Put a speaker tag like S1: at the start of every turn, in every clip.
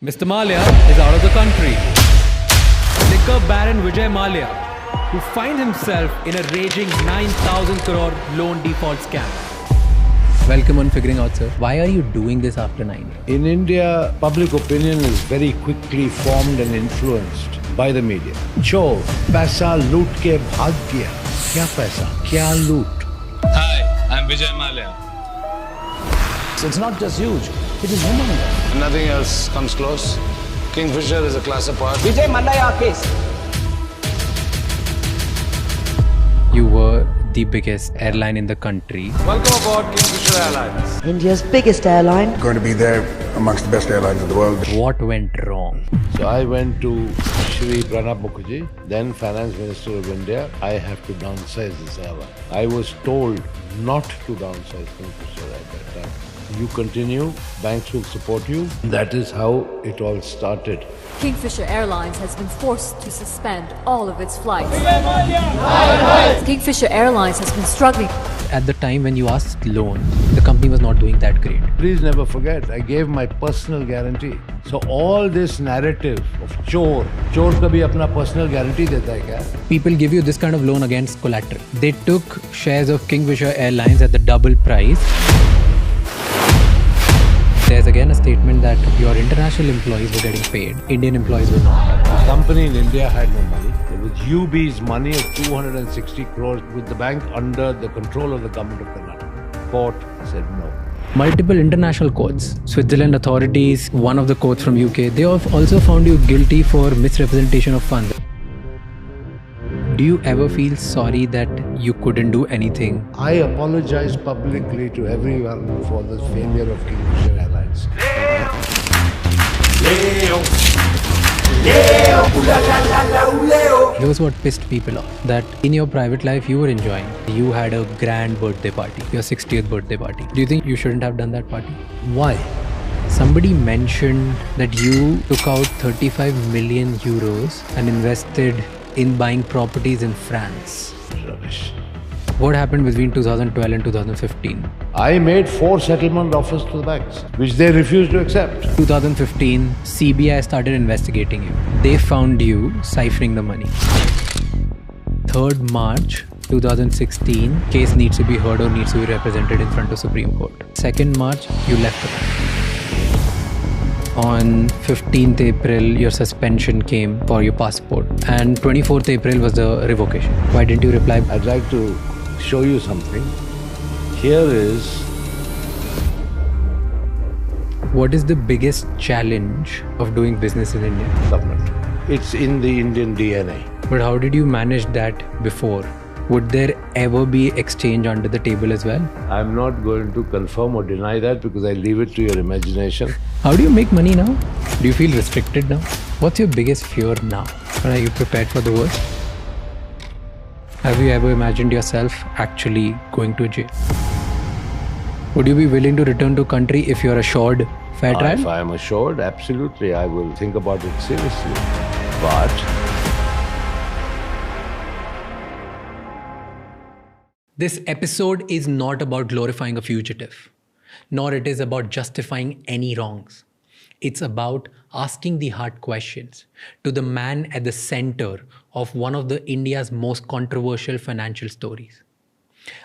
S1: Mr. Mallya is out of the country. Liquor Baron Vijay Mallya, who finds himself in a raging 9,000 crore loan default scam. Welcome on Figuring Out, sir. Why are you doing this after 9 years?
S2: In India, public opinion is very quickly formed and influenced by the media. Chor, paisa loot ke bhag gaya. Kya paisa? Kya loot?
S3: Hi, I'm Vijay Mallya.
S4: So it's not just huge, it is humongous.
S3: Nothing else comes close. Kingfisher is a class apart.
S4: Vijay Mallya case.
S1: You were the biggest airline in the country.
S3: Welcome aboard Kingfisher Airlines.
S5: India's biggest airline.
S6: Going to be there amongst the best airlines in the world.
S1: What went wrong?
S2: So I went to Shri Pranab Mukherjee, then Finance Minister of India. I have to downsize this airline. I was told not to downsize Kingfisher at that time. You continue, banks will support you. That is how it all started.
S7: Kingfisher Airlines has been forced to suspend all of its flights. Kingfisher Airlines has been struggling.
S1: At the time when you asked loan, the company was not doing that great.
S2: Please never forget, I gave my personal guarantee. So all this narrative of chor kabhi apna personal guarantee deta hai kya?
S1: People give you this kind of loan against collateral. They took shares of Kingfisher Airlines at the double price. There's again a statement that your international employees were getting paid, Indian employees were not.
S2: The company in India had no money. There was UB's money of 260 crores with the bank under the control of the government of Karnataka. Court said no.
S1: Multiple international courts, Switzerland authorities, one of the courts from UK, they have also found you guilty for misrepresentation of funds. Do you ever feel sorry that you couldn't do anything?
S2: I apologize publicly to everyone for the failure of Kingfisher Airlines.
S1: Here's what pissed people off. That in your private life you were enjoying. You had a grand birthday party, your 60th birthday party. Do you think you shouldn't have done that party?
S2: Why?
S1: Somebody mentioned that you took out 35 million euros and invested in buying properties in France.
S2: Rubbish.
S1: What happened between 2012 and 2015?
S2: I made 4 settlement offers to the banks, which they refused to accept.
S1: 2015, CBI started investigating you. They found you siphoning the money. 3rd March 2016, case needs to be heard or needs to be represented in front of Supreme Court. 2nd March, you left the bank. On 15th April, your suspension came for your passport. And 24th April was the revocation. Why didn't you reply?
S2: I'd like to show you something. Here is...
S1: What is the biggest challenge of doing business in India?
S2: government. It's in the Indian DNA.
S1: But how did you manage that before? Would there ever be exchange under the table as well?
S2: I'm not going to confirm or deny that because I leave it to your imagination.
S1: How do you make money now? Do you feel restricted now? What's your biggest fear now? Are you prepared for the worst? Have you ever imagined yourself actually going to jail? Would you be willing to return to country if you're assured fair trial?
S2: If I am assured, absolutely, I will think about it seriously. But
S1: This episode is not about glorifying a fugitive, nor it is about justifying any wrongs. It's about asking the hard questions to the man at the center of one of the India's most controversial financial stories.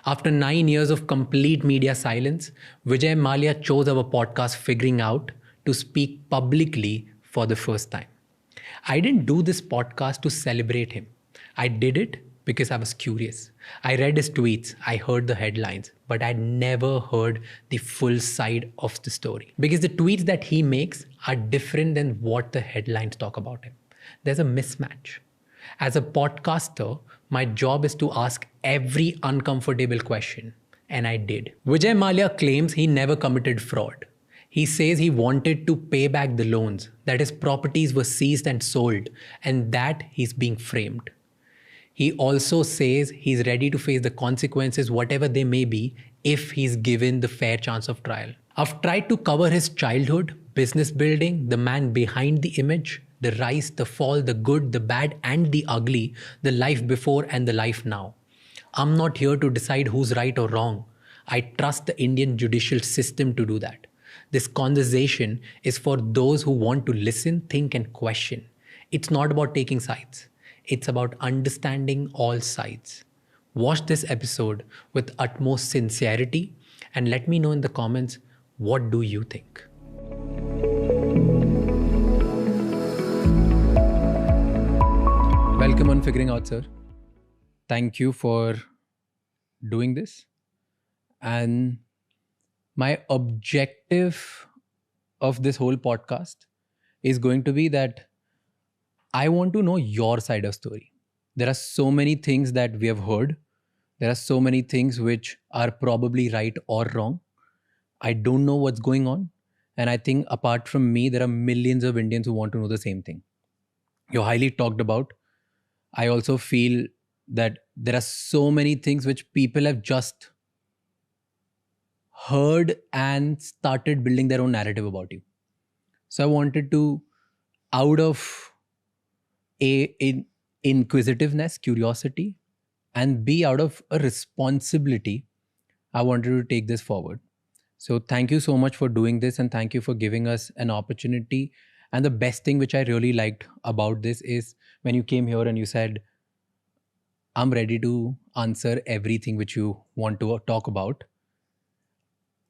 S1: After 9 years of complete media silence, Vijay Mallya chose our podcast Figuring Out to speak publicly for the first time. I didn't do this podcast to celebrate him. I did it because I was curious. I read his tweets, I heard the headlines, but I'd never heard the full side of the story. Because the tweets that he makes are different than what the headlines talk about him. There's a mismatch. As a podcaster, my job is to ask every uncomfortable question, and I did. Vijay Mallya claims he never committed fraud. He says he wanted to pay back the loans, that his properties were seized and sold, and that he's being framed. He also says he's ready to face the consequences, whatever they may be, if he's given the fair chance of trial. I've tried to cover his childhood, business building, the man behind the image, the rise, the fall, the good, the bad, and the ugly, the life before and the life now. I'm not here to decide who's right or wrong. I trust the Indian judicial system to do that. This conversation is for those who want to listen, think, and question. It's not about taking sides, it's about understanding all sides. Watch this episode with utmost sincerity and let me know in the comments, what do you think? Welcome on Figuring Out, sir. Thank you for doing this. And my objective of this whole podcast is going to be that I want to know your side of story. There are so many things that we have heard. There are so many things which are probably right or wrong. I don't know what's going on. And I think apart from me, there are millions of Indians who want to know the same thing. You're highly talked about. I also feel that there are so many things which people have just heard and started building their own narrative about you. So I wanted to, out of in inquisitiveness, curiosity, and B, out of a responsibility, I wanted to take this forward. So thank you so much for doing this, and thank you for giving us an opportunity. And the best thing which I really liked about this is when you came here and you said, I'm ready to answer everything which you want to talk about.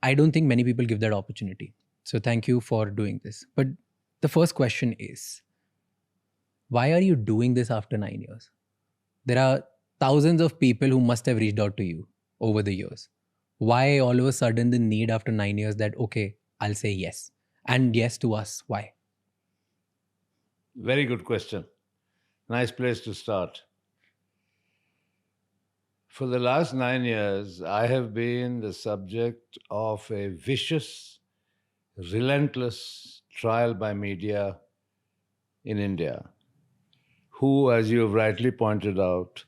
S1: I don't think many people give that opportunity. So thank you for doing this. But the first question is, why are you doing this after 9 years? There are thousands of people who must have reached out to you over the years. Why all of a sudden the need after 9 years that, okay, I'll say yes. And yes to us. Why?
S2: Very good question. Nice place to start. For the last 9 years, I have been the subject of a vicious, relentless trial by media in India, who, as you have rightly pointed out,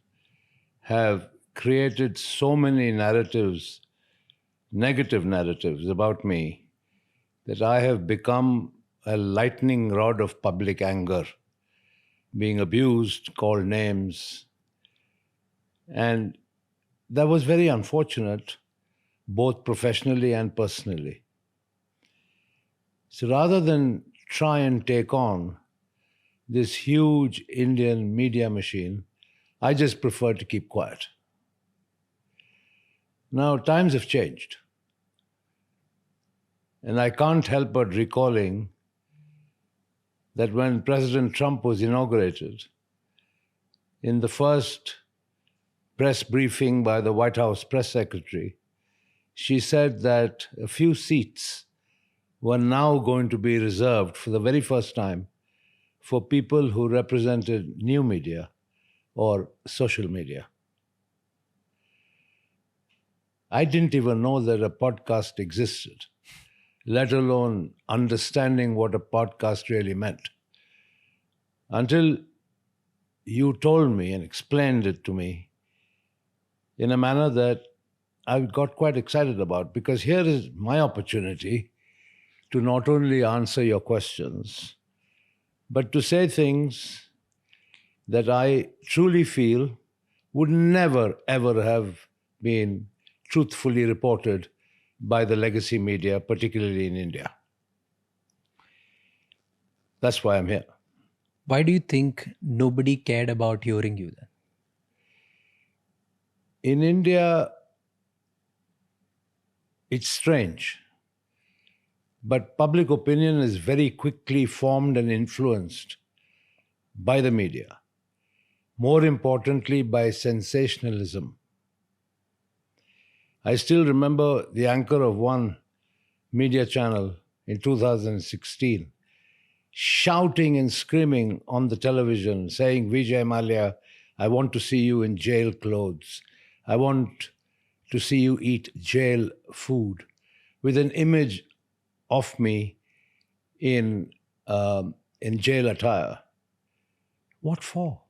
S2: have created so many narratives, negative narratives about me, that I have become a lightning rod of public anger, being abused, called names. And that was very unfortunate, both professionally and personally. So rather than try and take on this huge Indian media machine, I just prefer to keep quiet. Now, times have changed. And I can't help but recalling that when President Trump was inaugurated, in the first press briefing by the White House press secretary, she said that a few seats were now going to be reserved for the very first time for people who represented new media or social media. I didn't even know that a podcast existed, let alone understanding what a podcast really meant, until you told me and explained it to me in a manner that I got quite excited about, because here is my opportunity to not only answer your questions, but to say things that I truly feel would never, ever have been truthfully reported by the legacy media, particularly in India. That's why I'm here.
S1: Why do you think nobody cared about hearing you then?
S2: In India, it's strange, but public opinion is very quickly formed and influenced by the media. More importantly, by sensationalism. I still remember the anchor of one media channel in 2016 shouting and screaming on the television, saying, Vijay Mallya, I want to see you in jail clothes. I want to see you eat jail food, with an image of me in jail attire. What for?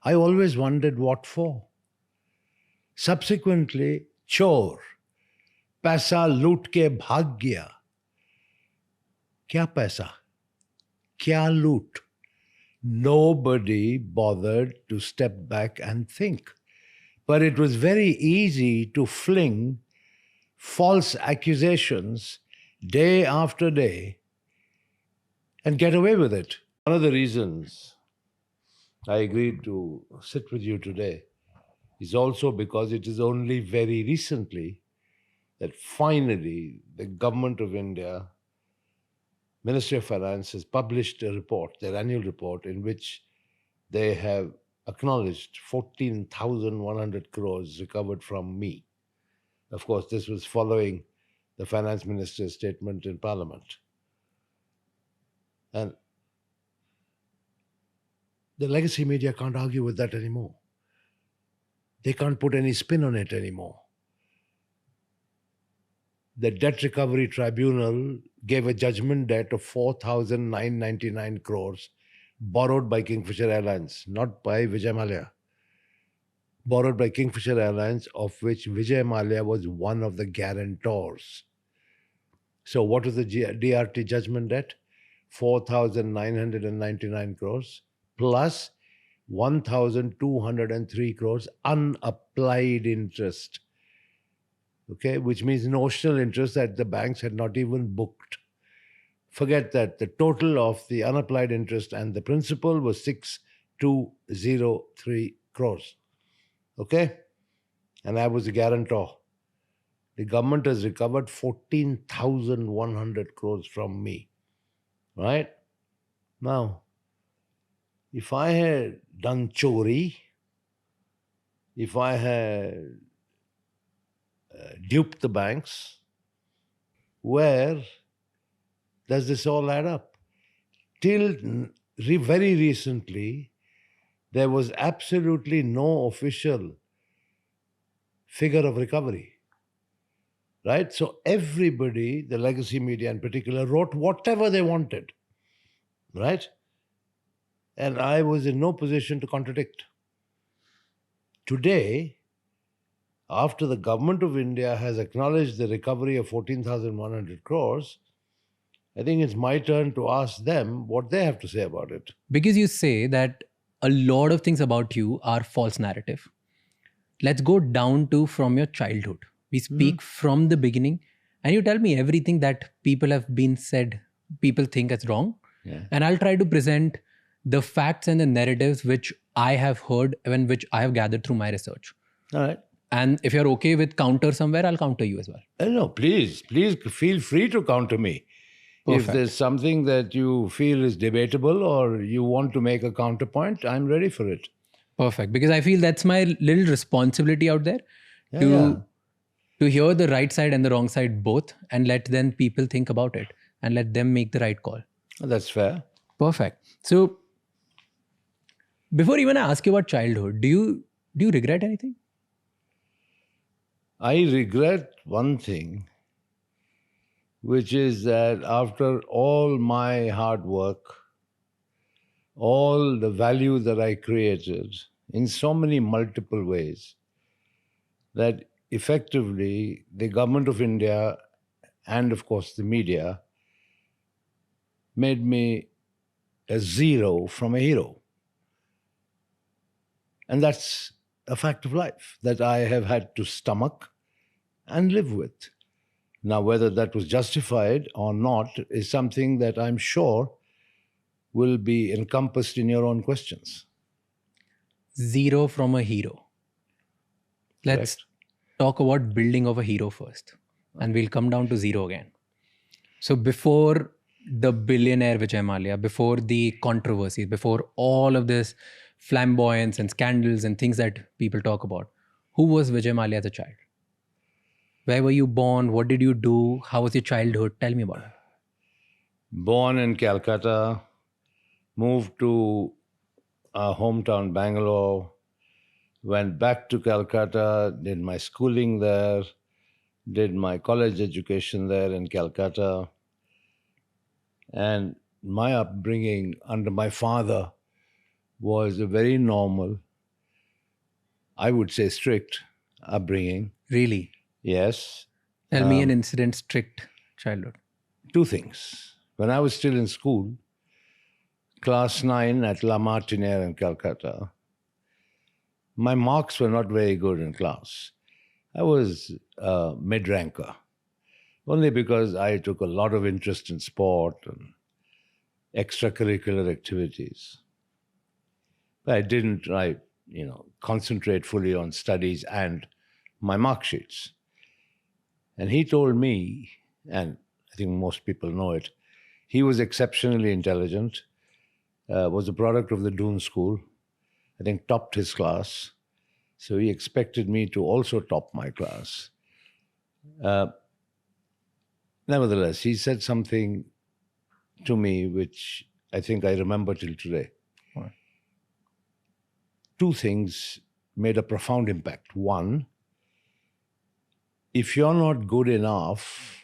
S2: I always wondered what for. Subsequently, chor, paisa loot ke bhag gaya. Kya paisa? Kya loot? Nobody bothered to step back and think. But it was very easy to fling false accusations day after day and get away with it. One of the reasons I agreed to sit with you today is also because it is only very recently that finally the government of India, Ministry of Finance, has published a report, their annual report, in which they have acknowledged 14,100 crores recovered from me. Of course, this was following the finance minister's statement in Parliament. And the legacy media can't argue with that anymore. They can't put any spin on it anymore. The Debt Recovery Tribunal gave a judgment debt of 4,999 crores borrowed by Kingfisher Airlines, not by Vijay Mallya. Borrowed by Kingfisher Airlines, of which Vijay Mallya was one of the guarantors. So what is the DRT judgment debt? 4,999 crores plus 1,203 crores unapplied interest. Okay, which means notional interest that the banks had not even booked. Forget that. The total of the unapplied interest and the principal was 6,203 crores. Okay? And I was the guarantor. The government has recovered 14,100 crores from me. Right? Now, if I had done chori, if I had duped the banks, where does this all add up? Till very recently, there was absolutely no official figure of recovery. Right? So everybody, the legacy media in particular, wrote whatever they wanted. Right? And I was in no position to contradict. Today, after the government of India has acknowledged the recovery of 14,100 crores, I think it's my turn to ask them what they have to say about it.
S1: Because you say that a lot of things about you are false narrative. Let's go down to from your childhood. We speak from the beginning and you tell me everything that people have been said, people think is wrong.
S2: Yeah.
S1: And I'll try to present the facts and the narratives which I have heard and which I have gathered through my research.
S2: All right.
S1: And if you're okay with counter somewhere, I'll counter you as well.
S2: No, please feel free to counter me.
S1: Perfect.
S2: If there's something that you feel is debatable or you want to make a counterpoint, I'm ready for it.
S1: Perfect. Because I feel that's my little responsibility out there to hear the right side and the wrong side both and let then people think about it and let them make the right call.
S2: That's fair.
S1: Perfect. So before even I ask you about childhood, do you regret anything?
S2: I regret one thing, which is that after all my hard work, all the value that I created in so many multiple ways, that effectively the government of India and of course the media made me a zero from a hero. And that's a fact of life that I have had to stomach and live with. Now, whether that was justified or not is something that I'm sure will be encompassed in your own questions.
S1: Zero from a hero. Let's talk about building of a hero first. And we'll come down to zero again. So before the billionaire Vijay Mallya, before the controversies, before all of this flamboyance and scandals and things that people talk about, who was Vijay Mallya as a child? Where were you born? What did you do? How was your childhood? Tell me about it.
S2: Born in Calcutta, moved to our hometown Bangalore, went back to Calcutta, did my schooling there, did my college education there in Calcutta. And my upbringing under my father was a very normal, I would say strict upbringing.
S1: Really?
S2: Yes.
S1: Tell me an incident, strict childhood.
S2: Two things. When I was still in school, class 9 at La Martiniere in Calcutta, my marks were not very good in class. I was a mid-ranker. Only because I took a lot of interest in sport and extracurricular activities. But I didn't, concentrate fully on studies and my mark sheets. And he told me, and I think most people know it, he was exceptionally intelligent, was a product of the Doon School, I think topped his class. So he expected me to also top my class. Nevertheless, he said something to me which I think I remember till today.
S1: What?
S2: Two things made a profound impact. One, if you're not good enough,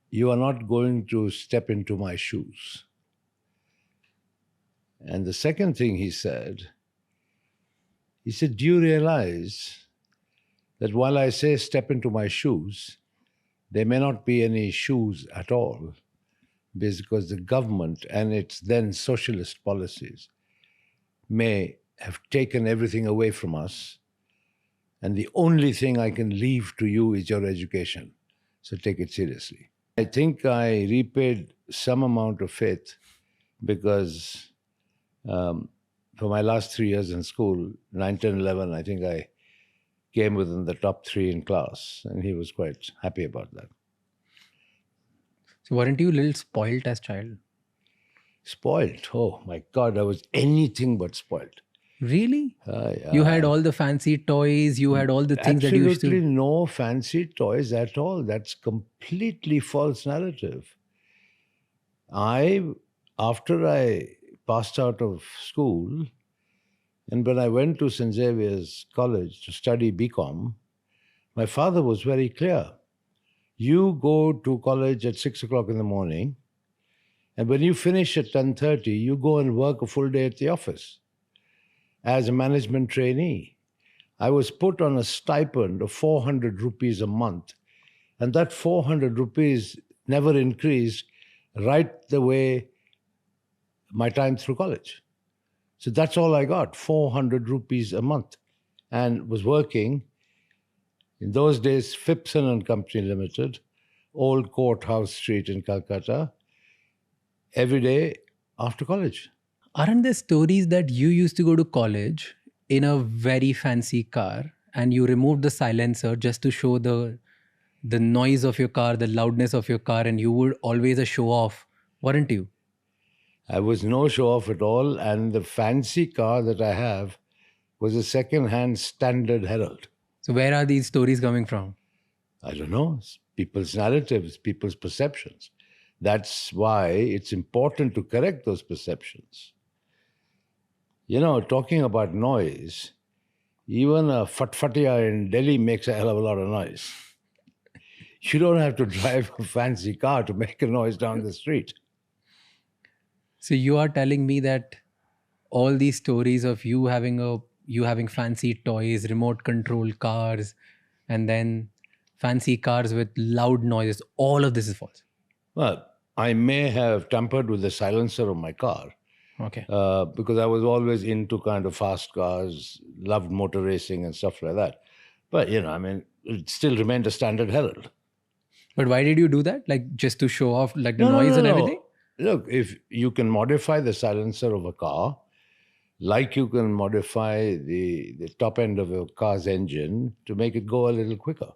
S2: you are not going to step into my shoes. And the second thing he said, do you realize that while I say step into my shoes, there may not be any shoes at all, because the government and its then socialist policies may have taken everything away from us, and the only thing I can leave to you is your education. So take it seriously. I think I repaid some amount of faith because for my last 3 years in school, 9, 10, 11, I think I came within the top 3 in class, and he was quite happy about that.
S1: So weren't you a little spoilt as child?
S2: Spoiled? Oh my God, I was anything but spoiled.
S1: Really? You had all the fancy toys, you had all the things that you used to...
S2: Absolutely no fancy toys at all. That's completely false narrative. After I passed out of school, and when I went to St. Xavier's College to study BCom, my father was very clear. You go to college at 6 o'clock in the morning, and when you finish at 10:30, you go and work a full day at the office as a management trainee. I was put on a stipend of 400 rupees a month, and that 400 rupees never increased right the way my time through college. So that's all I got, 400 rupees a month, and was working, in those days, Phipson and Company Limited, Old Courthouse Street in Calcutta, every day after college.
S1: Aren't there stories that you used to go to college in a very fancy car and you removed the silencer just to show the noise of your car, the loudness of your car, and you would always a show off, weren't you?
S2: I was no show off at all, and the fancy car that I have was a second-hand Standard Herald.
S1: So where are these stories coming from?
S2: I don't know. It's people's narratives, people's perceptions. That's why it's important to correct those perceptions. Talking about noise, even a fatfatia in Delhi makes a hell of a lot of noise. You don't have to drive a fancy car to make a noise down the street.
S1: So you are telling me that all these stories of you having fancy toys, remote control cars, and then fancy cars with loud noises, all of this is false.
S2: Well, I may have tampered with the silencer of my car.
S1: Okay.
S2: Because I was always into kind of fast cars, loved motor racing and stuff like that. But, it still remained a Standard Herald.
S1: But why did you do that? Like just to show off like the noise and everything?
S2: Look, if you can modify the silencer of a car, like you can modify the top end of a car's engine to make it go a little quicker.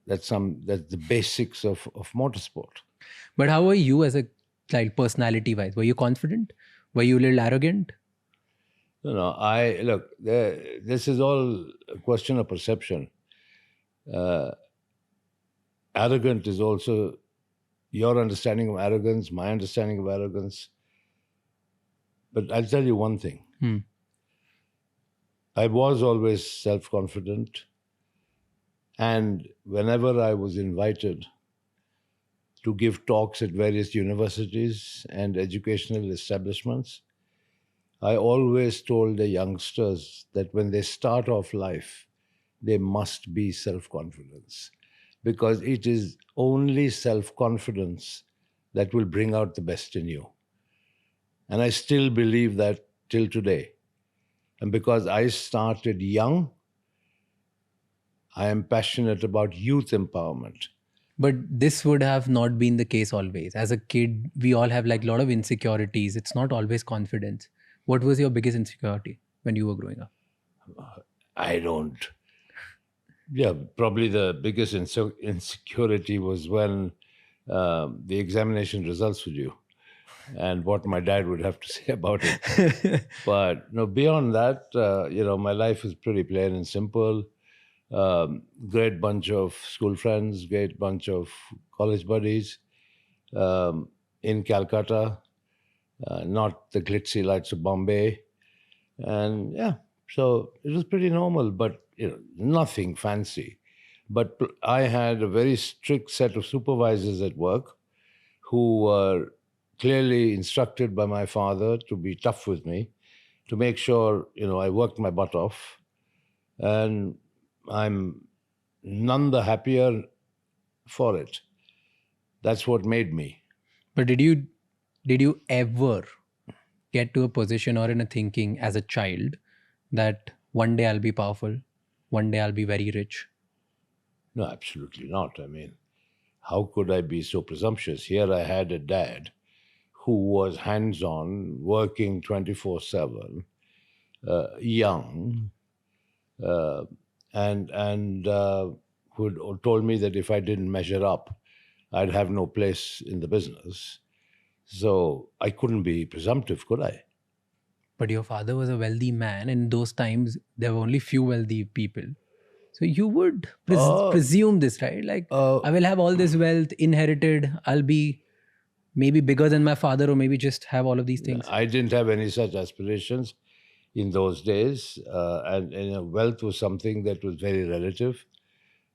S2: That's the basics of motorsport.
S1: But how were you as a child, personality-wise? Were you confident? Were you a little arrogant?
S2: This is all a question of perception. Arrogant is also your understanding of arrogance, my understanding of arrogance. But I'll tell you one thing. I was always self-confident. And whenever I was invited to give talks at various universities and educational establishments, I always told the youngsters that when they start off life, they must be self-confident, because it is only self-confidence that will bring out the best in you. And I still believe that till today. And because I started young, I am passionate about youth empowerment.
S1: But this would have not been the case always. As a kid, we all have like a lot of insecurities. It's not always confidence. What was your biggest insecurity when you were growing up?
S2: I don't. Yeah, probably the biggest insecurity was when the examination results were due, and what my dad would have to say about it. But no, beyond that, my life is pretty plain and simple. Great bunch of school friends, great bunch of college buddies in Calcutta, not the glitzy lights of Bombay. And yeah, so it was pretty normal, but nothing fancy. But I had a very strict set of supervisors at work who were clearly instructed by my father to be tough with me, to make sure I worked my butt off, and I'm none the happier for it. That's what made me.
S1: But did you ever get to a position or in a thinking as a child that one day I'll be powerful, one day I'll be very rich?
S2: No, absolutely not. I mean, how could I be so presumptuous? Here I had a dad who was hands-on, working 24/7, young, and who told me that if I didn't measure up, I'd have no place in the business. So I couldn't be presumptive, could I?
S1: But your father was a wealthy man. In those times, there were only few wealthy people. So you would presume this, right? Like, I will have all this wealth inherited. I'll be maybe bigger than my father, or maybe just have all of these things.
S2: I didn't have any such aspirations in those days. And wealth was something that was very relative.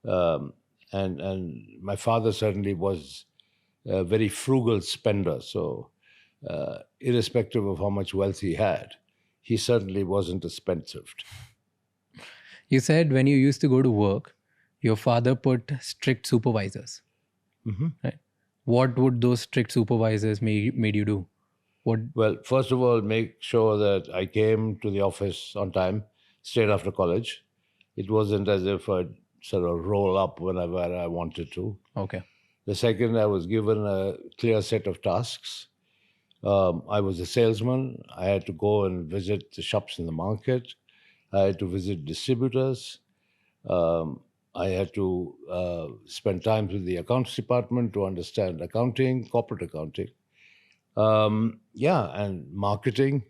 S2: And my father certainly was a very frugal spender. So irrespective of how much wealth he had, he certainly wasn't a spendthrift.
S1: You said when you used to go to work, your father put strict supervisors. Right? What would those strict supervisors made you do?
S2: Well, first of all, make sure that I came to the office on time, straight after college. It wasn't as if I'd sort of roll up whenever I wanted to.
S1: Okay.
S2: The second, I was given a clear set of tasks. I was a salesman. I had to go and visit the shops in the market. I had to visit distributors. I had to spend time with the accounts department to understand accounting, corporate accounting. And marketing,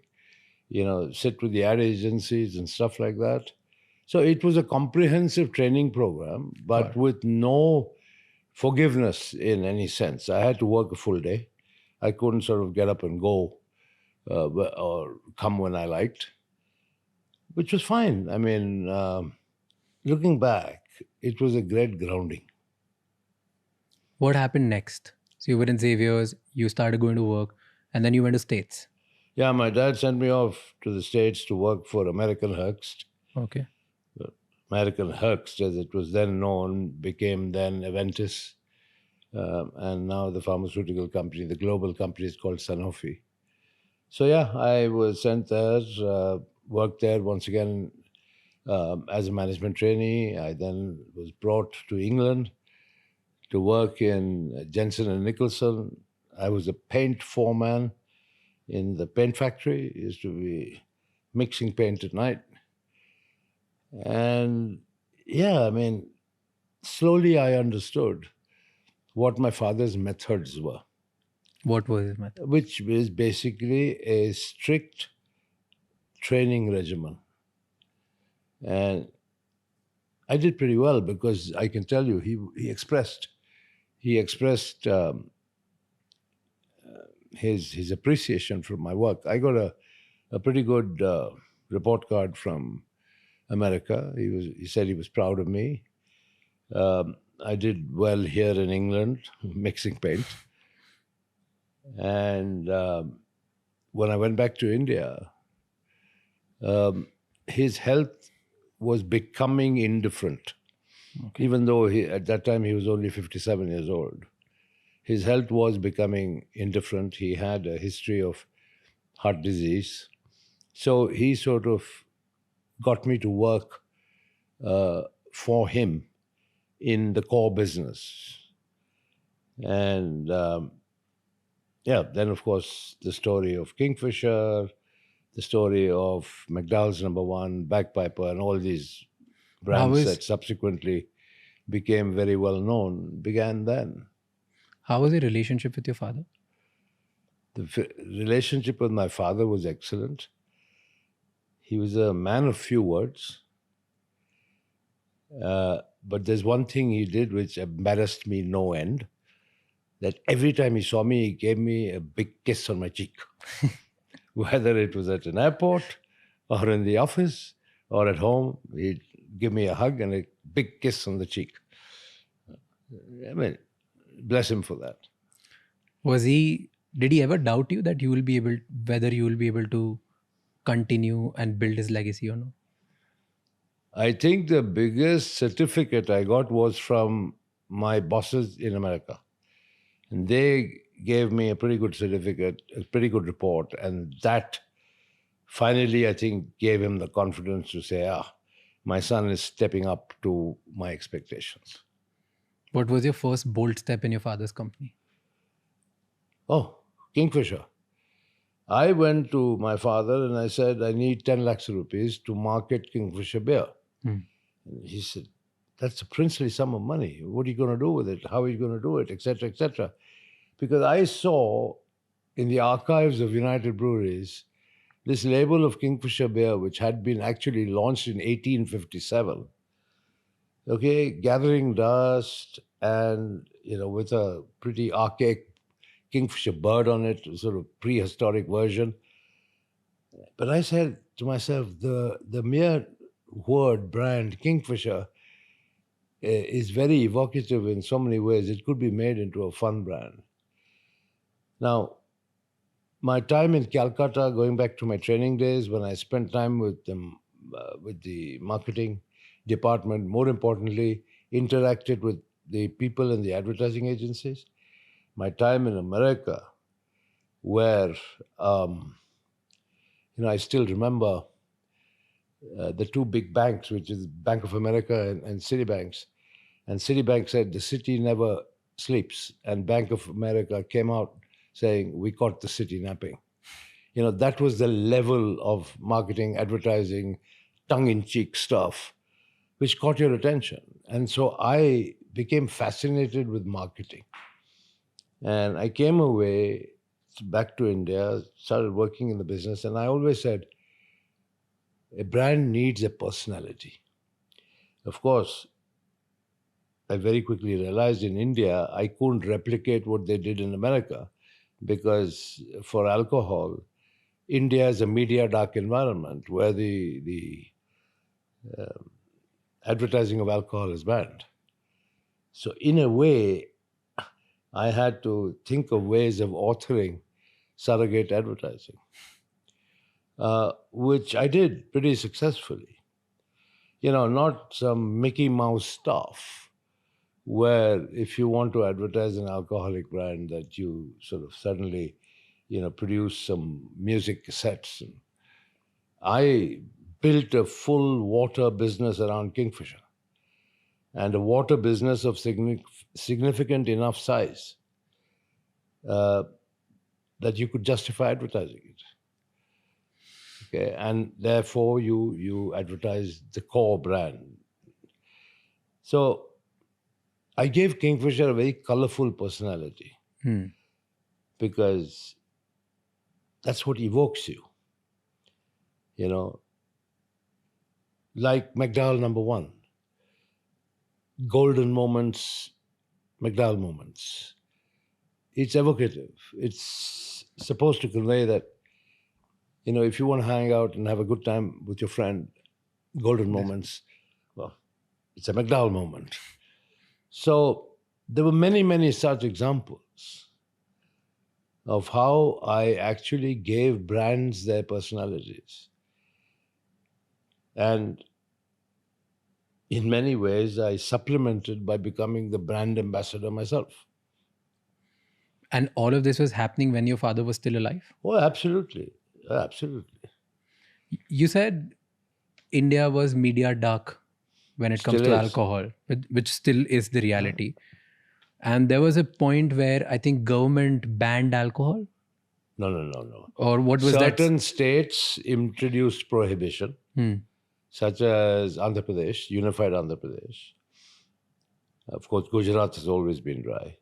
S2: sit with the ad agencies and stuff like that. So it was a comprehensive training program, but with no forgiveness in any sense. I had to work a full day. I couldn't sort of get up and go or come when I liked, which was fine. I mean, looking back, it was a great grounding.
S1: What happened next? So you were in Xavier's, you started going to work, and then you went to States.
S2: Yeah, my dad sent me off to the States to work for American Hearst.
S1: Okay.
S2: American Hearst, as it was then known, became then Aventis. And now the pharmaceutical company, the global company, is called Sanofi. So yeah, I was sent there, worked there once again as a management trainee. I then was brought to England to work in Jensen and Nicholson. I was a paint foreman in the paint factory. It used to be mixing paint at night. And yeah, I mean, slowly I understood what my father's methods were.
S1: What was his method?
S2: Which is basically a strict training regimen. And I did pretty well because I can tell you, he expressed his appreciation for my work. I got a pretty good report card from America. He said he was proud of me. I did well here in England, mixing paint. And when I went back to India, his health was becoming indifferent. Okay. Even though at that time he was only 57 years old. His health was becoming indifferent. He had a history of heart disease. So he sort of got me to work for him in the core business. And then of course the story of Kingfisher, the story of McDowell's Number One, Bagpiper, and all these brands that subsequently became very well known began then.
S1: How was your relationship with your father?
S2: The relationship with my father was excellent. He was a man of few words. But there's one thing he did which embarrassed me no end, that every time he saw me, he gave me a big kiss on my cheek. Whether it was at an airport or in the office or at home, he'd give me a hug and a big kiss on the cheek. I mean, bless him for that.
S1: Did he ever doubt you that whether you will be able to continue and build his legacy or not?
S2: I think the biggest certificate I got was from my bosses in America. And they gave me a pretty good certificate, a pretty good report. And that finally, I think, gave him the confidence to say, my son is stepping up to my expectations.
S1: What was your first bold step in your father's company?
S2: Oh, Kingfisher. I went to my father and I said, I need 10 lakhs rupees to market Kingfisher beer. And he said, that's a princely sum of money. What are you going to do with it? How are you going to do it? Etc., etc. Because I saw in the archives of United Breweries this label of Kingfisher beer, which had been actually launched in 1857, gathering dust and, with a pretty archaic Kingfisher bird on it, sort of prehistoric version. But I said to myself, the mere word brand Kingfisher is very evocative in so many ways. It could be made into a fun brand. Now, my time in Calcutta, going back to my training days, when I spent time with them, with the marketing department, more importantly, interacted with the people in the advertising agencies. My time in America, where, I still remember the two big banks, which is Bank of America and Citibank. And Citibank said, the city never sleeps. And Bank of America came out saying, we caught the city napping. That was the level of marketing, advertising, tongue-in-cheek stuff, which caught your attention. And so I became fascinated with marketing. And I came away back to India, started working in the business, and I always said, a brand needs a personality. Of course, I very quickly realized in India, I couldn't replicate what they did in America, because for alcohol, India is a media dark environment where the advertising of alcohol is banned. So in a way, I had to think of ways of authoring surrogate advertising, which I did pretty successfully. Not some Mickey Mouse stuff where if you want to advertise an alcoholic brand that you sort of suddenly, produce some music cassettes. And I built a full water business around Kingfisher, and a water business of significant enough size that you could justify advertising it. Okay, and therefore you advertise the core brand. So I gave Kingfisher a very colorful personality because that's what evokes you. Like McDowell Number One. Golden moments, McDowell moments. It's evocative. It's supposed to convey that, if you want to hang out and have a good time with your friend, golden moments, well, it's a McDowell moment. So there were many, many such examples of how I actually gave brands their personalities. And in many ways, I supplemented by becoming the brand ambassador myself.
S1: And all of this was happening when your father was still alive?
S2: Oh, absolutely. Absolutely.
S1: You said India was media dark when it comes
S2: Still
S1: to
S2: is.
S1: alcohol, which still is the reality. And there was a point where I think government banned alcohol,
S2: No.
S1: or what was that?
S2: Certain states introduced prohibition, such as Andhra Pradesh, unified Andhra Pradesh. Of course, Gujarat has always been dry.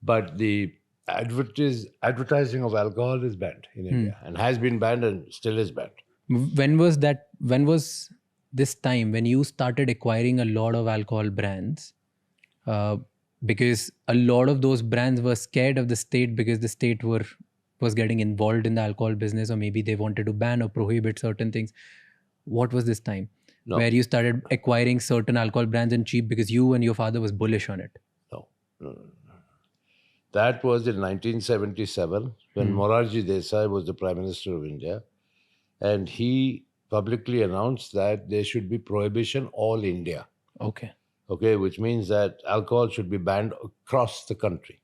S2: But the advertising of alcohol is banned in India and has been banned and still is banned.
S1: When was that? When was this time when you started acquiring a lot of alcohol brands? Because a lot of those brands were scared of the state because the state was getting involved in the alcohol business, or maybe they wanted to ban or prohibit certain things. What was this time where you started acquiring certain alcohol brands and cheap because you and your father was bullish on it?
S2: No. That was in 1977 when Morarji Desai was the Prime Minister of India, and he publicly announced that there should be prohibition all India. Okay, which means that alcohol should be banned across the country.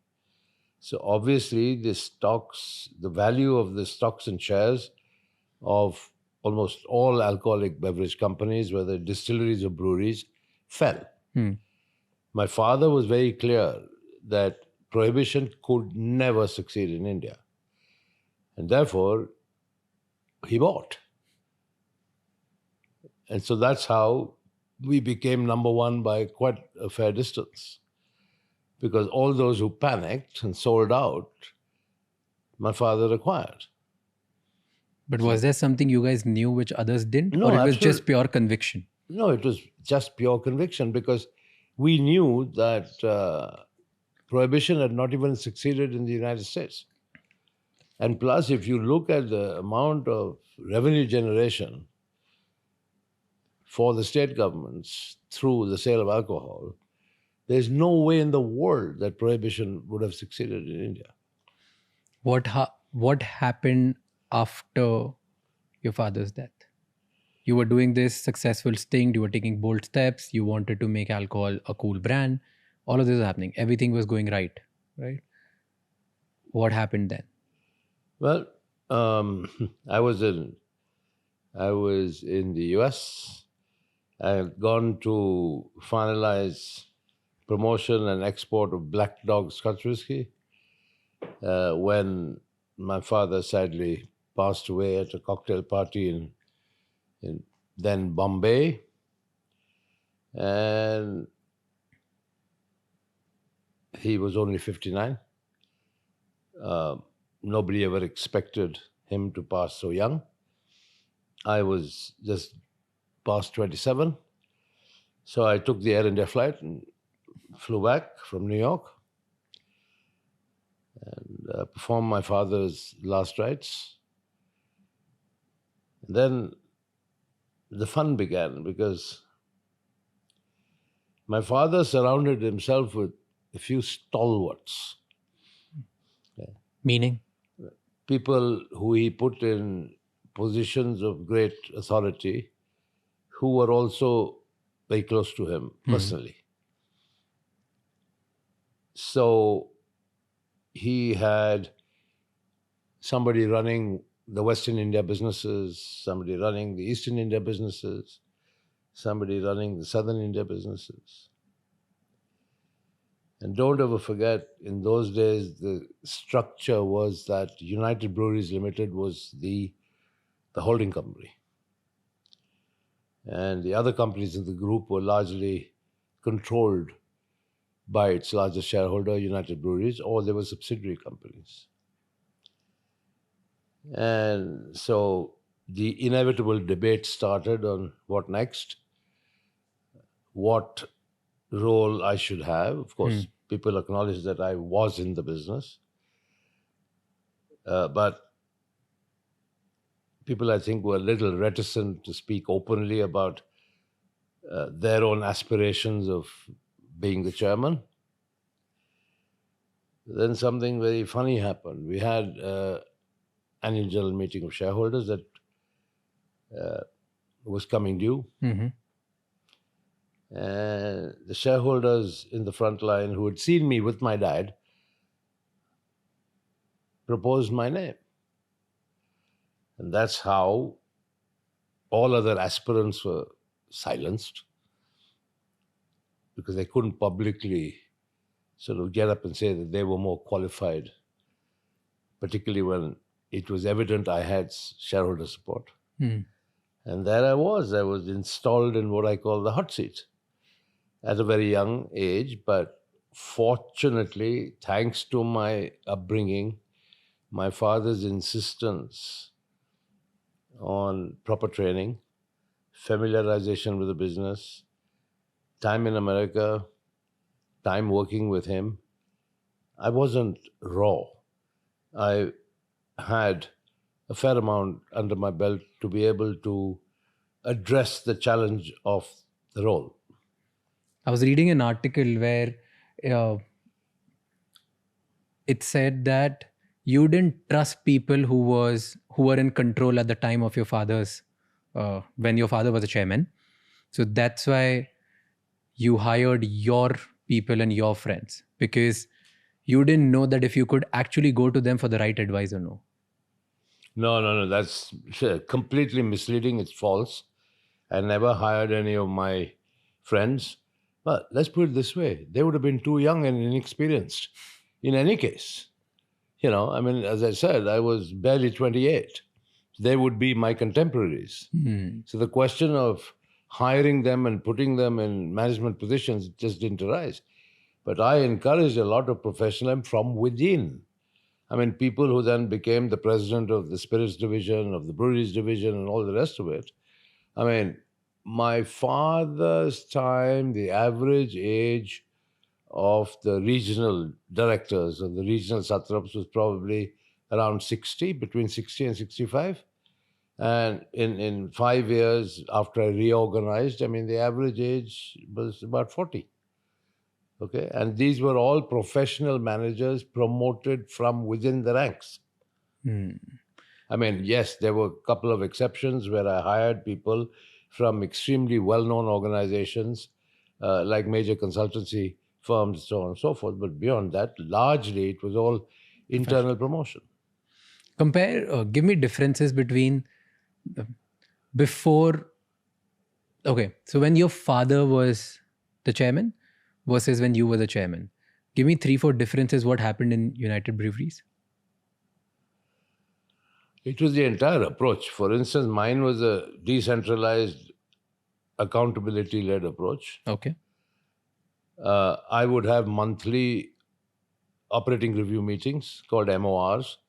S2: So obviously the value of the stocks and shares of almost all alcoholic beverage companies, whether distilleries or breweries, fell. My father was very clear that prohibition could never succeed in India. And therefore, he bought. And so that's how we became number one by quite a fair distance. Because all those who panicked and sold out, my father acquired.
S1: But was there something you guys knew which others didn't?
S2: No,
S1: or it was
S2: absolutely.
S1: just pure conviction?
S2: No, it was just pure conviction because we knew that prohibition had not even succeeded in the United States. And plus, if you look at the amount of revenue generation for the state governments through the sale of alcohol, there's no way in the world that prohibition would have succeeded in India.
S1: What happened after your father's death? You were doing this successful sting, you were taking bold steps, you wanted to make alcohol a cool brand. All of this was happening. Everything was going right? What happened then?
S2: Well, I was in the US. I had gone to finalize promotion and export of Black Dog Scotch whiskey when my father sadly passed away at a cocktail party in then Bombay. And he was only 59. Nobody ever expected him to pass so young. I was just past 27. So I took the Air India flight and flew back from New York and performed my father's last rites. And then the fun began because my father surrounded himself with a few stalwarts.
S1: Meaning?
S2: People who he put in positions of great authority who were also very close to him personally. So he had somebody running the Western India businesses, somebody running the Eastern India businesses, somebody running the Southern India businesses. And don't ever forget, in those days, the structure was that United Breweries Limited was the holding company. And the other companies in the group were largely controlled by its largest shareholder, United Breweries, or they were subsidiary companies. And so the inevitable debate started on what next, what role I should have. Of course, people acknowledge that I was in the business. But people, I think, were a little reticent to speak openly about their own aspirations of being the chairman. Then something very funny happened. We had annual general meeting of shareholders that was coming due. And the shareholders in the front line who had seen me with my dad proposed my name. And that's how all other aspirants were silenced. because they couldn't publicly sort of get up and say that they were more qualified, particularly when it was evident I had shareholder support. And there I was installed in what I call the hot seat at a very young age. But fortunately, thanks to my upbringing, my father's insistence on proper training, familiarization with the business, time in America, time working with him, I wasn't raw. I had a fair amount under my belt to be able to address the challenge of the role.
S1: I was reading an article where it said that you didn't trust people who were in control at the time of your father's when your father was a chairman. So that's why you hired your people and your friends, because you didn't know that if you could actually go to them for the right advice or no.
S2: No. That's completely misleading. It's false. I never hired any of my friends. But let's put it this way. They would have been too young and inexperienced in any case. You know, I mean, as I said, I was barely 28. They would be my contemporaries. So the question of hiring them and putting them in management positions just didn't arise. But I encouraged a lot of professionalism from within. I mean, people who then became the president of the spirits division, of the breweries division, and all the rest of it. I mean, my father's time, the average age of the regional directors or the regional satraps was probably around 60, between 60 and 65. And in 5 years after I reorganized, I mean, the average age was about 40. Okay, and these were all professional managers promoted from within the ranks. I mean, yes, there were a couple of exceptions where I hired people from extremely well-known organizations like major consultancy firms, so on and so forth. But beyond that, largely it was all internal promotion.
S1: Give me differences between before. Okay, so when your father was the chairman versus when you were the chairman. Give me 3-4 differences what happened in United Breweries.
S2: It was the entire approach. For instance, mine was a decentralized, accountability-led approach.
S1: Okay.
S2: I would have monthly operating review meetings called MORs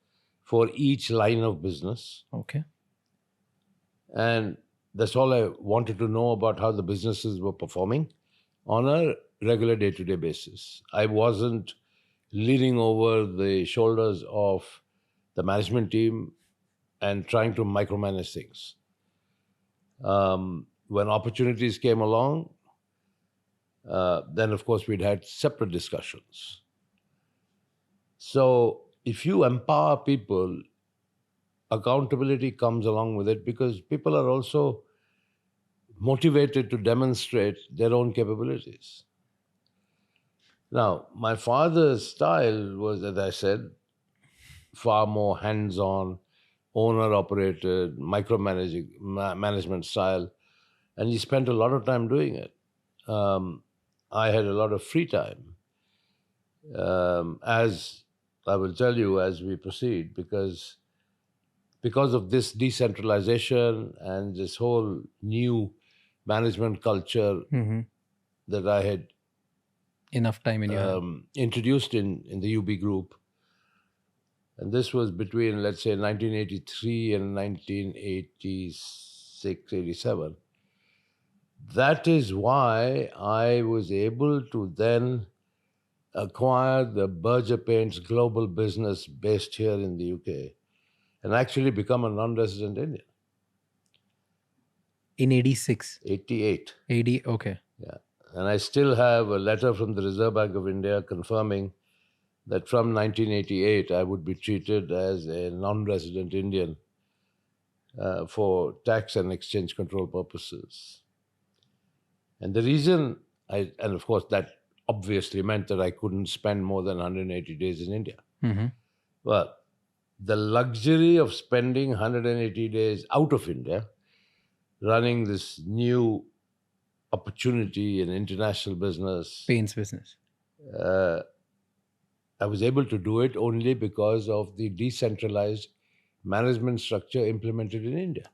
S2: for each line of business.
S1: Okay.
S2: And that's all I wanted to know about how the businesses were performing on a regular day-to-day basis. I wasn't leaning over the shoulders of the management team and trying to micromanage things. When opportunities came along, then of course we'd had separate discussions. So if you empower people, accountability comes along with it, because people are also motivated to demonstrate their own capabilities. Now, my father's style was, as I said, far more hands-on, owner-operated, micromanaging management style, and he spent a lot of time doing it. I had a lot of free time, as I will tell you as we proceed, because of this decentralization and this whole new management culture that I had
S1: Enough time in your hand.
S2: introduced in the UB group. And this was between, let's say, 1983 and 1986, 87. That is why I was able to then acquire the Berger Paints global business based here in the UK and actually become a non-resident Indian.
S1: In 86?
S2: 88.
S1: 80, okay.
S2: Yeah. And I still have a letter from the Reserve Bank of India confirming that from 1988 I would be treated as a non-resident Indian for tax and exchange control purposes. And the reason, and of course that obviously meant that I couldn't spend more than 180 days in India. Well, the luxury of spending 180 days out of India, running this new opportunity in international business.
S1: Paints business.
S2: I was able to do it only because of the decentralized management structure implemented in India.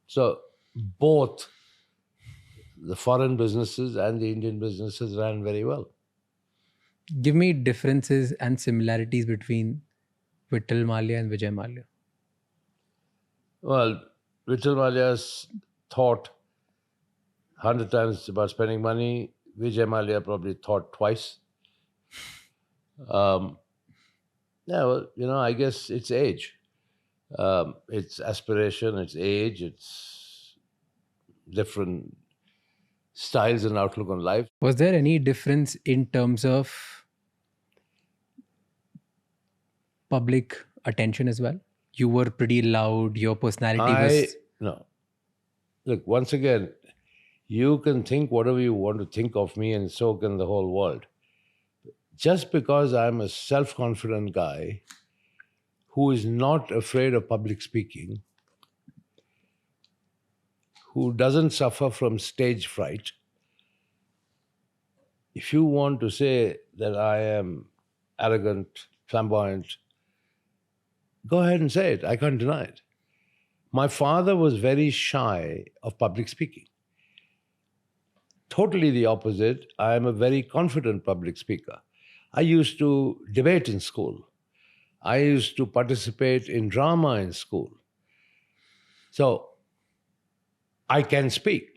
S2: So both the foreign businesses and the Indian businesses ran very well.
S1: Give me differences and similarities between Vittal Mallya and Vijay Mallya.
S2: Well, Vijay Mallya's thought 100 times about spending money. Vijay Mallya probably thought twice. Yeah, well, I guess it's age. It's aspiration, it's age, it's different styles and outlook on life.
S1: Was there any difference in terms of public attention as well? You were pretty loud, your personality was...
S2: No. Look, once again, you can think whatever you want to think of me, and so can the whole world. Just because I'm a self-confident guy who is not afraid of public speaking, who doesn't suffer from stage fright, if you want to say that I am arrogant, flamboyant, go ahead and say it. I can't deny it. My father was very shy of public speaking. Totally the opposite. I am a very confident public speaker. I used to debate in school. I used to participate in drama in school. So I can speak.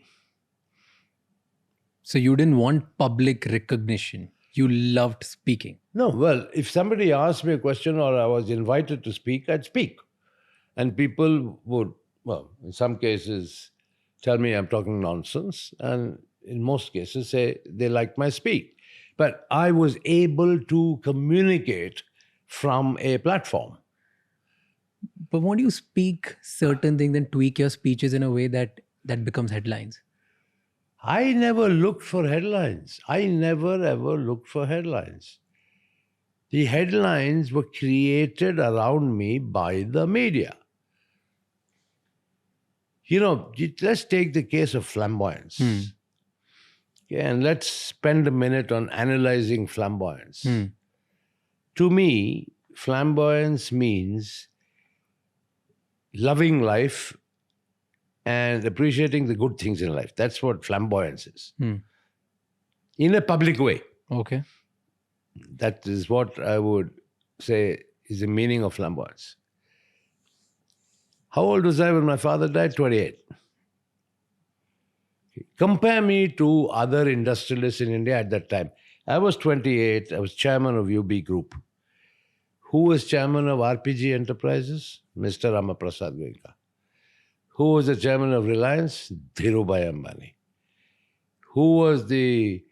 S1: So you didn't want public recognition. You loved speaking.
S2: No, well, if somebody asked me a question or I was invited to speak, I'd speak. And people would, well, in some cases, tell me I'm talking nonsense. And in most cases, say they like my speak. But I was able to communicate from a platform.
S1: But won't you speak certain things and tweak your speeches in a way that becomes headlines?
S2: I never looked for headlines. I never ever looked for headlines. The headlines were created around me by the media. Let's take the case of flamboyance. Okay, and let's spend a minute on analyzing flamboyance. To me, flamboyance means loving life and appreciating the good things in life. That's what flamboyance is. In a public way.
S1: Okay.
S2: That is what I would say is the meaning of flamboyance. How old was I when my father died? 28. Compare me to other industrialists in India at that time. I was 28. I was chairman of UB Group. Who was chairman of RPG Enterprises? Mr. Ramaprasad Goenka. Who was the chairman of Reliance? Dhirubhai Ambani. Who was the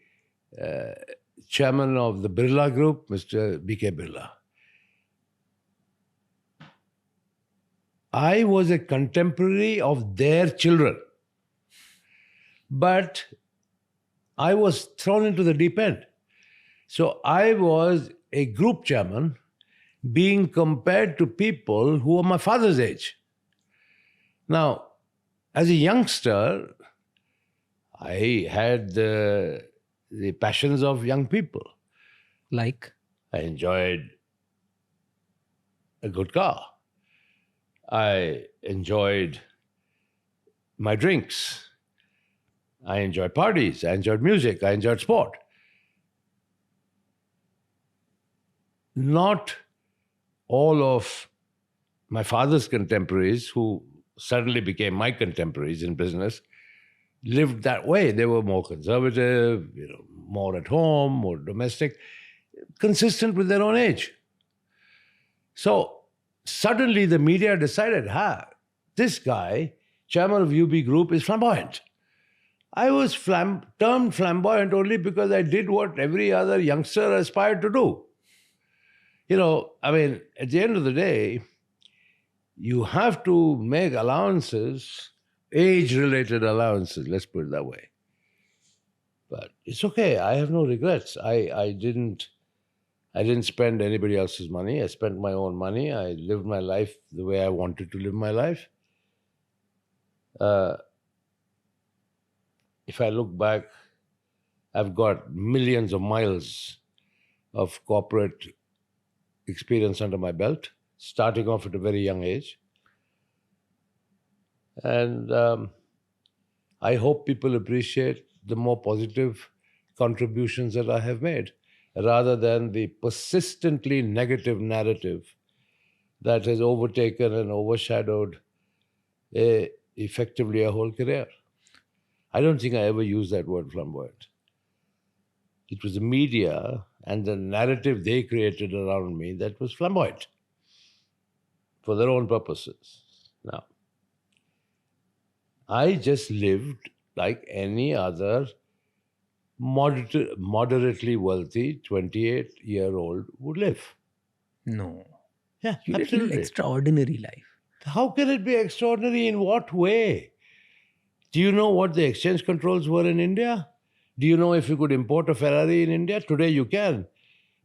S2: chairman of the Birla Group? Mr. B.K. Birla. I was a contemporary of their children. But I was thrown into the deep end. So I was a group chairman being compared to people who were my father's age. Now, as a youngster, I had the passions of young people.
S1: Like?
S2: I enjoyed a good car. I enjoyed my drinks. I enjoyed parties. I enjoyed music. I enjoyed sport. Not all of my father's contemporaries, who suddenly became my contemporaries in business, lived that way. They were more conservative, more at home, more domestic, consistent with their own age. So suddenly the media decided, this guy, chairman of UB Group, is flamboyant. I was termed flamboyant only because I did what every other youngster aspired to do. At the end of the day, you have to make allowances, age-related allowances, let's put it that way. But it's okay. I have no regrets. I didn't spend anybody else's money. I spent my own money. I lived my life the way I wanted to live my life. if I look back, I've got millions of miles of corporate experience under my belt, starting off at a very young age. And I hope people appreciate the more positive contributions that I have made, rather than the persistently negative narrative that has overtaken and overshadowed effectively a whole career. I don't think I ever used that word flamboyant. It was the media and the narrative they created around me that was flamboyant for their own purposes. Now, I just lived like any other moderately wealthy 28-year-old would live.
S1: No.
S2: Yeah,
S1: You lived an
S2: absolutely.
S1: extraordinary life.
S2: How can it be extraordinary? In what way? Do you know what the exchange controls were in India? Do you know if you could import a Ferrari in India? Today you can.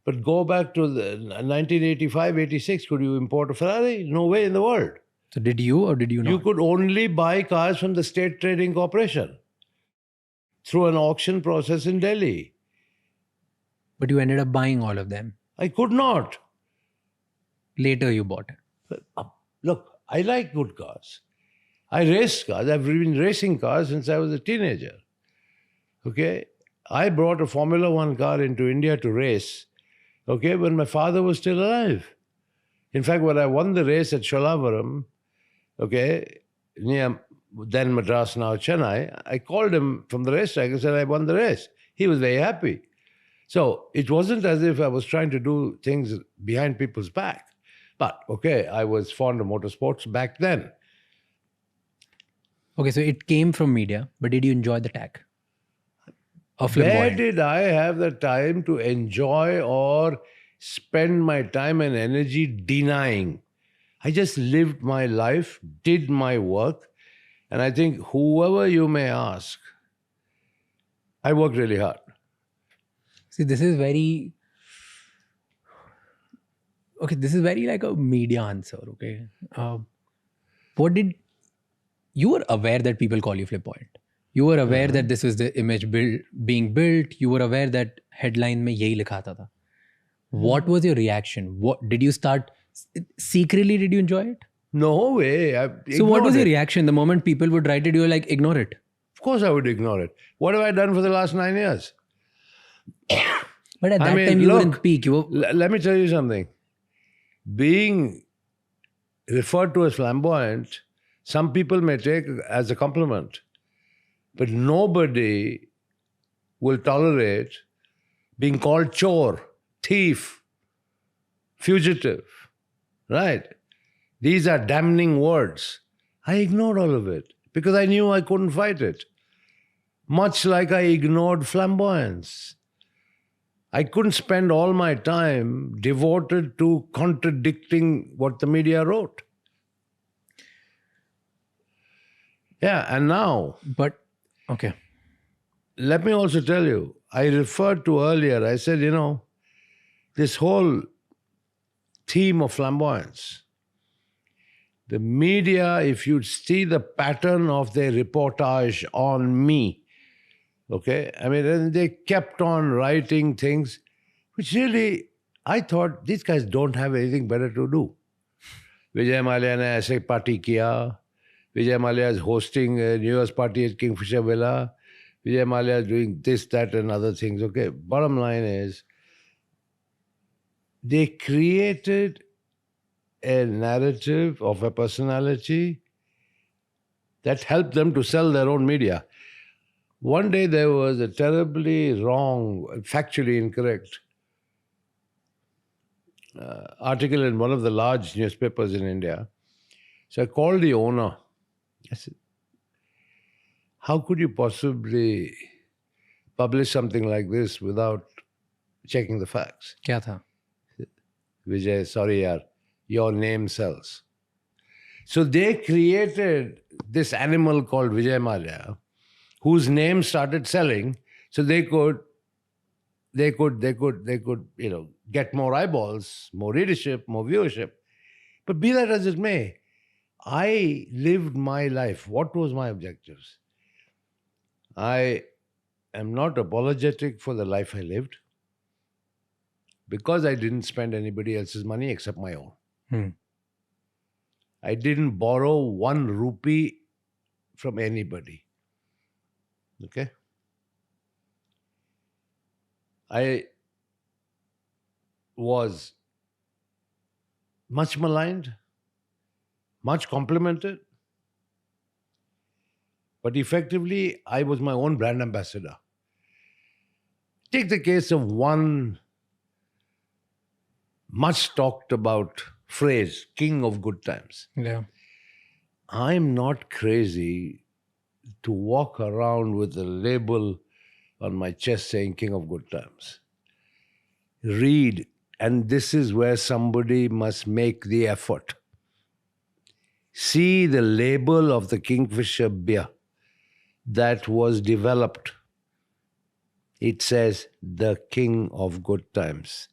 S2: But go back to the 1985, 86, could you import a Ferrari? No way in the world.
S1: So did you or did you not?
S2: You could only buy cars from the State Trading Corporation through an auction process in Delhi.
S1: But you ended up buying all of them.
S2: I could not.
S1: Later you bought it.
S2: Look, I like good cars. I race cars. I've been racing cars since I was a teenager. Okay? I brought a Formula One car into India to race, okay, when my father was still alive. In fact, when I won the race at Sholavaram, okay, near then Madras, now Chennai, I called him from the racetrack and said, I won the race. He was very happy. So it wasn't as if I was trying to do things behind people's back. But, okay, I was fond of motorsports back then.
S1: Okay, so it came from media, but did you enjoy the tag? Of
S2: Where
S1: flamboyant?
S2: did I have the time to enjoy or spend my time and energy denying? I just lived my life, did my work, and I think whoever you may ask, I worked really hard.
S1: See, this is very... Okay, this is very like a media answer, okay? What did... You were aware that people call you flamboyant. You were aware that this was the image being built. You were aware that headline mein yahi likha tha. What was your reaction? What did you start... Secretly, did you enjoy it?
S2: No way.
S1: So what was your
S2: it.
S1: reaction the moment people would write it? You were like, ignore it.
S2: Of course I would ignore it. What have I done for the last 9 years?
S1: But at that time, you were in peak. You were...
S2: Let me tell you something. Being referred to as flamboyant, some people may take as a compliment, but nobody will tolerate being called chore, thief, fugitive, right? These are damning words. I ignored all of it because I knew I couldn't fight it. Much like I ignored flamboyance. I couldn't spend all my time devoted to contradicting what the media wrote. Yeah, and now,
S1: But, okay.
S2: let me also tell you, I referred to earlier, I said, this whole theme of flamboyance, the media, if you see the pattern of their reportage on me, okay, I mean, they kept on writing things which really, I thought, these guys don't have anything better to do. Vijay Mallya ne aise party kiya. Vijay Mallya is hosting a New Year's party at Kingfisher Villa. Vijay Mallya is doing this, that, and other things. Okay, bottom line is, they created a narrative of a personality that helped them to sell their own media. One day there was a terribly wrong, factually incorrect article in one of the large newspapers in India. So I called the owner. I said, how could you possibly publish something like this without checking the facts?
S1: Kya tha?
S2: Vijay, sorry yaar, your name sells. So they created this animal called Vijay Mallya, whose name started selling, so they could get more eyeballs, more readership, more viewership. But be that as it may, I lived my life. What was my objectives? I am not apologetic for the life I lived because I didn't spend anybody else's money except my own.
S1: Hmm.
S2: I didn't borrow 1 rupee from anybody. Okay? I was much maligned, much complimented, but effectively, I was my own brand ambassador. Take the case of one much talked about phrase, king of good times.
S1: Yeah.
S2: I'm not crazy to walk around with a label on my chest saying king of good times. Read, and this is where somebody must make the effort. See the label of the Kingfisher beer that was developed. It says the king of good times.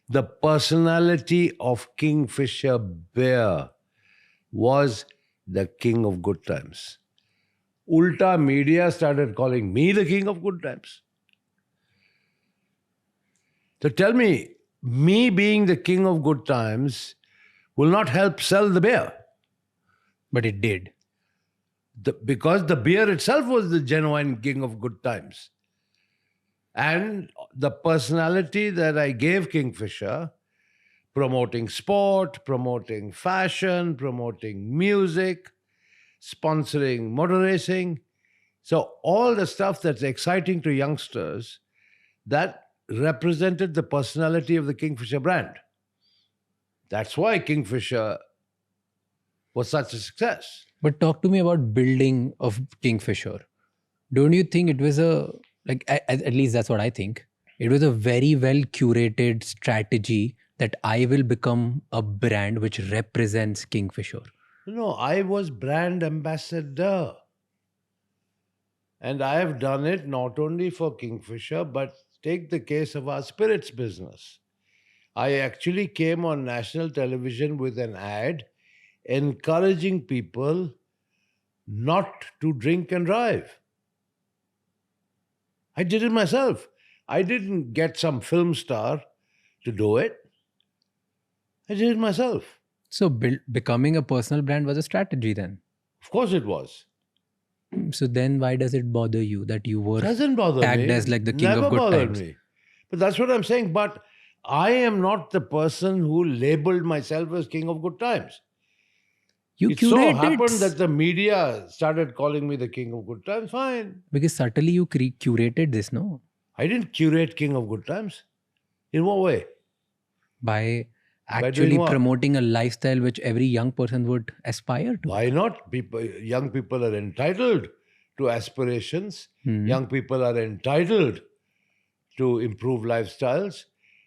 S2: The personality of Kingfisher beer was the king of good times. Ulta media started calling me the king of good times. So tell me, me being the king of good times will not help sell the beer.
S1: But it did.
S2: Because the beer itself was the genuine king of good times. And the personality that I gave Kingfisher, promoting sport, promoting fashion, promoting music, sponsoring motor racing. So all the stuff that's exciting to youngsters, that represented the personality of the Kingfisher brand. That's why Kingfisher was such a success.
S1: But talk to me about building of Kingfisher. Don't you think it was at least that's what I think. It was a very well curated strategy that I will become a brand which represents Kingfisher.
S2: No, I was brand ambassador. And I have done it not only for Kingfisher, but take the case of our spirits business. I actually came on national television with an ad encouraging people not to drink and drive. I did it myself. I didn't get some film star to do it. I did it myself.
S1: So becoming a personal brand was a strategy then.
S2: Of course it was.
S1: So then why does it bother you that you were
S2: Doesn't bother
S1: tagged
S2: me.
S1: as like the king
S2: Never
S1: of good
S2: bothered
S1: times?
S2: me. But that's what I'm saying. But I am not the person who labeled myself as king of good times.
S1: You
S2: It so
S1: curated
S2: happened that the media started calling me the king of good times. Fine.
S1: because subtly you curated this, no?
S2: I didn't curate king of good times. In what way?
S1: By
S2: doing
S1: actually
S2: what?
S1: promoting a lifestyle which every young person would aspire to.
S2: Why not? Young people are entitled to aspirations. Young people are entitled to improve lifestyles.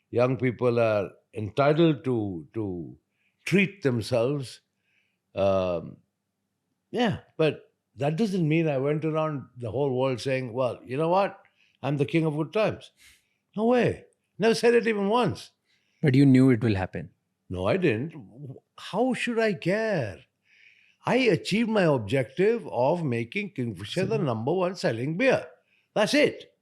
S2: Young people are entitled to treat themselves. Yeah, but that doesn't mean I went around the whole world saying, well, you know what? I'm the king of good times. No way. Never said it even once.
S1: But you knew it will happen.
S2: No, I didn't. How should I care? I achieved my objective of making Kingfisher the #1 selling beer. That's it.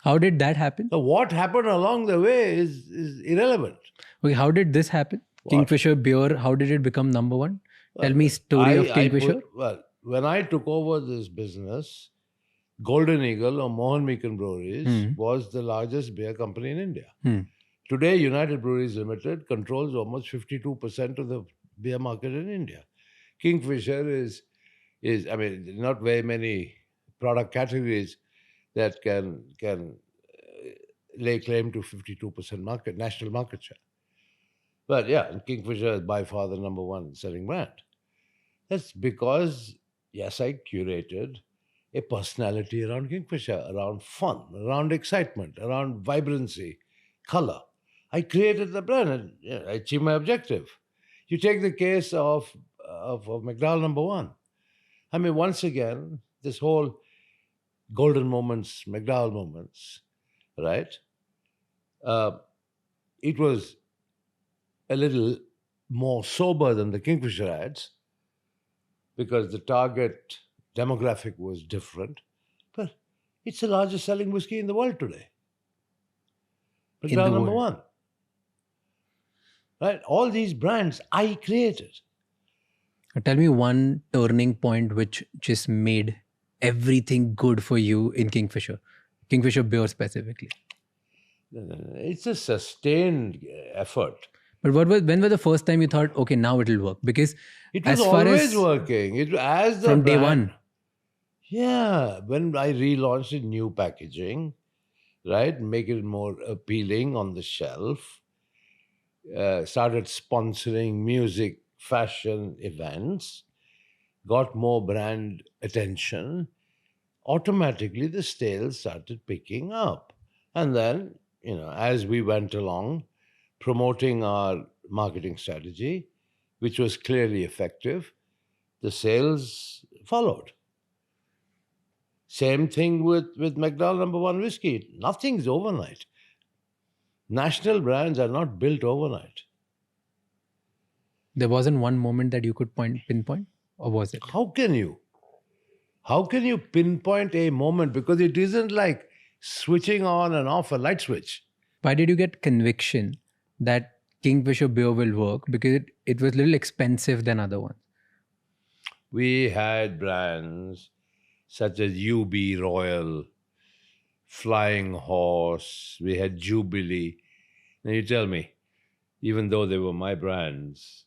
S1: How did that happen?
S2: So what happened along the way is irrelevant.
S1: Okay, how did this happen? Kingfisher beer, how did it become #1? Tell me story of Kingfisher.
S2: When I took over this business, Golden Eagle or Mohan Meekan Breweries was the largest beer company in India. Today, United Breweries Limited controls almost 52% of the beer market in India. Kingfisher is not very many product categories that can lay claim to 52% national market share. But yeah, Kingfisher is by far the #1 selling brand. That's because, yes, I curated a personality around Kingfisher, around fun, around excitement, around vibrancy, color. I created the brand and I achieved my objective. You take the case of McDowell #1. I mean, once again, this whole golden moments, McDowell moments, right? It was a little more sober than the Kingfisher ads because the target demographic was different. But It's the largest selling whiskey in the world today.
S1: In
S2: McDowell
S1: the
S2: number
S1: world.
S2: one. Right? All these brands I created.
S1: Tell me one turning point which just made everything good for you in Kingfisher. Kingfisher beer specifically.
S2: It's a sustained effort.
S1: But when was the first time you thought, okay, now it'll work? Because
S2: It was
S1: as far
S2: always
S1: as
S2: working. It as the
S1: from day
S2: brand-
S1: one.
S2: Yeah, when I relaunched in new packaging, right, make it more appealing on the shelf, started sponsoring music, fashion events, got more brand attention, automatically the sales started picking up. And then, as we went along, promoting our marketing strategy, which was clearly effective, the sales followed. Same thing with McDowell number one whiskey. Nothing's overnight. National brands are not built overnight.
S1: There wasn't one moment that you could pinpoint, or was it?
S2: How can you? How can you pinpoint a moment? Because it isn't like switching on and off a light switch.
S1: Why did you get conviction that Kingfisher beer will work? Because it was a little expensive than other ones.
S2: We had brands such as UB Royal, Flying Horse, we had Jubilee. Now you tell me, even though they were my brands,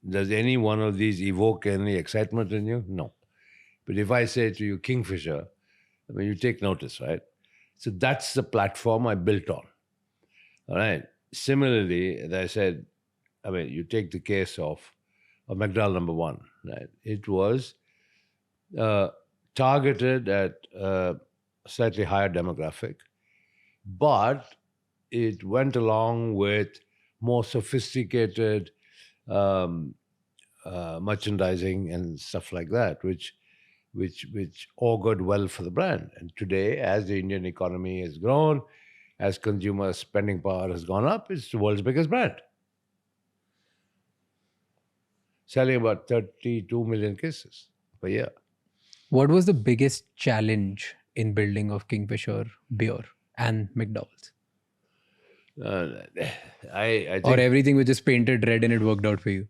S2: does any one of these evoke any excitement in you? No. But if I say to you Kingfisher, I mean, you take notice, right? So that's the platform I built on. All right. Similarly, as I said, I mean, you take the case of McDowell number one, right? It was targeted at a slightly higher demographic, but it went along with more sophisticated merchandising and stuff like that, which augured well for the brand. And today, as the Indian economy has grown, as consumer spending power has gone up, it's the world's biggest brand. Selling about 32 million cases per year.
S1: What was the biggest challenge in building of Kingfisher beer and McDowell's?
S2: I think...
S1: Or everything was just painted red and it worked out for you?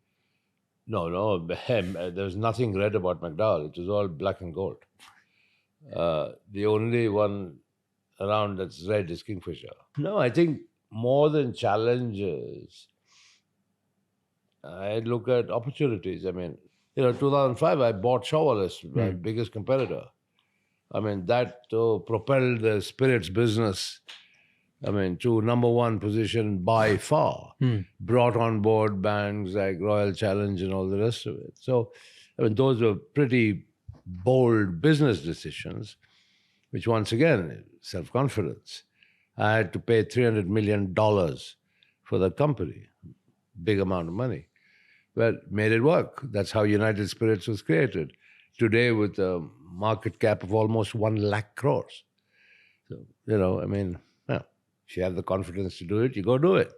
S2: No, there was nothing red about McDowell. It was all black and gold. The only one around that's red is Kingfisher. No, I think more than challenges, I look at opportunities. I mean, 2005, I bought Shawwalis, my biggest competitor. I mean, that propelled the spirits business, to number one position by far. Brought on board bands like Royal Challenge and all the rest of it. So, those were pretty bold business decisions, which once again, self-confidence. I had to pay $300 million for the company. Big amount of money. But made it work. That's how United Spirits was created. Today, with a market cap of almost 1 lakh crores. So, if you have the confidence to do it, you go do it.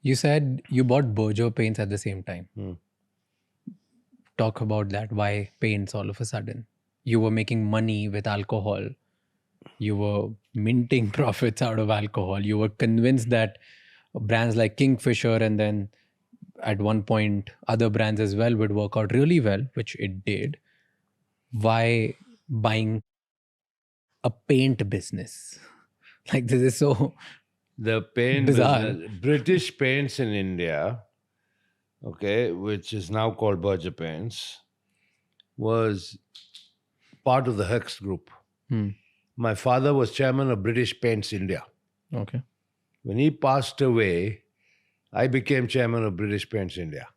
S1: You said you bought Berger paints at the same time. Talk about that. Why paints all of a sudden? You were making money with alcohol. You were minting profits out of alcohol. You were convinced that brands like Kingfisher and then at one point other brands as well would work out really well, which it did. Why buying a paint business? Like, this is so
S2: the paint
S1: bizarre.
S2: business, British Paints in India, which is now called Berger Paints, was part of the Hex Group. My father was chairman of British Paints India.
S1: Okay.
S2: When he passed away, I became chairman of British Paints India.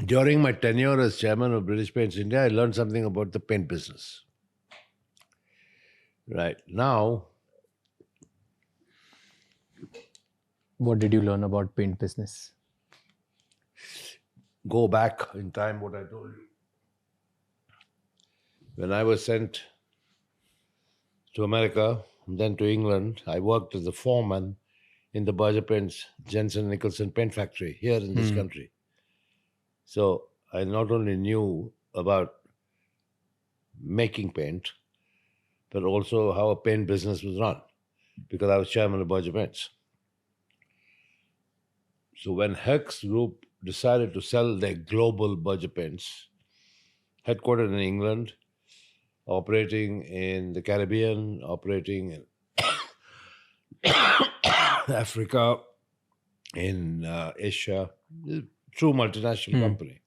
S2: During my tenure as chairman of British Paints India, I learned something about the paint business. Right. Now,
S1: What did you learn about paint business?
S2: go back in time what I told you. When I was sent to America, then to England, I worked as a foreman in the Berger Paints Jensen Nicholson paint factory here in this country. So I not only knew about making paint, but also how a paint business was run, because I was chairman of Berger Paints. So when Hex Group decided to sell their global Berger Paints, headquartered in England, operating in the Caribbean, operating in Africa, in Asia, true multinational company.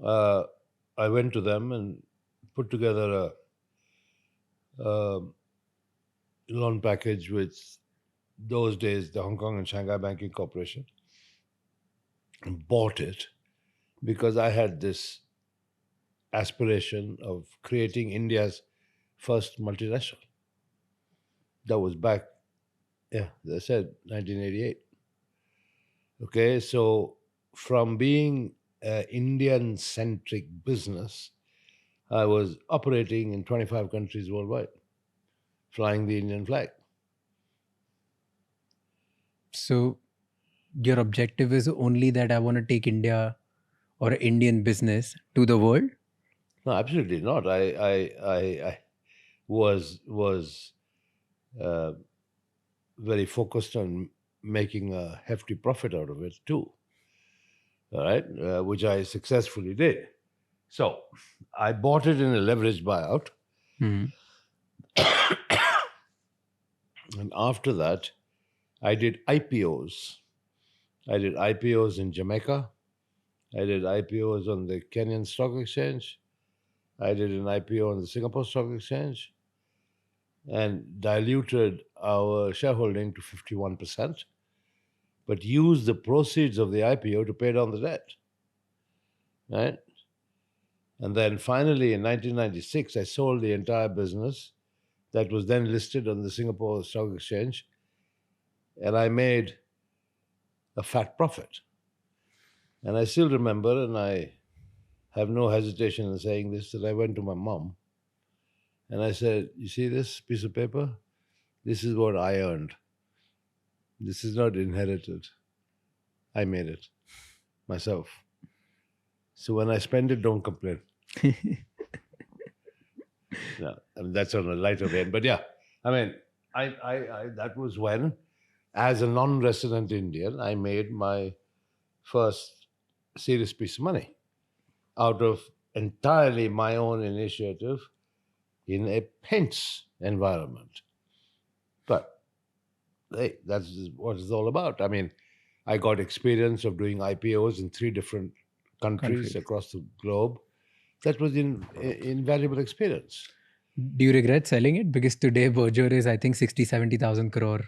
S2: I went to them and put together a loan package with those days the Hong Kong and Shanghai Banking Corporation, and bought it because I had this aspiration of creating India's first multinational. That was back, as I said, 1988. Okay, so from being an Indian-centric business, I was operating in 25 countries worldwide, flying the Indian flag.
S1: So your objective is only that I want to take India or Indian business to the world?
S2: No, absolutely not. I was very focused on making a hefty profit out of it too. All right, which I successfully did. So I bought it in a leveraged buyout. And after that, I did IPOs. I did IPOs in Jamaica. I did IPOs on the Kenyan Stock Exchange. I did an IPO on the Singapore Stock Exchange and diluted our shareholding to 51%, but used the proceeds of the IPO to pay down the debt. Right? And then finally in 1996, I sold the entire business that was then listed on the Singapore Stock Exchange, and I made a fat profit. And I still remember, and I have no hesitation in saying this, that I went to my mom and I said, you see this piece of paper? This is what I earned. This is not inherited. I made it myself. So when I spend it, don't complain. No, I mean, that's on a lighter vein. But yeah, I mean, I that was when, as a non-resident Indian, I made my first serious piece of money out of entirely my own initiative in a paints environment. But hey, that's what it's all about. I mean, I got experience of doing IPOs in 3 different countries across the globe. That was invaluable experience.
S1: Do you regret selling it? Because today Berger is, I think, 70,000 crore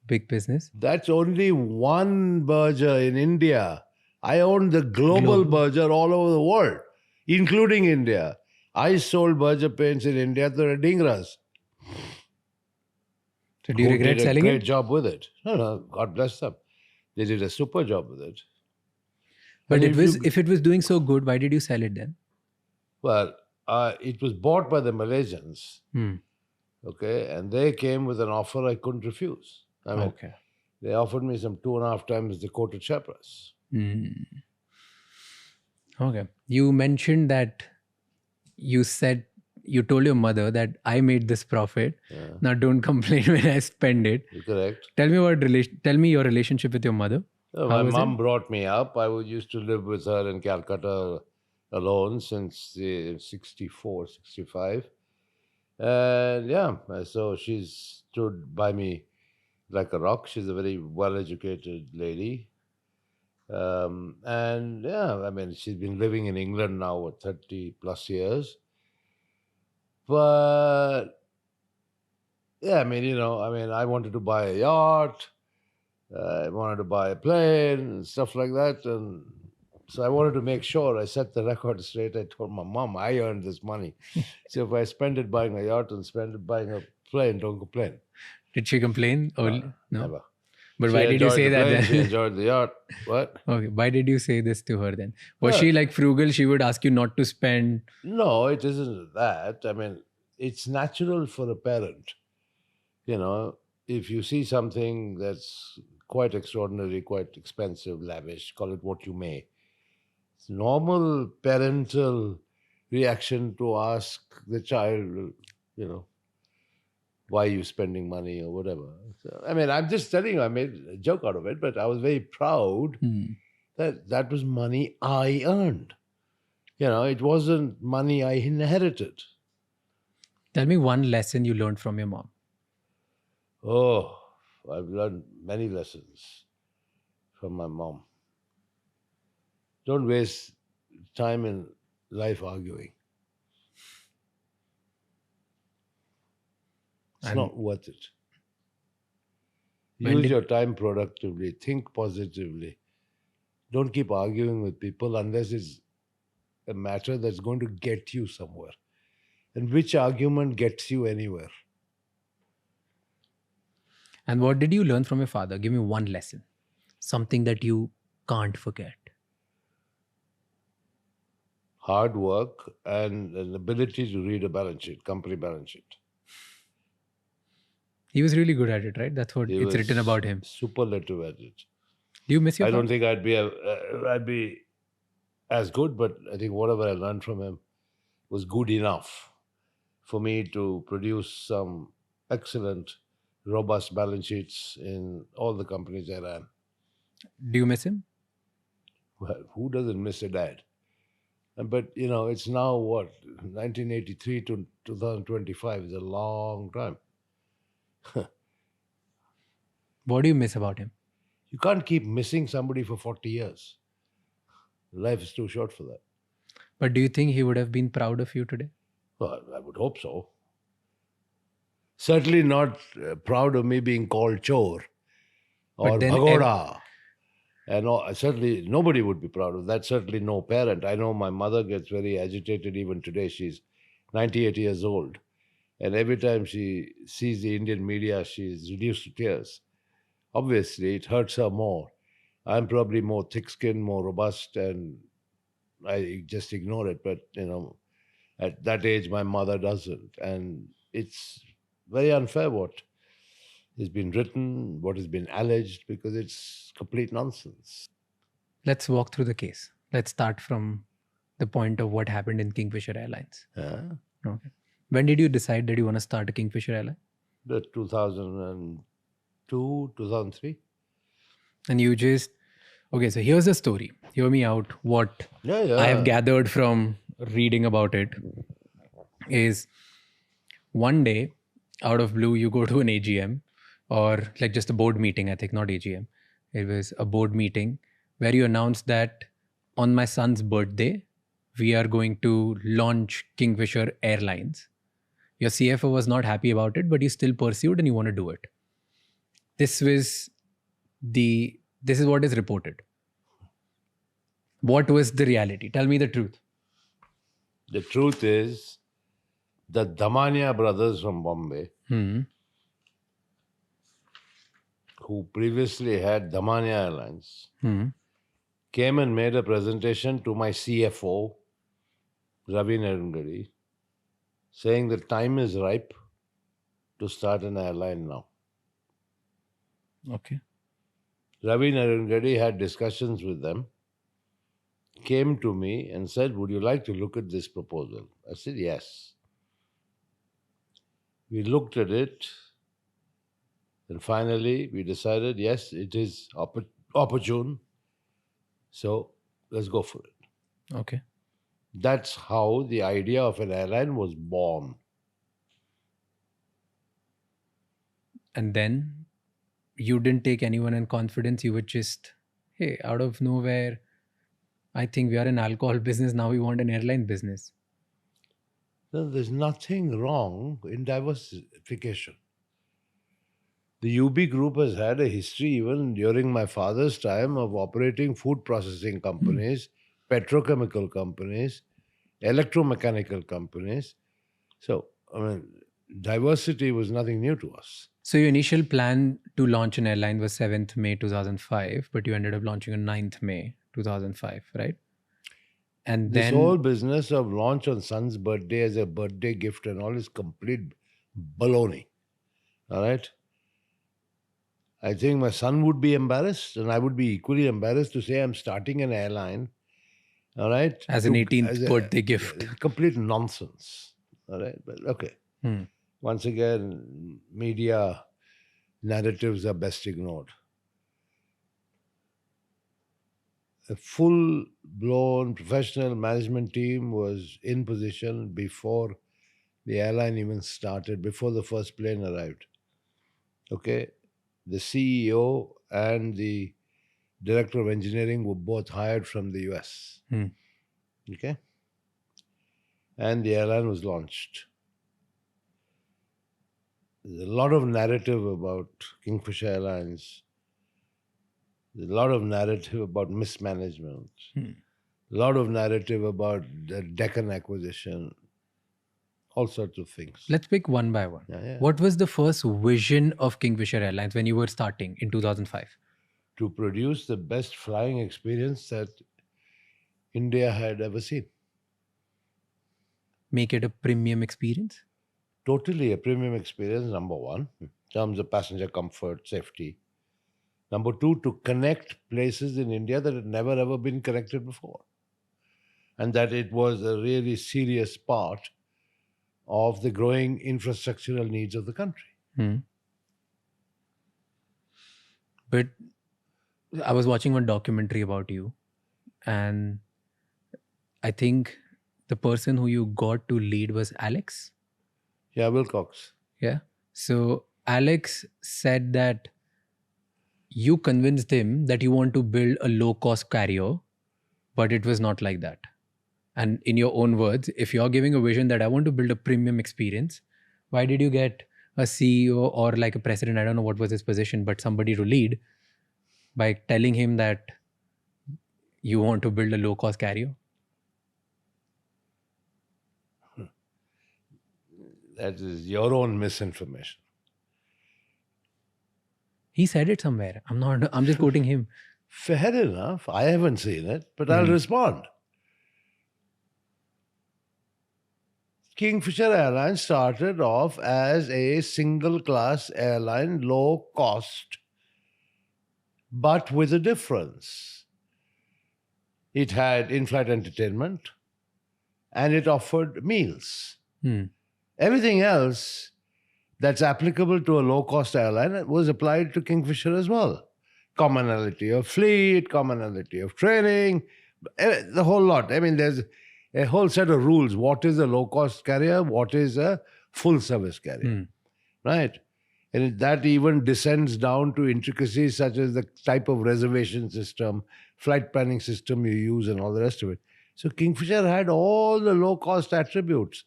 S1: big business.
S2: That's only one Berger in India. I owned the global Berger all over the world, including India. I sold Berger paints in India to the Dingras.
S1: So do you regret selling
S2: Did a great
S1: it?
S2: job with it. No, God bless them. They did a super job with it.
S1: But
S2: And
S1: if it was doing so good, why did you sell it then?
S2: Well, it was bought by the Malaysians. Okay, and they came with an offer I couldn't refuse. I mean, they offered me some 2.5 times the quoted share price.
S1: Okay. You mentioned that you told your mother that I made this profit. Now don't complain when I spend it.
S2: Correct.
S1: Tell me your relationship with your mother.
S2: My mom brought me up. I used to live with her in Calcutta alone since 64, 65. And yeah, so she's stood by me like a rock. She's a very well-educated lady. And yeah, I mean, she's been living in England now for 30 plus years. But yeah, I wanted to buy a yacht. I wanted to buy a plane and stuff like that. And so I wanted to make sure I set the record straight. I told my mom, I earned this money. So if I spend it buying a yacht and spend it buying a plane, don't complain.
S1: Did she complain?
S2: No.
S1: But why did you say that then?
S2: She enjoyed the yacht. What?
S1: Okay. Why did you say this to her then? Was she like frugal? She would ask you not to spend?
S2: No, it isn't that. I mean, it's natural for a parent. If you see something that's quite extraordinary, quite expensive, lavish, call it what you may. It's normal parental reaction to ask the child, why are you spending money or whatever. So, I mean, I'm just telling you, I made a joke out of it, but I was very proud that was money I earned. It wasn't money I inherited.
S1: Tell me one lesson you learned from your mom.
S2: Oh, I've learned many lessons from my mom. Don't waste time in life arguing. It's not worth it. Use your time productively. Think positively. Don't keep arguing with people unless it's a matter that's going to get you somewhere. And which argument gets you anywhere?
S1: And what did you learn from your father? Give me one lesson. Something that you can't forget.
S2: Hard work and an ability to read a balance sheet, company balance sheet.
S1: He was really good at it, right? That's what it's written about him.
S2: Superlative at it.
S1: Do you miss your father?
S2: I don't think I'd be as good, but I think whatever I learned from him was good enough for me to produce some excellent, robust balance sheets in all the companies I ran.
S1: Do you miss him?
S2: Well, who doesn't miss a dad? But, it's now what? 1983 to 2025 is a long time.
S1: What do you miss about him?
S2: You can't keep missing somebody for 40 years. Life is too short for that.
S1: But do you think he would have been proud of you today?
S2: Well, I would hope so. Certainly not proud of me being called chore or bhagoda. And certainly nobody would be proud of that. Certainly no parent. I know my mother gets very agitated even today. She's 98 years old. And every time she sees the Indian media, she's reduced to tears. Obviously, it hurts her more. I'm probably more thick-skinned, more robust, and I just ignore it. But, at that age, my mother doesn't. And it's very unfair what has been written, what has been alleged, because it's complete nonsense.
S1: Let's walk through the case. Let's start from the point of what happened in Kingfisher Airlines. Okay. When did you decide that you want to start a Kingfisher Airline?
S2: 2002, 2003.
S1: And you just... Okay, so here's the story. Hear me out. What I have gathered from reading about it is one day, out of blue, you go to an AGM or like just a board meeting, I think, not AGM. It was a board meeting where you announced that on my son's birthday, we are going to launch Kingfisher Airlines. Your CFO was not happy about it, but you still pursued and you want to do it. This is what is reported. What was the reality? Tell me the truth.
S2: The truth is the Damania brothers from Bombay, who previously had Damania Airlines, came and made a presentation to my CFO, Ravi Narungadi, saying the time is ripe to start an airline now.
S1: Okay.
S2: Ravi Narungadi had discussions with them, came to me and said, would you like to look at this proposal? I said, yes. We looked at it and finally we decided, yes, it is opportune. So let's go for it.
S1: Okay.
S2: That's how the idea of an airline was born.
S1: And then you didn't take anyone in confidence. You were just, hey, out of nowhere, I think we are an alcohol business. Now we want an airline business.
S2: No, there's nothing wrong in diversification. The UB group has had a history even during my father's time of operating food processing companies, petrochemical companies, electromechanical companies. So, diversity was nothing new to us.
S1: So your initial plan to launch an airline was 7th May 2005, but you ended up launching on 9th May 2005, right? And
S2: this
S1: then...
S2: whole business of launch on son's birthday as a birthday gift and all is complete baloney. All right? I think my son would be embarrassed and I would be equally embarrassed to say I'm starting an airline All right?
S1: As an 18th birthday gift.
S2: Complete nonsense. All right? But okay. Once again, media narratives are best ignored. A full-blown professional management team was in position before the airline even started, before the first plane arrived. Okay? The CEO and the director of engineering were both hired from the US. Okay? And the airline was launched. There's a lot of narrative about Kingfisher Airlines. There's a lot of narrative about mismanagement. A lot of narrative about the Deccan acquisition. All sorts of things.
S1: Let's pick one by one.
S2: Yeah.
S1: What was the first vision of Kingfisher Airlines when you were starting in 2005?
S2: To produce the best flying experience that India had ever seen.
S1: Make it a premium experience?
S2: Totally a premium experience, number one, in terms of passenger comfort, safety. Number two, to connect places in India that had never ever been connected before. And that it was a really serious part of the growing infrastructural needs of the country.
S1: But I was watching one documentary about you, and I think the person who you got to lead was Alex.
S2: Yeah, Wilcox.
S1: Yeah. So Alex said that you convinced him that you want to build a low-cost carrier, but it was not like that. And in your own words, if you're giving a vision that I want to build a premium experience, why did you get a CEO or like a president, I don't know what was his position, but somebody to lead by telling him that you want to build a low-cost carrier?
S2: That is your own misinformation.
S1: He said it somewhere. I'm just quoting him.
S2: Fair enough. I haven't seen it, but I'll respond. Kingfisher Airlines started off as a single-class airline, low cost, but with a difference. It had in-flight entertainment and it offered meals. Everything else that's applicable to a low-cost airline was applied to Kingfisher as well. Commonality of fleet, commonality of training, the whole lot. I mean, there's a whole set of rules. What is a low-cost carrier? What is a full-service carrier? Right? And that even descends down to intricacies such as the type of reservation system, flight planning system you use, and all the rest of it. So Kingfisher had all the low-cost attributes.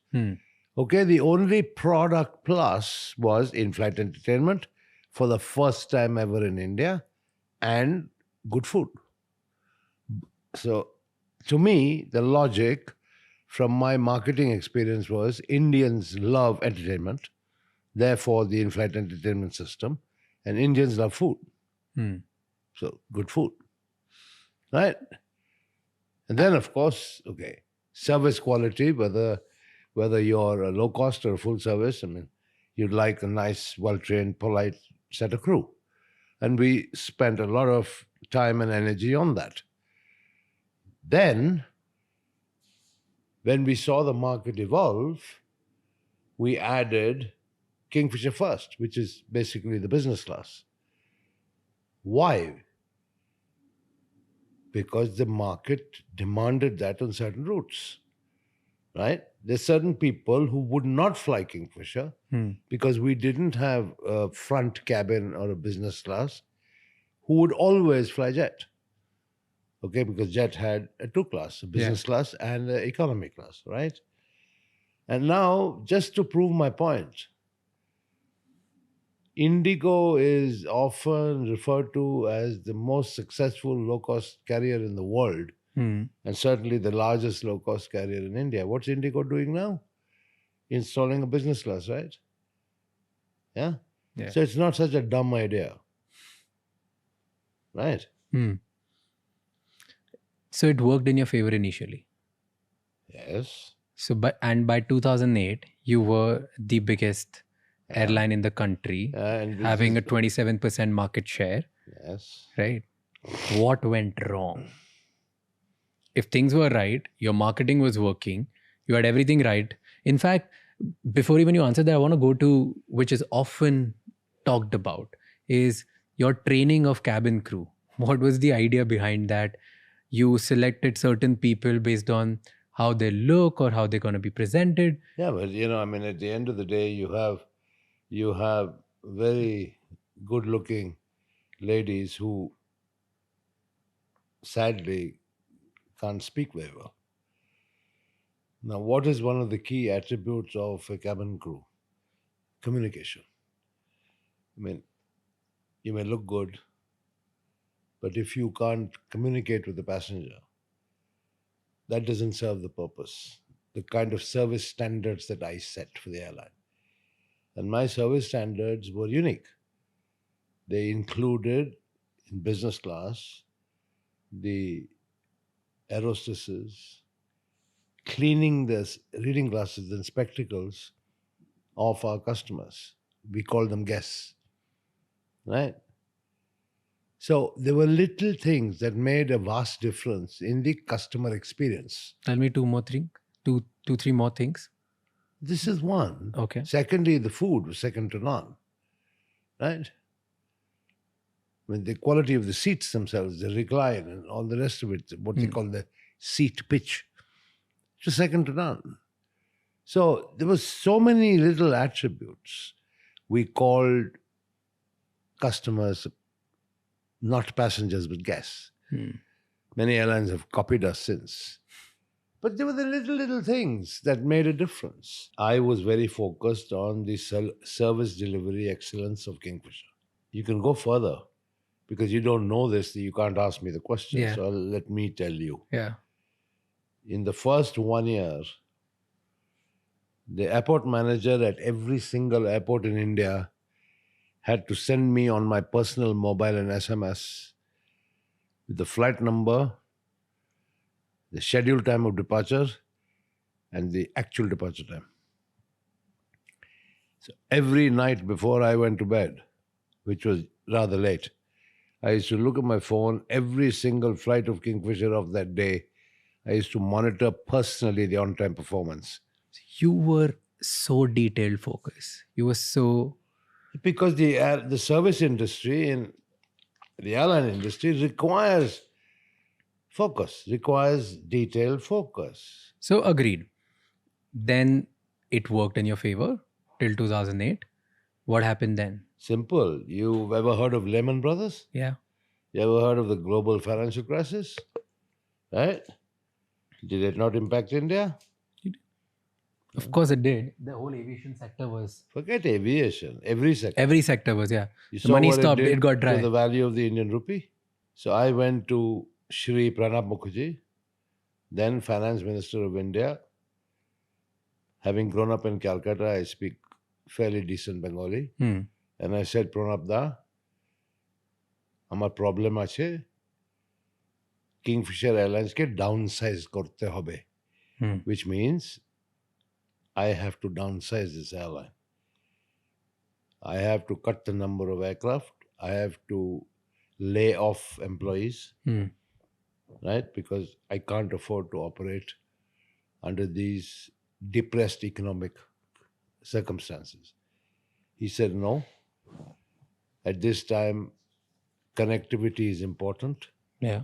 S2: Okay, the only product plus was in-flight entertainment for the first time ever in India and good food. So to me, the logic from my marketing experience was Indians love entertainment, therefore the in-flight entertainment system, and Indians love food. So good food, right? And then, of course, okay, service quality, whether you're a low cost or a full service, I mean, you'd like a nice, well-trained, polite set of crew. And we spent a lot of time and energy on that. Then, when we saw the market evolve, we added Kingfisher First, which is basically the business class. Why? Because the market demanded that on certain routes. Right? There's certain people who would not fly Kingfisher because we didn't have a front cabin or a business class, who would always fly jet. Okay, because jet had a two class, a business class and an economy class, right? And now, just to prove my point, Indigo is often referred to as the most successful low-cost carrier in the world. And certainly the largest low-cost carrier in India. What's Indigo doing now? Installing a business class, right? Yeah? So it's not such a dumb idea. Right?
S1: So it worked in your favor initially.
S2: Yes.
S1: So by 2008, you were the biggest airline in the country,
S2: And
S1: having a 27% market share.
S2: Yes.
S1: Right? What went wrong? if things were right, your marketing was working, you had everything right. In fact, before even you answer that, I want to go to, which is often talked about, is your training of cabin crew. What was the idea behind that? You selected certain people based on how they look or how they're going to be presented.
S2: Yeah, but I mean, at the end of the day, you have very good-looking ladies who sadly can't speak very well. Now, what is one of the key attributes of a cabin crew? Communication. I mean, you may look good, but if you can't communicate with the passenger, that doesn't serve the purpose. The kind of service standards that I set for the airline. And my service standards were unique. They included, in business class, the air hostesses cleaning the reading glasses and spectacles of our customers. We call them guests, right? So there were little things that made a vast difference in the customer experience.
S1: Tell me three more things.
S2: This is one.
S1: Okay.
S2: Secondly, the food was second to none, right? I mean, the quality of the seats themselves, the recline and all the rest of it, what they call the seat pitch, it was second to none. So there were so many little attributes. We called customers not passengers but guests. Many airlines have copied us since. But there were the little things that made a difference. I was very focused on the service delivery excellence of Kingfisher. You can go further because you don't know this, you can't ask me the question.
S1: Yeah.
S2: So let me tell you.
S1: Yeah.
S2: In the first 1 year, the airport manager at every single airport in India had to send me on my personal mobile an SMS with the flight number, the scheduled time of departure, and the actual departure time. So every night before I went to bed, which was rather late, I used to look at my phone, every single flight of Kingfisher of that day. I used to monitor personally the on-time performance.
S1: You were so detailed focused. You were so...
S2: Because the service industry and the airline industry requires focus, requires detailed focus.
S1: So agreed. Then it worked in your favor till 2008. What happened then?
S2: Simple. You've ever heard of Lehman Brothers?
S1: Yeah.
S2: You ever heard of the global financial crisis? Right? Did it not impact India?
S1: Of course it did. The whole aviation sector was...
S2: Forget aviation. Every sector.
S1: Every sector was, yeah.
S2: You
S1: The
S2: saw
S1: money
S2: what
S1: stopped.
S2: did
S1: It got dry.
S2: to the value of the Indian rupee. So I went to Shri Pranab Mukherjee, then Finance Minister of India. Having grown up in Calcutta, I speak fairly decent Bengali. And I said, Pranab da, amar problem ache, Kingfisher Airlines ke downsize korte hobe. Which means I have to downsize this airline. I have to cut the number of aircraft. I have to lay off employees, right? Because I can't afford to operate under these depressed economic circumstances. He said, no. At this time, connectivity is important.
S1: Yeah.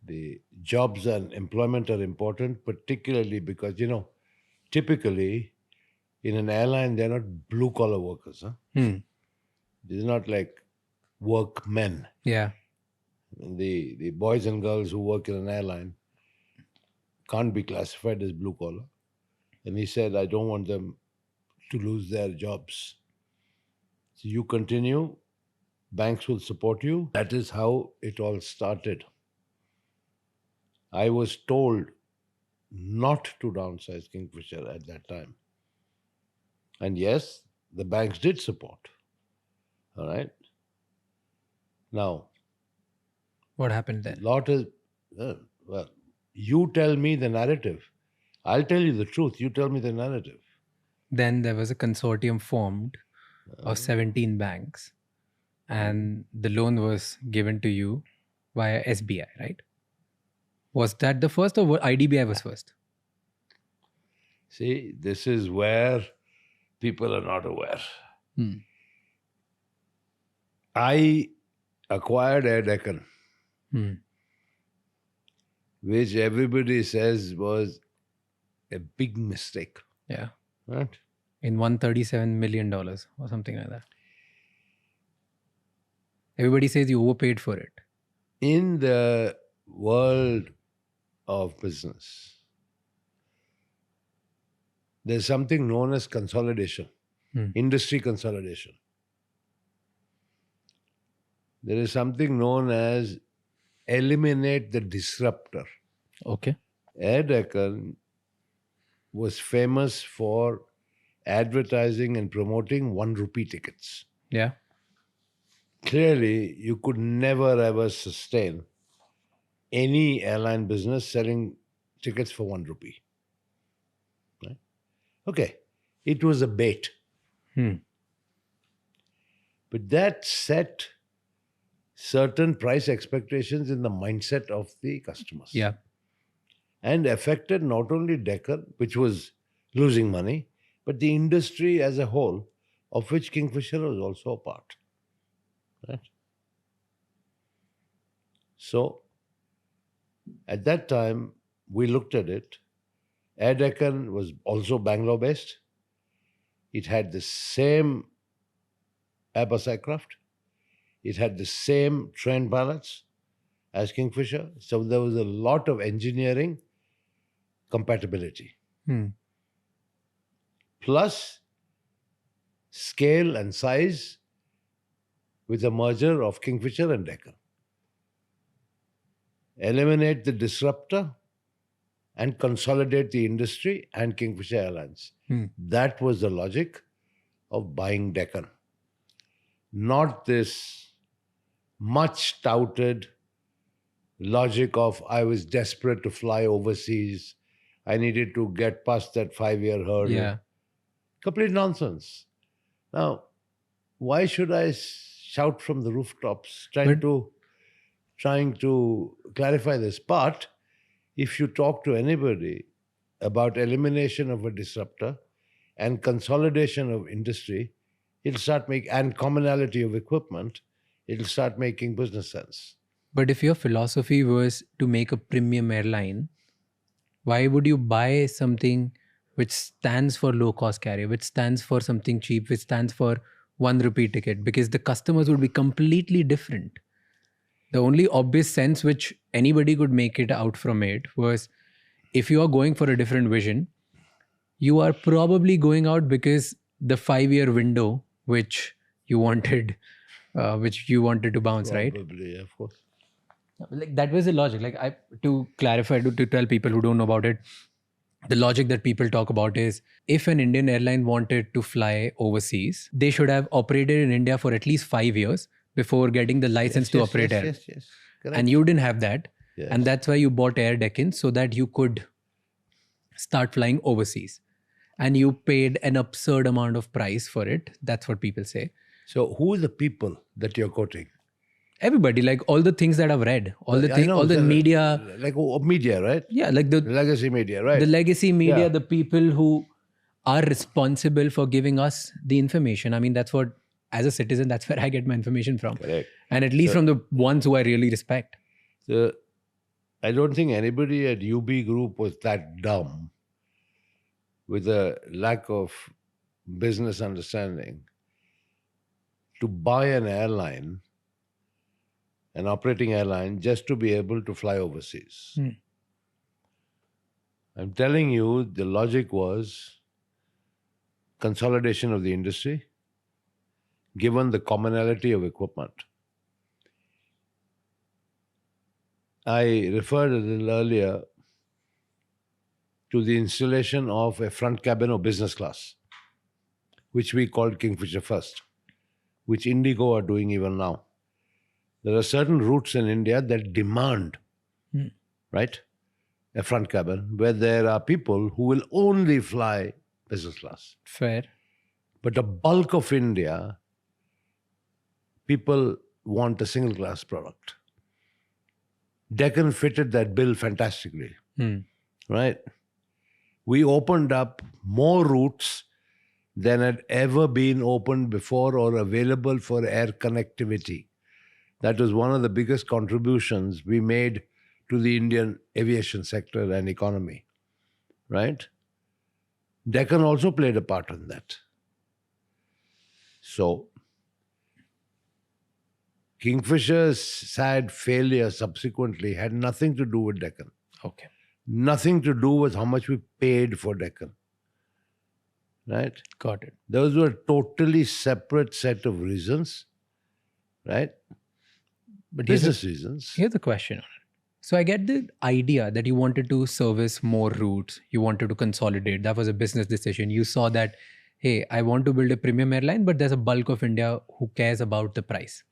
S2: The jobs and employment are important, particularly because, typically in an airline, they're not blue-collar workers. They're not like workmen.
S1: Yeah.
S2: The boys and girls who work in an airline can't be classified as blue-collar. And he said, I don't want them to lose their jobs. So you continue, banks will support you. That is how it all started. I was told not to downsize Kingfisher at that time. And yes, the banks did support. All right. Now,
S1: What happened then?
S2: Well, you tell me the narrative. I'll tell you the truth. You tell me the narrative.
S1: Then there was a consortium formed of 17 banks, and the loan was given to you via SBI, right? Was that the first or IDBI was first?
S2: See, this is where people are not aware. I acquired Air Deccan, which everybody says was a big mistake.
S1: Yeah.
S2: Right?
S1: In $137 million or something like that. Everybody says you overpaid for it.
S2: In the world of business, there's something known as consolidation, industry consolidation. There is something known as eliminate the disruptor.
S1: Okay.
S2: Air Deccan was famous for advertising and promoting 1 rupee tickets.
S1: Yeah.
S2: Clearly, you could never ever sustain any airline business selling tickets for 1 rupee. Right? Okay, it was a bait. But that set certain price expectations in the mindset of the customers.
S1: Yeah.
S2: And affected not only Deccan, which was losing money, but the industry as a whole, of which Kingfisher was also a part. Right? So, at that time, we looked at it. Air Deccan was also Bangalore based. It had the same Airbus aircraft. It had the same trained pilots as Kingfisher. So there was a lot of engineering compatibility. Plus scale and size with the merger of Kingfisher and Deccan. Eliminate the disruptor and consolidate the industry and Kingfisher Airlines. That was the logic of buying Deccan. Not this much touted logic of I was desperate to fly overseas. I needed to get past that 5-year hurdle.
S1: Yeah.
S2: Complete nonsense. Now, why should I shout from the rooftops trying to clarify this? But if you talk to anybody about elimination of a disruptor and consolidation of industry, it'll start and commonality of equipment, it'll start making business sense.
S1: But if your philosophy was to make a premium airline, why would you buy something which stands for low-cost carrier, which stands for something cheap, which stands for 1 rupee ticket? Because the customers would be completely different. The only obvious sense which anybody could make it out from it was, if you are going for a different vision, you are probably going out because the 5-year window which you wanted to bounce, right?
S2: Probably, of course.
S1: Like that was the logic. Like to clarify, to tell people who don't know about it, the logic that people talk about is, if an Indian airline wanted to fly overseas, they should have operated in India for at least 5 years before getting the license to operate air.
S2: Yes. Correct.
S1: And you didn't have that.
S2: Yes.
S1: And that's why you bought Air Deccan, so that you could start flying overseas. And you paid an absurd amount of price for it. That's what people say.
S2: So who are the people that you're quoting?
S1: Everybody, like all the things that I've read, all the media.
S2: Like media, right?
S1: Yeah, like the
S2: legacy media, right?
S1: The legacy media,
S2: Yeah.
S1: the people who are responsible for giving us the information. I mean, that's what, as a citizen, that's where I get my information from.
S2: Correct.
S1: And at least from the ones who I really respect.
S2: I don't think anybody at UB Group was that dumb, with a lack of business understanding, to buy an airline, an operating airline, just to be able to fly overseas. I'm telling you, the logic was consolidation of the industry, given the commonality of equipment. I referred a little earlier to the installation of a front cabin of business class, which we called Kingfisher First, which Indigo are doing even now. There are certain routes in India that demand, right, a front cabin, where there are people who will only fly business class.
S1: Fair.
S2: But the bulk of India, people want a single class product. Deccan fitted that bill fantastically. Right? We opened up more routes than had ever been opened before or available for air connectivity. That was one of the biggest contributions we made to the Indian aviation sector and economy. Right? Deccan also played a part in that. So, Kingfisher's sad failure subsequently had nothing to do with Deccan.
S1: Okay.
S2: Nothing to do with how much we paid for Deccan. Right?
S1: Got it.
S2: Those were totally separate set of reasons. Right?
S1: But
S2: Business reasons.
S1: Here's the question on it. So I get the idea that you wanted to service more routes. You wanted to consolidate. That was a business decision. You saw that, hey, I want to build a premium airline, but there's a bulk of India who cares about the price.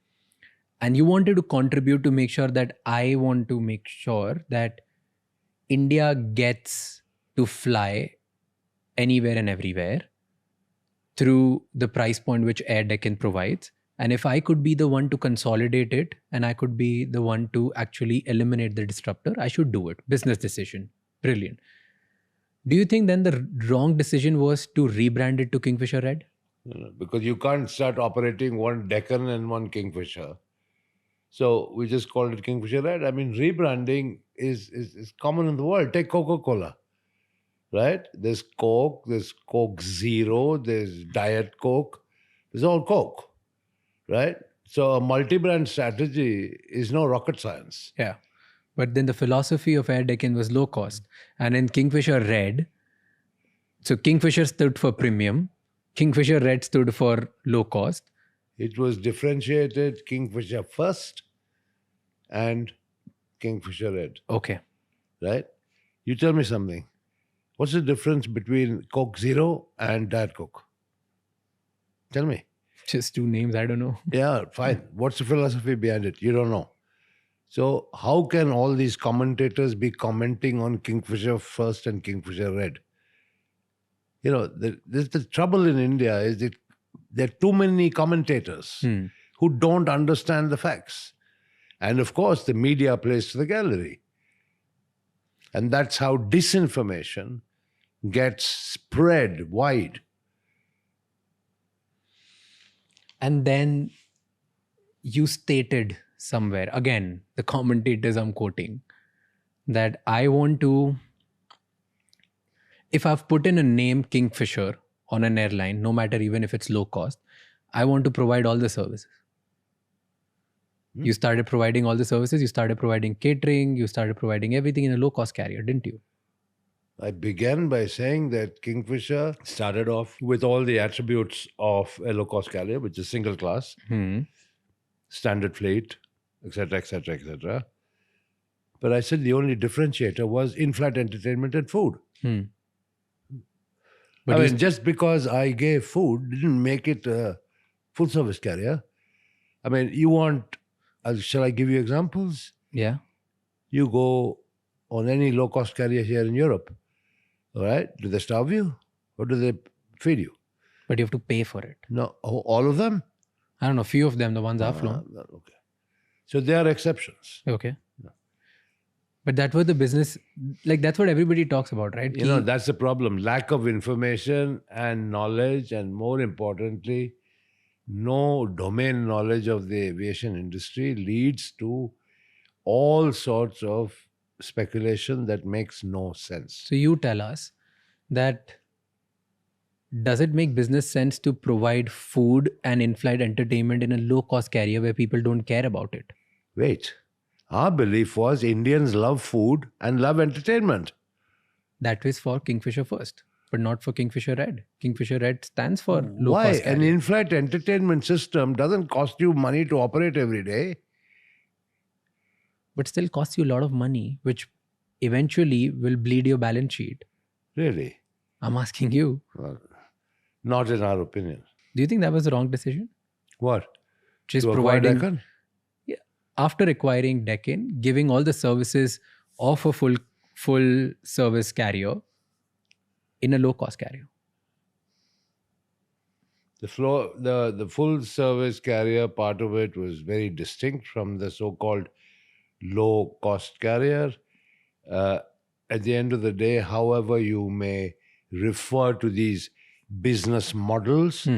S1: And you wanted to contribute to make sure that I want to make sure that India gets to fly anywhere and everywhere through the price point which Air Deccan provides. And if I could be the one to consolidate it and I could be the one to actually eliminate the disruptor, I should do it. Business decision. Brilliant. Do you think then the wrong decision was to rebrand it to Kingfisher Red?
S2: No, because you can't start operating one Deccan and one Kingfisher. So we just called it Kingfisher Red. I mean, rebranding is common in the world. Take Coca-Cola, right? There's Coke, there's Coke Zero, there's Diet Coke. There's all Coke, right? So a multi-brand strategy is no rocket science.
S1: Yeah. But then the philosophy of Air Deccan was low cost. And in Kingfisher Red, so Kingfisher stood for premium, Kingfisher Red stood for low cost.
S2: It was differentiated Kingfisher first and Kingfisher Red.
S1: Okay.
S2: Right? You tell me something. What's the difference between Coke Zero and Diet Coke? Tell me.
S1: Just two names, I don't know.
S2: Yeah, fine. What's the philosophy behind it? You don't know. So how can all these commentators be commenting on Kingfisher first and Kingfisher Red? You know, the trouble in India is that there are too many commentators who don't understand the facts. And of course, the media plays to the gallery. And that's how disinformation gets spread wide.
S1: And then you stated somewhere, again, the commentators I'm quoting, that I want to, if I've put in a name Kingfisher on an airline, no matter even if it's low cost, I want to provide all the services. You started providing all the services, you started providing catering, you started providing everything in a low cost carrier, didn't you?
S2: I began by saying that Kingfisher started off with all the attributes of a low-cost carrier, which is single class, standard fleet, etc., etc., etc. But I said the only differentiator was in-flight entertainment and food.
S1: But
S2: I mean, just because I gave food didn't make it a full-service carrier. I mean, you want, shall I give you examples?
S1: Yeah.
S2: You go on any low-cost carrier here in Europe, all right? Do they starve you or do they feed you?
S1: But you have to pay for it.
S2: No, all of them?
S1: I don't know, few of them, the ones I've flown.
S2: Okay. So there are exceptions.
S1: Okay. But that was the business, like that's what everybody talks about, right?
S2: You know, that's the problem. Lack of information and knowledge, and more importantly, no domain knowledge of the aviation industry leads to all sorts of speculation that makes no sense.
S1: So you tell us that does it make business sense to provide food and in-flight entertainment in a low-cost carrier where people don't care about it?
S2: Wait. Our belief was Indians love food and love entertainment.
S1: That is for Kingfisher first, but not for Kingfisher Red. Kingfisher Red stands for
S2: Why?
S1: low-cost carrier.
S2: An in-flight entertainment system doesn't cost you money to operate every day.
S1: But still costs you a lot of money, which eventually will bleed your balance sheet.
S2: Really?
S1: I'm asking you.
S2: Well, not in our opinion.
S1: Do you think that was the wrong decision?
S2: What?
S1: Just
S2: To acquire
S1: providing...
S2: Deccan?
S1: After acquiring Deccan, giving all the services of a full service carrier in a low cost carrier.
S2: The full service carrier part of it was very distinct from the so-called low-cost carrier. At the end of the day, however you may refer to these business models,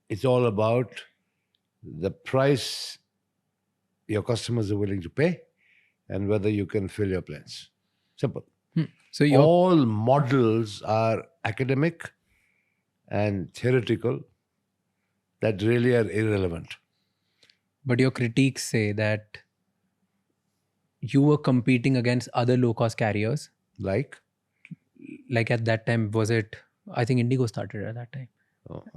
S2: it's all about the price your customers are willing to pay and whether you can fill your planes. Simple.
S1: So
S2: All models are academic and theoretical that really are irrelevant.
S1: But your critiques say that you were competing against other low-cost carriers.
S2: Like
S1: At that time, was it? I think Indigo started at that time,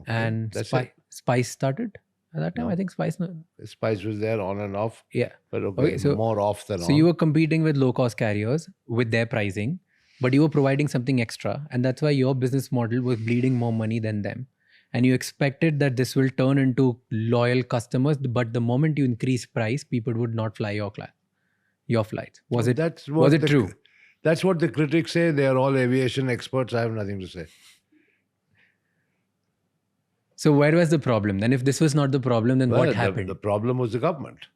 S1: and
S2: That's it.
S1: Spice started at that time.
S2: No.
S1: I think Spice.
S2: Spice was there on and off,
S1: Yeah.
S2: but
S1: Okay, so-
S2: more off than on.
S1: So you were competing with low-cost carriers with their pricing, but you were providing something extra, and that's why your business model was bleeding more money than them. And you expected that this will turn into loyal customers, but the moment you increase price, people would not fly your flights. Was it true?
S2: That's what the critics say. They are all aviation experts. I have nothing to say.
S1: So where was the problem? Then if this was not the problem, then what happened?
S2: The problem was the government.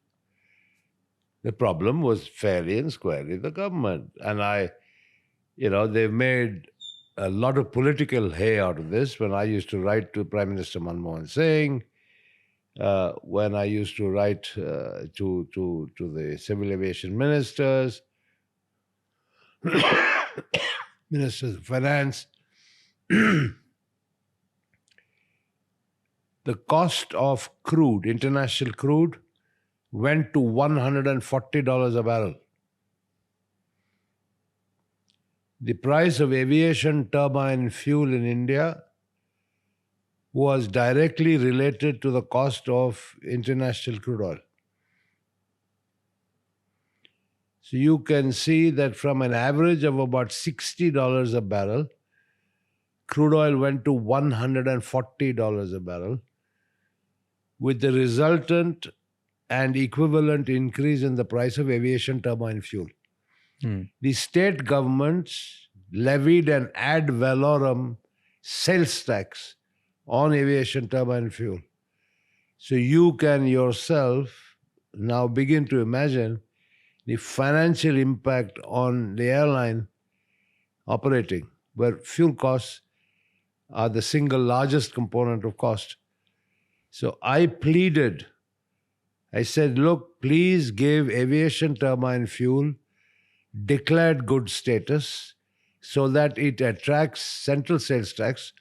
S2: The problem was fairly and squarely the government. And they've made a lot of political hay out of this. When I used to write to Prime Minister Manmohan Singh, when I used to write to the civil aviation ministers, ministers of finance, the cost of crude, international crude, went to $140 a barrel. The price of aviation turbine fuel in India was directly related to the cost of international crude oil. So you can see that from an average of about $60 a barrel, crude oil went to $140 a barrel, with the resultant and equivalent increase in the price of aviation turbine fuel. The state governments levied an ad valorem sales tax on aviation turbine fuel. So you can yourself now begin to imagine the financial impact on the airline operating, where fuel costs are the single largest component of cost. So I pleaded, I said, look, please give aviation turbine fuel declared good status so that it attracts central sales tax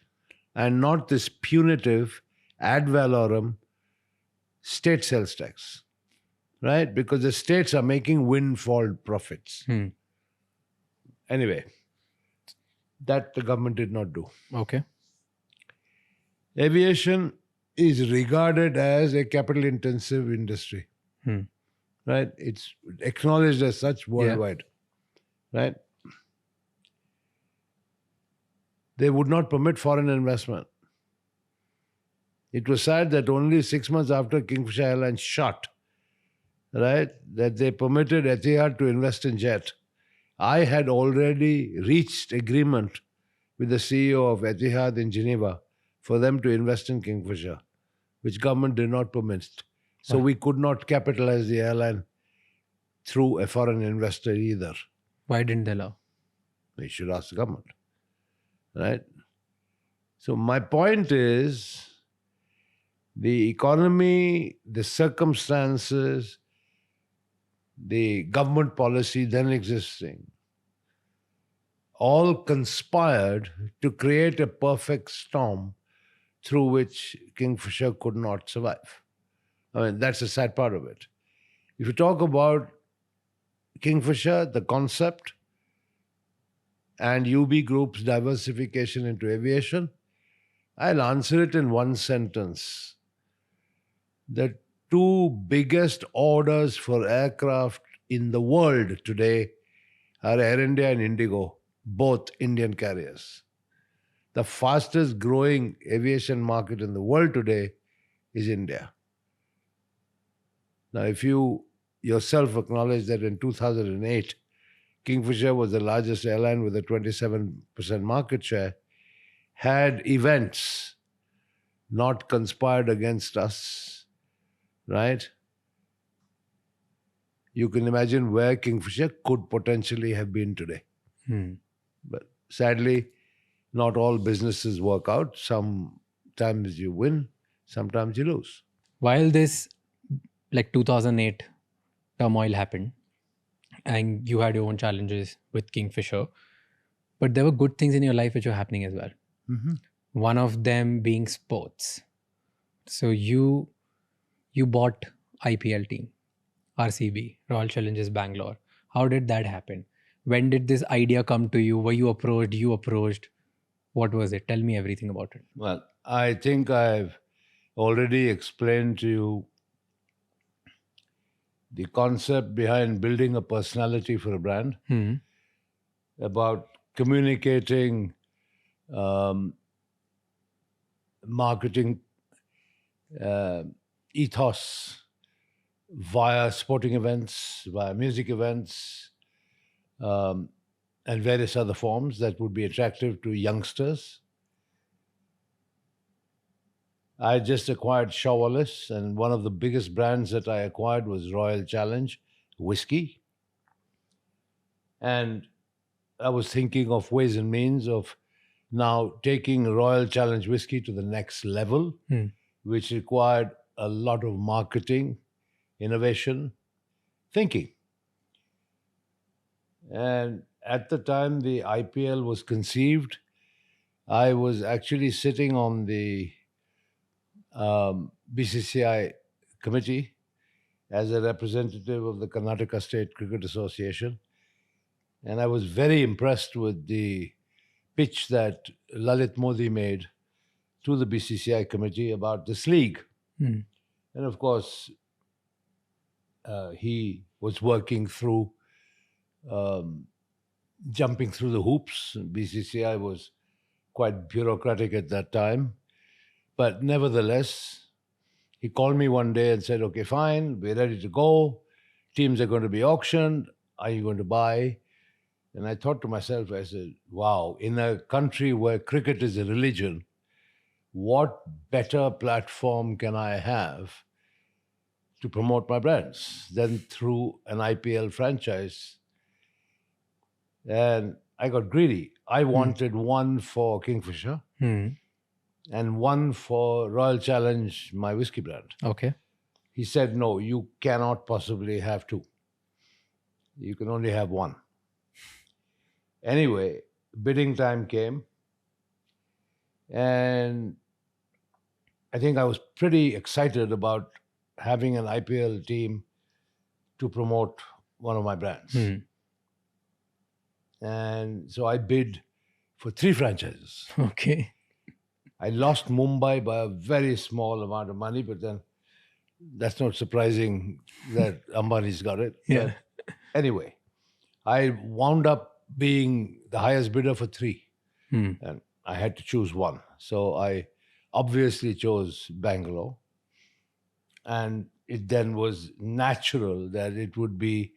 S2: and not this punitive ad valorem state sales tax, right? Because the states are making windfall profits. Anyway, that the government did not do.
S1: Okay.
S2: Aviation is regarded as a capital-intensive industry, right? It's acknowledged as such worldwide, right? They would not permit foreign investment. It was said that only 6 months after Kingfisher Airlines shut, right, that they permitted Etihad to invest in jet. I had already reached agreement with the CEO of Etihad in Geneva for them to invest in Kingfisher, which government did not permit. So we could not capitalize the airline through a foreign investor either.
S1: Why didn't they allow?
S2: You should ask the government, right? So my point is, the economy, the circumstances, the government policy then existing, all conspired to create a perfect storm through which Kingfisher could not survive. I mean, that's the sad part of it. If you talk about Kingfisher, the concept, and UB Group's diversification into aviation, I'll answer it in one sentence. The two biggest orders for aircraft in the world today are Air India and Indigo, both Indian carriers. The fastest growing aviation market in the world today is India. Now, if you yourself acknowledge that in 2008, Kingfisher was the largest airline with a 27% market share, had events not conspired against us, right? you can imagine where Kingfisher could potentially have been today. But sadly, not all businesses work out. Sometimes you win, sometimes you lose.
S1: While this, like 2008 turmoil happened, and you had your own challenges with Kingfisher, but there were good things in your life which were happening as well. One of them being sports. So you bought IPL team, RCB, Royal Challengers Bangalore. How did that happen? When did this idea come to you? Were you approached? You approached? What was it? Tell me everything about it.
S2: Well, I think I've already explained to you the concept behind building a personality for a brand, about communicating marketing ethos via sporting events, via music events, and various other forms that would be attractive to youngsters. I just acquired Shaw Wallace, and one of the biggest brands that I acquired was Royal Challenge whiskey. And I was thinking of ways and means of now taking Royal Challenge whiskey to the next level, which required a lot of marketing, innovation, thinking. And at the time the IPL was conceived, I was actually sitting on the BCCI committee as a representative of the Karnataka State Cricket Association. And I was very impressed with the pitch that Lalit Modi made to the BCCI committee about this league. And of course, he was working through jumping through the hoops. BCCI was quite bureaucratic at that time. But nevertheless, he called me one day and said, okay, fine, we're ready to go. Teams are going to be auctioned. Are you going to buy? And I thought to myself, I said, wow, in a country where cricket is a religion, what better platform can I have to promote my brands than through an IPL franchise? And I got greedy. I wanted one for Kingfisher and one for Royal Challenge, my whiskey brand.
S1: Okay.
S2: He said, no, you cannot possibly have two. You can only have one. Anyway, bidding time came, and I think I was pretty excited about having an IPL team to promote one of my brands. And so I bid for 3 franchises.
S1: Okay.
S2: I lost Mumbai by a very small amount of money, but then that's not surprising that Ambani's got it.
S1: Yeah.
S2: But anyway, I wound up being the highest bidder for 3. And I had to choose one. So I obviously chose Bangalore. And it then was natural that it would be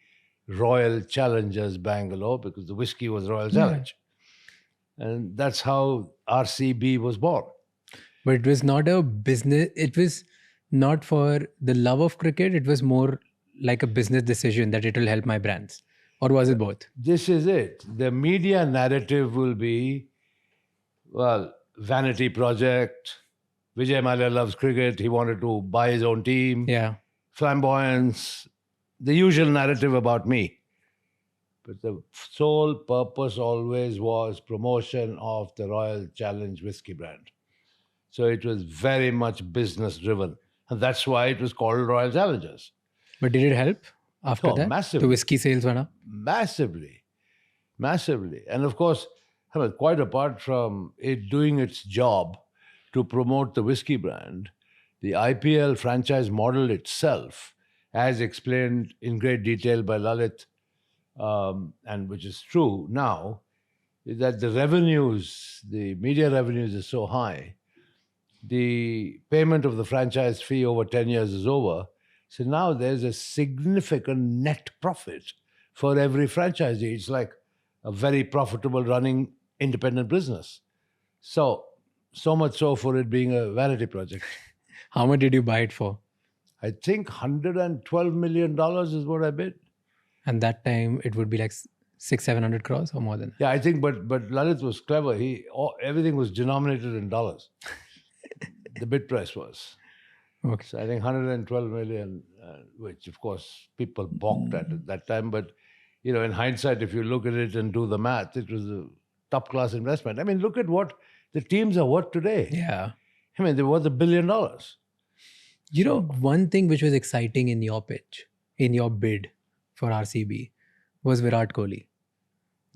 S2: Royal Challengers Bangalore, because the whiskey was Royal Challenge. And that's how RCB was born.
S1: But it was not a business, it was not for the love of cricket, it was more like a business decision that it will help my brands. Or was it both?
S2: This is it. The media narrative will be, well, vanity project. Vijay Mallya loves cricket. He wanted to buy his own team.
S1: Yeah.
S2: Flamboyance. The usual narrative about me. But the sole purpose always was promotion of the Royal Challenge whiskey brand. So it was very much business driven. And that's why it was called Royal Challengers.
S1: But did it help after that?
S2: Massively.
S1: The whiskey sales went up?
S2: Massively. Massively. And of course, I mean, quite apart from it doing its job to promote the whiskey brand, the IPL franchise model itself, as explained in great detail by Lalit, and which is true now, is that the revenues, the media revenues are so high, the payment of the franchise fee over 10 years is over. So now there's a significant net profit for every franchisee. It's like a very profitable running independent business. So much so for it being a vanity project.
S1: How much did you buy it for?
S2: I think $112 million is what I bid.
S1: And that time it would be like 600-700 crores or more than that.
S2: Yeah, I think, but Lalit was clever. Everything was denominated in dollars. The bid price was.
S1: Okay.
S2: So I think 112 million, which of course people balked at that time. But in hindsight, if you look at it and do the math, it was a top class investment. I mean, look at what the teams are worth today.
S1: Yeah.
S2: I mean, they're worth $1 billion.
S1: One thing which was exciting in your pitch, in your bid for RCB, was Virat Kohli.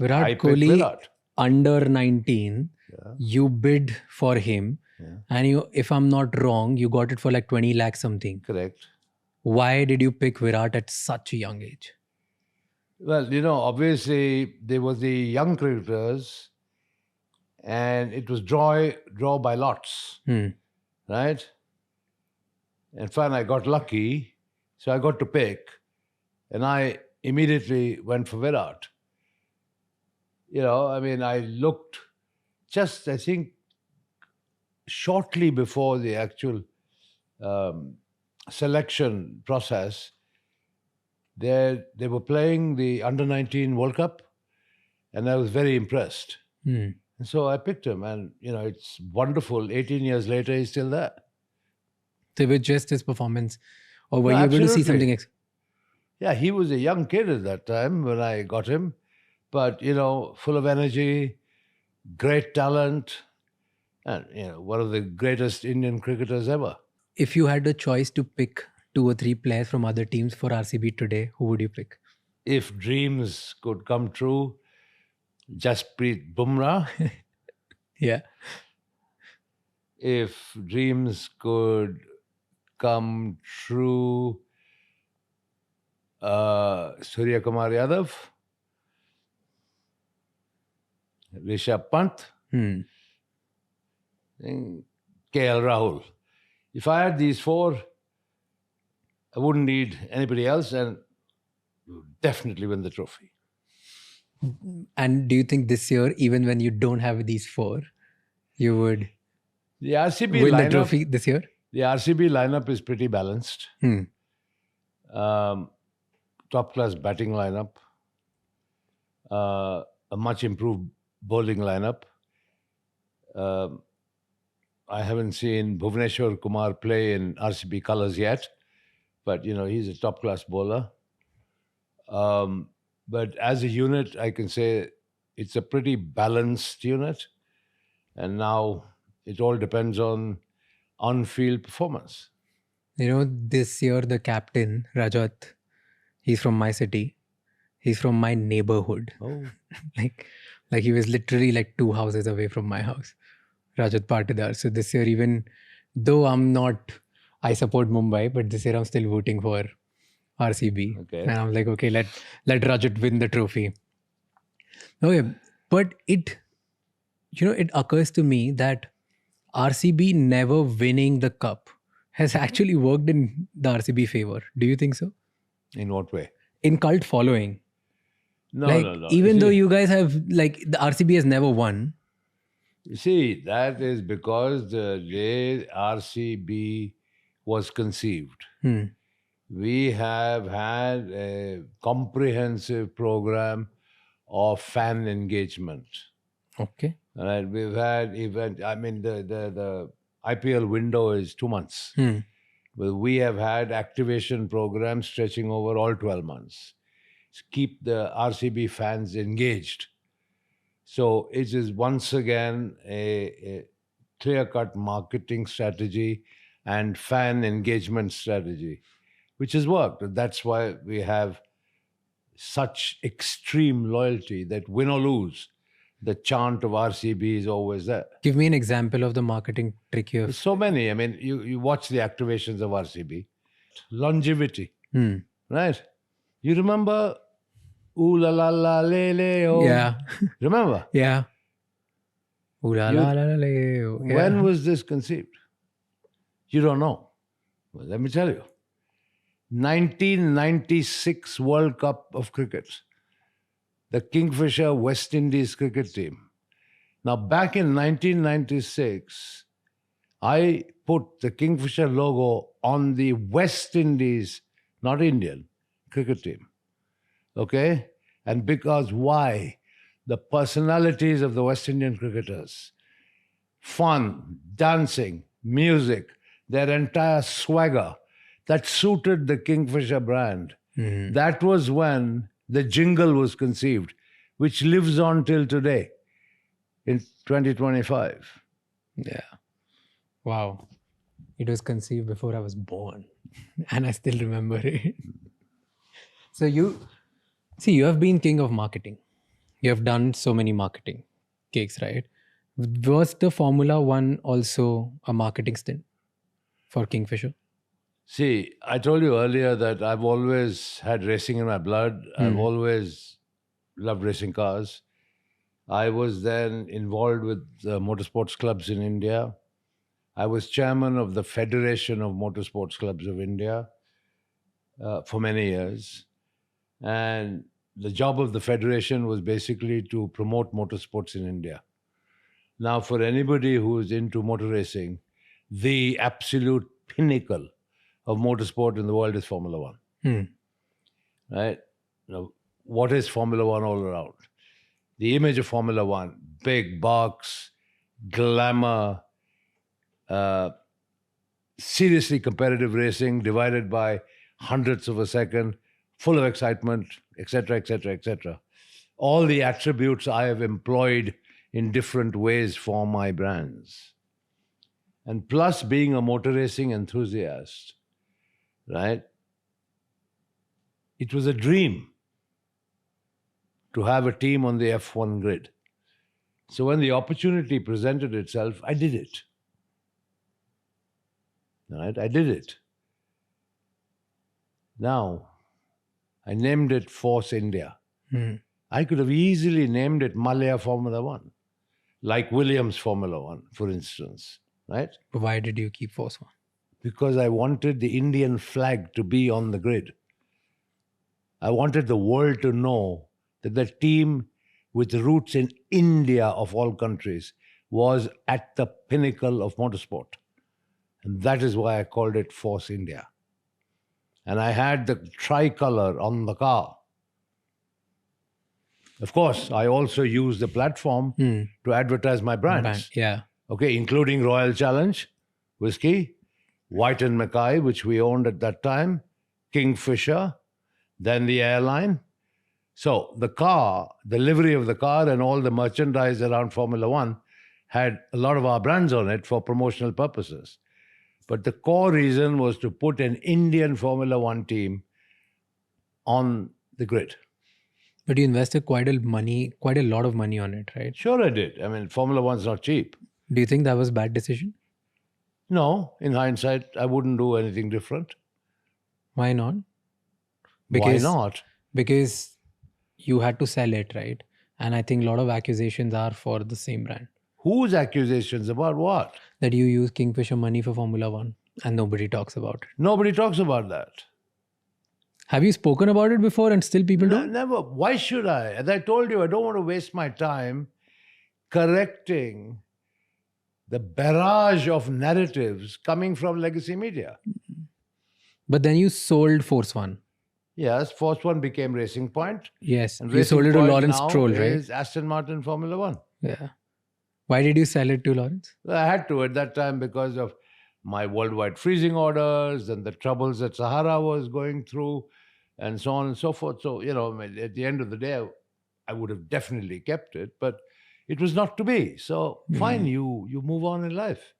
S2: I picked
S1: Kohli,
S2: Virat.
S1: under 19, you bid for him.
S2: Yeah.
S1: And if I'm not wrong, you got it for like 20 lakhs something.
S2: Correct.
S1: Why did you pick Virat at such a young age?
S2: Well, obviously there were the young cricketers, and it was draw by lots, right? And fine, I got lucky, so I got to pick, and I immediately went for Virat. I looked just, I think, shortly before the actual selection process, they were playing the Under-19 World Cup, and I was very impressed. And so I picked him, and it's wonderful. 18 years later, he's still there.
S1: So with just his performance, or were
S2: No,
S1: you able to see
S2: absolutely.
S1: something?
S2: Yeah, he was a young kid at that time when I got him, but full of energy, great talent, and one of the greatest Indian cricketers ever.
S1: If you had the choice to pick 2 or 3 players from other teams for RCB today, who would you pick?
S2: If dreams could come true, Jasprit Bumrah.
S1: Yeah.
S2: If dreams could come true, Surya Kumar Yadav, Rishabh Pant, and KL Rahul. If I had these 4, I wouldn't need anybody else, and would definitely win the trophy.
S1: And do you think this year, even when you don't have these 4, you would
S2: The RCB
S1: win the
S2: lineup,
S1: trophy this year?
S2: the RCB lineup is pretty balanced. Top class batting lineup, a much improved bowling lineup. I haven't seen Bhuvneshwar Kumar play in RCB colours yet, but he's a top class bowler. But as a unit, I can say it's a pretty balanced unit, and now it all depends on on-field performance.
S1: This year the captain, Rajat, he's from my city. He's from my neighborhood.
S2: Oh.
S1: like he was literally like 2 houses away from my house. Rajat Patidar. So this year, even though I support Mumbai, but this year I'm still voting for RCB.
S2: Okay.
S1: And I'm like, okay, let Rajat win the trophy. Okay, but it occurs to me that RCB never winning the cup has actually worked in the RCB favor. Do you think so?
S2: In what way?
S1: In cult following.
S2: No, no.
S1: Even though you guys have, the RCB has never won.
S2: You see, that is because the day RCB was conceived. We have had a comprehensive program of fan engagement.
S1: Okay.
S2: Right? We've had the IPL window is 2 months. Well, we have had activation programs stretching over all 12 months to keep the RCB fans engaged. So it is once again a clear-cut marketing strategy and fan engagement strategy, which has worked. That's why we have such extreme loyalty that win or lose, the chant of RCB is always there.
S1: Give me an example of the marketing trick you have.
S2: There's so many. I mean, you watch the activations of RCB. Longevity, right? You remember Ooh la la la le le oh?
S1: Yeah.
S2: Remember?
S1: Yeah. Ooh la la la la le, oh. Yeah.
S2: When was this conceived? You don't know. Well, let me tell you. 1996 World Cup of Cricket. The Kingfisher West Indies cricket team. Now, back in 1996, I put the Kingfisher logo on the West Indies, not Indian, cricket team. Okay? And because why? The personalities of the West Indian cricketers, fun, dancing, music, their entire swagger, that suited the Kingfisher brand. That was when the jingle was conceived, which lives on till today in 2025.
S1: Yeah. Wow. It was conceived before I was born. And I still remember it. So you have been king of marketing. You have done so many marketing gigs, right? Was the Formula One also a marketing stint for Kingfisher?
S2: See, I told you earlier that I've always had racing in my blood. I've always loved racing cars. I was then involved with the motorsports clubs in India. I was chairman of the Federation of Motorsports Clubs of India for many years. And the job of the Federation was basically to promote motorsports in India. Now, for anybody who is into motor racing, the absolute pinnacle of motorsport in the world is Formula One. Right? Now, what is Formula One all around? The image of Formula One, big box, glamour, seriously competitive racing divided by hundredths of a second, full of excitement, etc., etc., etc. All the attributes I have employed in different ways for my brands. And plus being a motor racing enthusiast, right? It was a dream to have a team on the F1 grid. So when the opportunity presented itself, I did it. Right? I did it. Now, I named it Force India. I could have easily named it Mallya Formula One, like Williams Formula One, for instance. Right?
S1: Why did you keep Force One?
S2: Because I wanted the Indian flag to be on the grid. I wanted the world to know that the team with roots in India of all countries was at the pinnacle of motorsport. And that is why I called it Force India. And I had the tricolor on the car. Of course, I also used the platform to advertise my brands.
S1: Yeah.
S2: Okay, including Royal Challenge, whiskey, White and Mackay, which we owned at that time, Kingfisher, then the airline. So the car, the livery of the car and all the merchandise around Formula One had a lot of our brands on it for promotional purposes. But the core reason was to put an Indian Formula One team on the grid.
S1: But you invested quite a lot of money on it, right?
S2: Sure I did. I mean, Formula One's not cheap.
S1: Do you think that was a bad decision?
S2: No, in hindsight, I wouldn't do anything different.
S1: Why not?
S2: Why not?
S1: Because you had to sell it, right? And I think a lot of accusations are for the same brand.
S2: Whose accusations about what?
S1: That you use Kingfisher money for Formula One and nobody talks about it.
S2: Nobody talks about that.
S1: Have you spoken about it before and still people don't?
S2: Never. Why should I? As I told you, I don't want to waste my time correcting the barrage of narratives coming from legacy media.
S1: But then you sold Force One.
S2: Yes, Force One became Racing Point.
S1: Yes,
S2: And
S1: you
S2: Racing
S1: sold it to
S2: Point
S1: Lawrence
S2: now
S1: Stroll, right?
S2: is Aston Martin Formula One.
S1: Yeah. Why did you sell it to Lawrence?
S2: I had to at that time because of my worldwide freezing orders and the troubles that Sahara was going through and so on and so forth. So, at the end of the day, I would have definitely kept it, but it was not to be. So fine, you move on in life.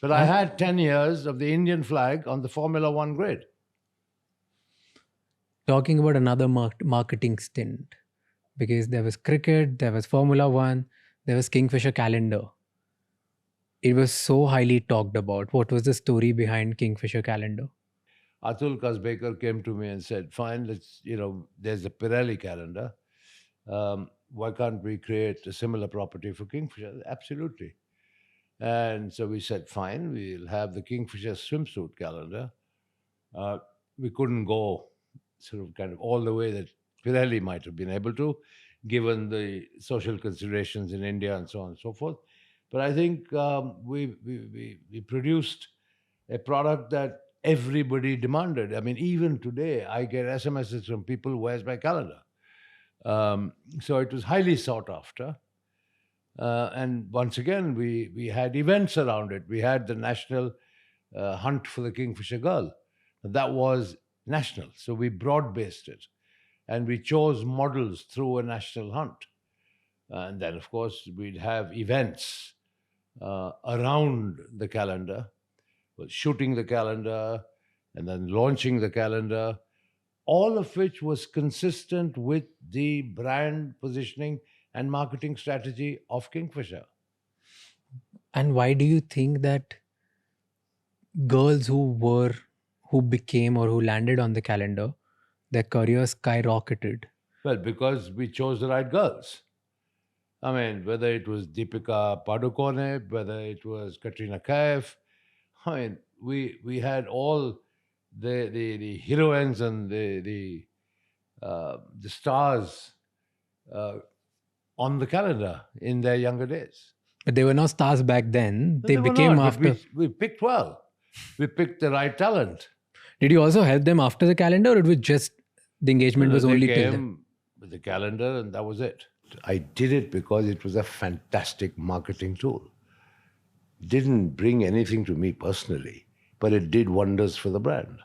S2: But I had 10 years of the Indian flag on the Formula One grid.
S1: Talking about another marketing stint, because there was cricket, there was Formula One, there was Kingfisher calendar. It was so highly talked about. What was the story behind Kingfisher calendar?
S2: Atul Kasbekar came to me and said, fine, let's, there's a Pirelli calendar. Why can't we create a similar property for Kingfisher? Absolutely. And so we said, fine, we'll have the Kingfisher swimsuit calendar. We couldn't go sort of kind of all the way that Pirelli might have been able to, given the social considerations in India and so on and so forth. But I think we produced a product that everybody demanded. I mean, even today, I get SMSs from people, where's my calendar? So it was highly sought after. And once again, we had events around it. We had the national hunt for the Kingfisher girl. That was national. So we broad-based it. And we chose models through a national hunt. And then, of course, we'd have events around the calendar, shooting the calendar, and then launching the calendar, all of which was consistent with the brand positioning and marketing strategy of Kingfisher.
S1: And why do you think that girls who became or who landed on the calendar, their careers skyrocketed?
S2: Well, because we chose the right girls. I mean, whether it was Deepika Padukone, whether it was Katrina Kaif, I mean, we had all the heroines and the stars on the calendar in their younger days.
S1: But they were not stars back then.
S2: No,
S1: They
S2: were
S1: became
S2: not, but
S1: after.
S2: we picked well. We picked the right talent.
S1: Did you also help them after the calendar, or it was just the engagement was
S2: They
S1: only till then?
S2: came with the calendar, and that was it. I did it because it was a fantastic marketing tool. Didn't bring anything to me personally, but it did wonders for the brand.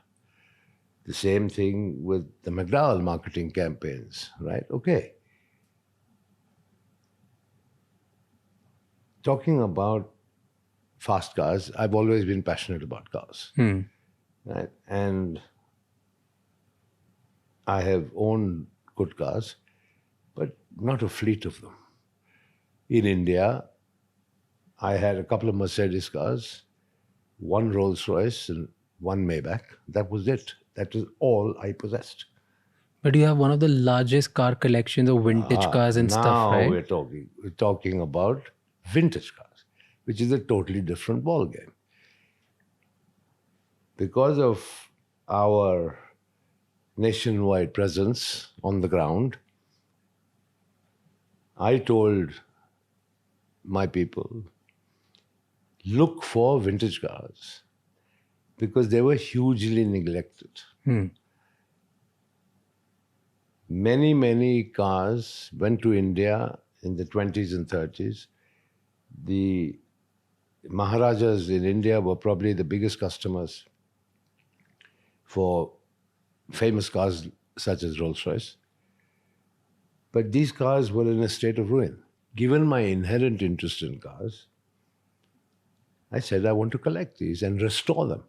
S2: The same thing with the McDowell marketing campaigns, right? Okay. Talking about fast cars, I've always been passionate about cars. Right? And I have owned good cars, but not a fleet of them. In India, I had a couple of Mercedes cars, one Rolls-Royce and one Maybach. That was it. That was all I possessed.
S1: But you have one of the largest car collections of vintage cars and stuff, right?
S2: Now we're talking about vintage cars, which is a totally different ballgame. Because of our nationwide presence on the ground, I told my people, look for vintage cars because they were hugely neglected. Many, many cars went to India in the 20s and 30s. The Maharajas in India were probably the biggest customers for famous cars such as Rolls-Royce. But these cars were in a state of ruin. Given my inherent interest in cars, I said I want to collect these and restore them,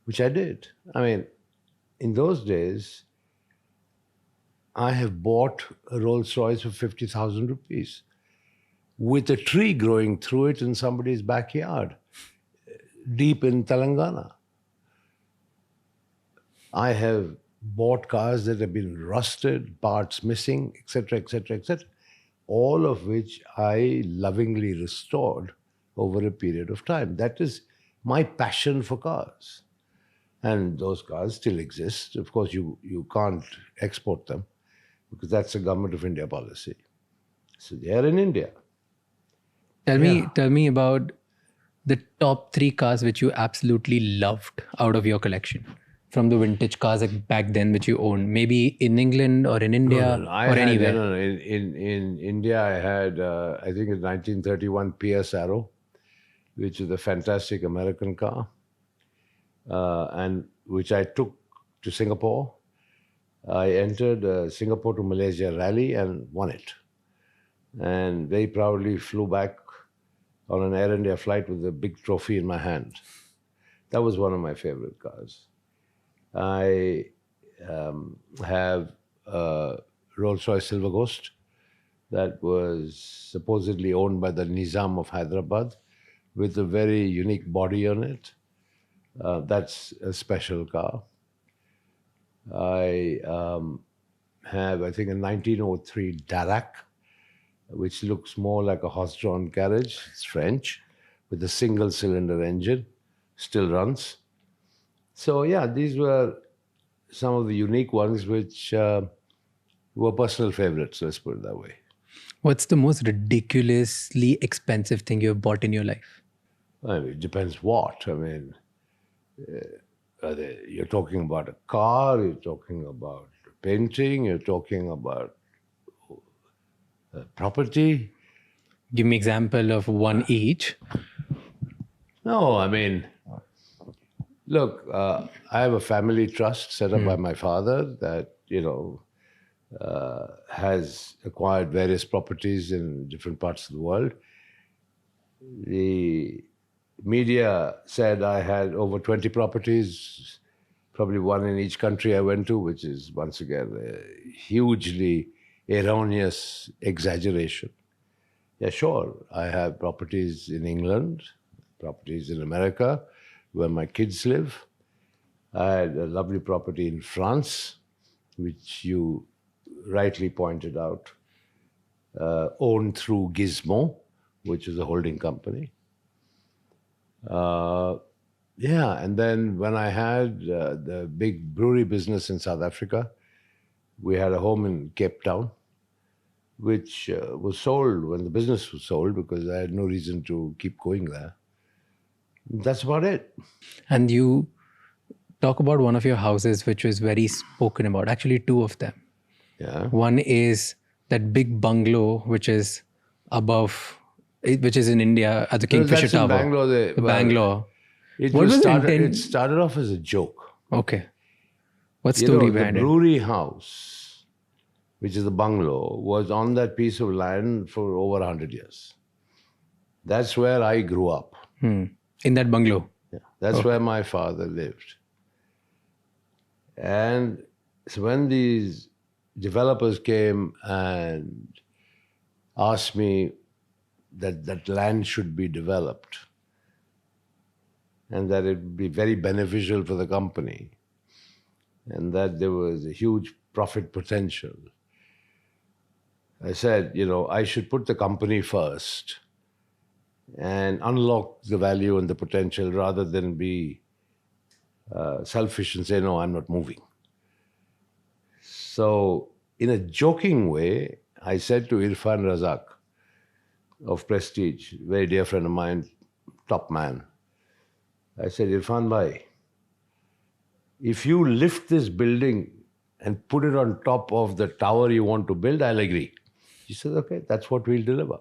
S2: which I did. I mean, in those days, I have bought a Rolls-Royce for 50,000 rupees with a tree growing through it in somebody's backyard, deep in Telangana. I have bought cars that have been rusted, parts missing, etc., etc., etc., all of which I lovingly restored over a period of time. That is my passion for cars. And those cars still exist. Of course, you can't export them because that's a Government of India policy. So they are in India.
S1: Tell me about the top 3 cars which you absolutely loved out of your collection from the vintage cars back then which you owned, maybe in England or in India or anywhere.
S2: In India, I had, I think it's 1931 PS Arrow, which is a fantastic American car, and which I took to Singapore. I entered Singapore to Malaysia rally and won it. And very proudly flew back on an Air India flight with a big trophy in my hand. That was one of my favorite cars. I have a Rolls-Royce Silver Ghost that was supposedly owned by the Nizam of Hyderabad with a very unique body on it. That's a special car. I have, I think, a 1903 Darracq, which looks more like a horse-drawn carriage. It's French, with a single-cylinder engine, still runs. So yeah, these were some of the unique ones which were personal favorites, let's put it that way.
S1: What's the most ridiculously expensive thing you've bought in your life?
S2: I mean, it depends what. I mean, You're talking about a car, you're talking about painting, you're talking about property.
S1: Give me example of one each.
S2: No, I mean, look, I have a family trust set up by my father that, has acquired various properties in different parts of the world. The media said I had over 20 properties, probably one in each country I went to, which is, once again, a hugely erroneous exaggeration. Yeah, sure, I have properties in England, properties in America, where my kids live. I had a lovely property in France, which you rightly pointed out, owned through Gizmo, which is a holding company. And then when I had the big brewery business in South Africa, we had a home in Cape Town, which was sold when the business was sold because I had no reason to keep going there. That's about it.
S1: And you talk about one of your houses, which was very spoken about, actually two of them.
S2: Yeah.
S1: One is that big bungalow, which is in India at the Kingfisher
S2: That's in
S1: Tower.
S2: Bangalore.
S1: Bangalore.
S2: It
S1: What was the
S2: started,
S1: intent?
S2: It started off as a joke.
S1: Okay. What story behind
S2: the
S1: it?
S2: brewery house, which is the bungalow, was on that piece of land for over 100 years. That's where I grew up.
S1: In that bungalow?
S2: Yeah, that's where my father lived. And so when these developers came and asked me that land should be developed and that it would be very beneficial for the company and that there was a huge profit potential, I said, I should put the company first and unlock the value and the potential rather than be selfish and say, no, I'm not moving. So in a joking way, I said to Irfan Razak of Prestige, very dear friend of mine, top man, I said, Irfan bhai, if you lift this building and put it on top of the tower you want to build, I'll agree. He said, okay, that's what we'll deliver.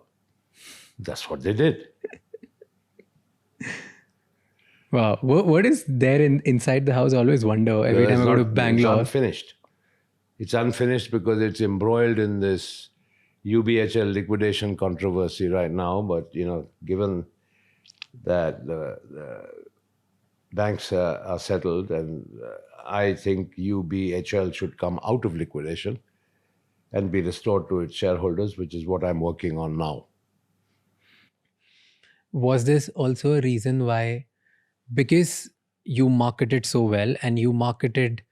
S2: That's what they did.
S1: Wow. What is there inside the house? I always wonder every time I go to Bangalore.
S2: It's unfinished. It's unfinished because it's embroiled in this UBHL liquidation controversy right now. But, given that the banks are settled, and I think UBHL should come out of liquidation and be restored to its shareholders, which is what I'm working on now.
S1: Was this also a reason why, because you marketed so well and you marketed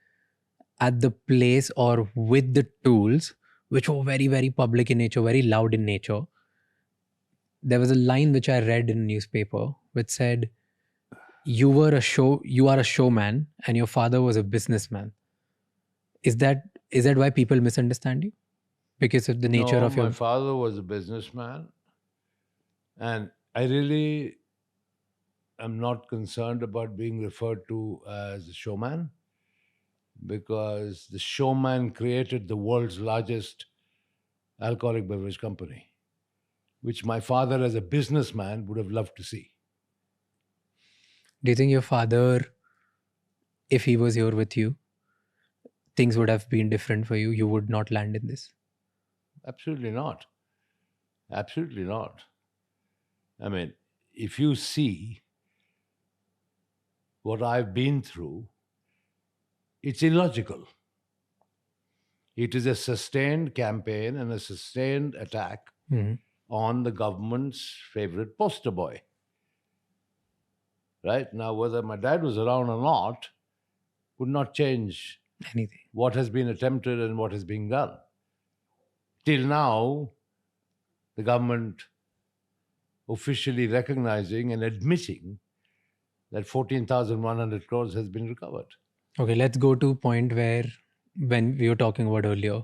S1: at the place or with the tools, which were very, very public in nature, very loud in nature, there was a line which I read in a newspaper which said, you are a showman and your father was a businessman. Is that why people misunderstand you? Because of the nature of your...
S2: My father was a businessman, and I really am not concerned about being referred to as a showman, because the showman created the world's largest alcoholic beverage company, which my father as a businessman would have loved to see.
S1: Do you think your father, if he was here with you, things would have been different for you? You would not land in this?
S2: Absolutely not. Absolutely not. I mean, if you see what I've been through, it's illogical. It is a sustained campaign and a sustained attack on the government's favorite poster boy. Right? Now, whether my dad was around or not would not change
S1: anything.
S2: What has been attempted and what is being done. Till now, the government officially recognizing and admitting that 14,100 crores has been recovered.
S1: Okay, let's go to a point where, when we were talking about earlier,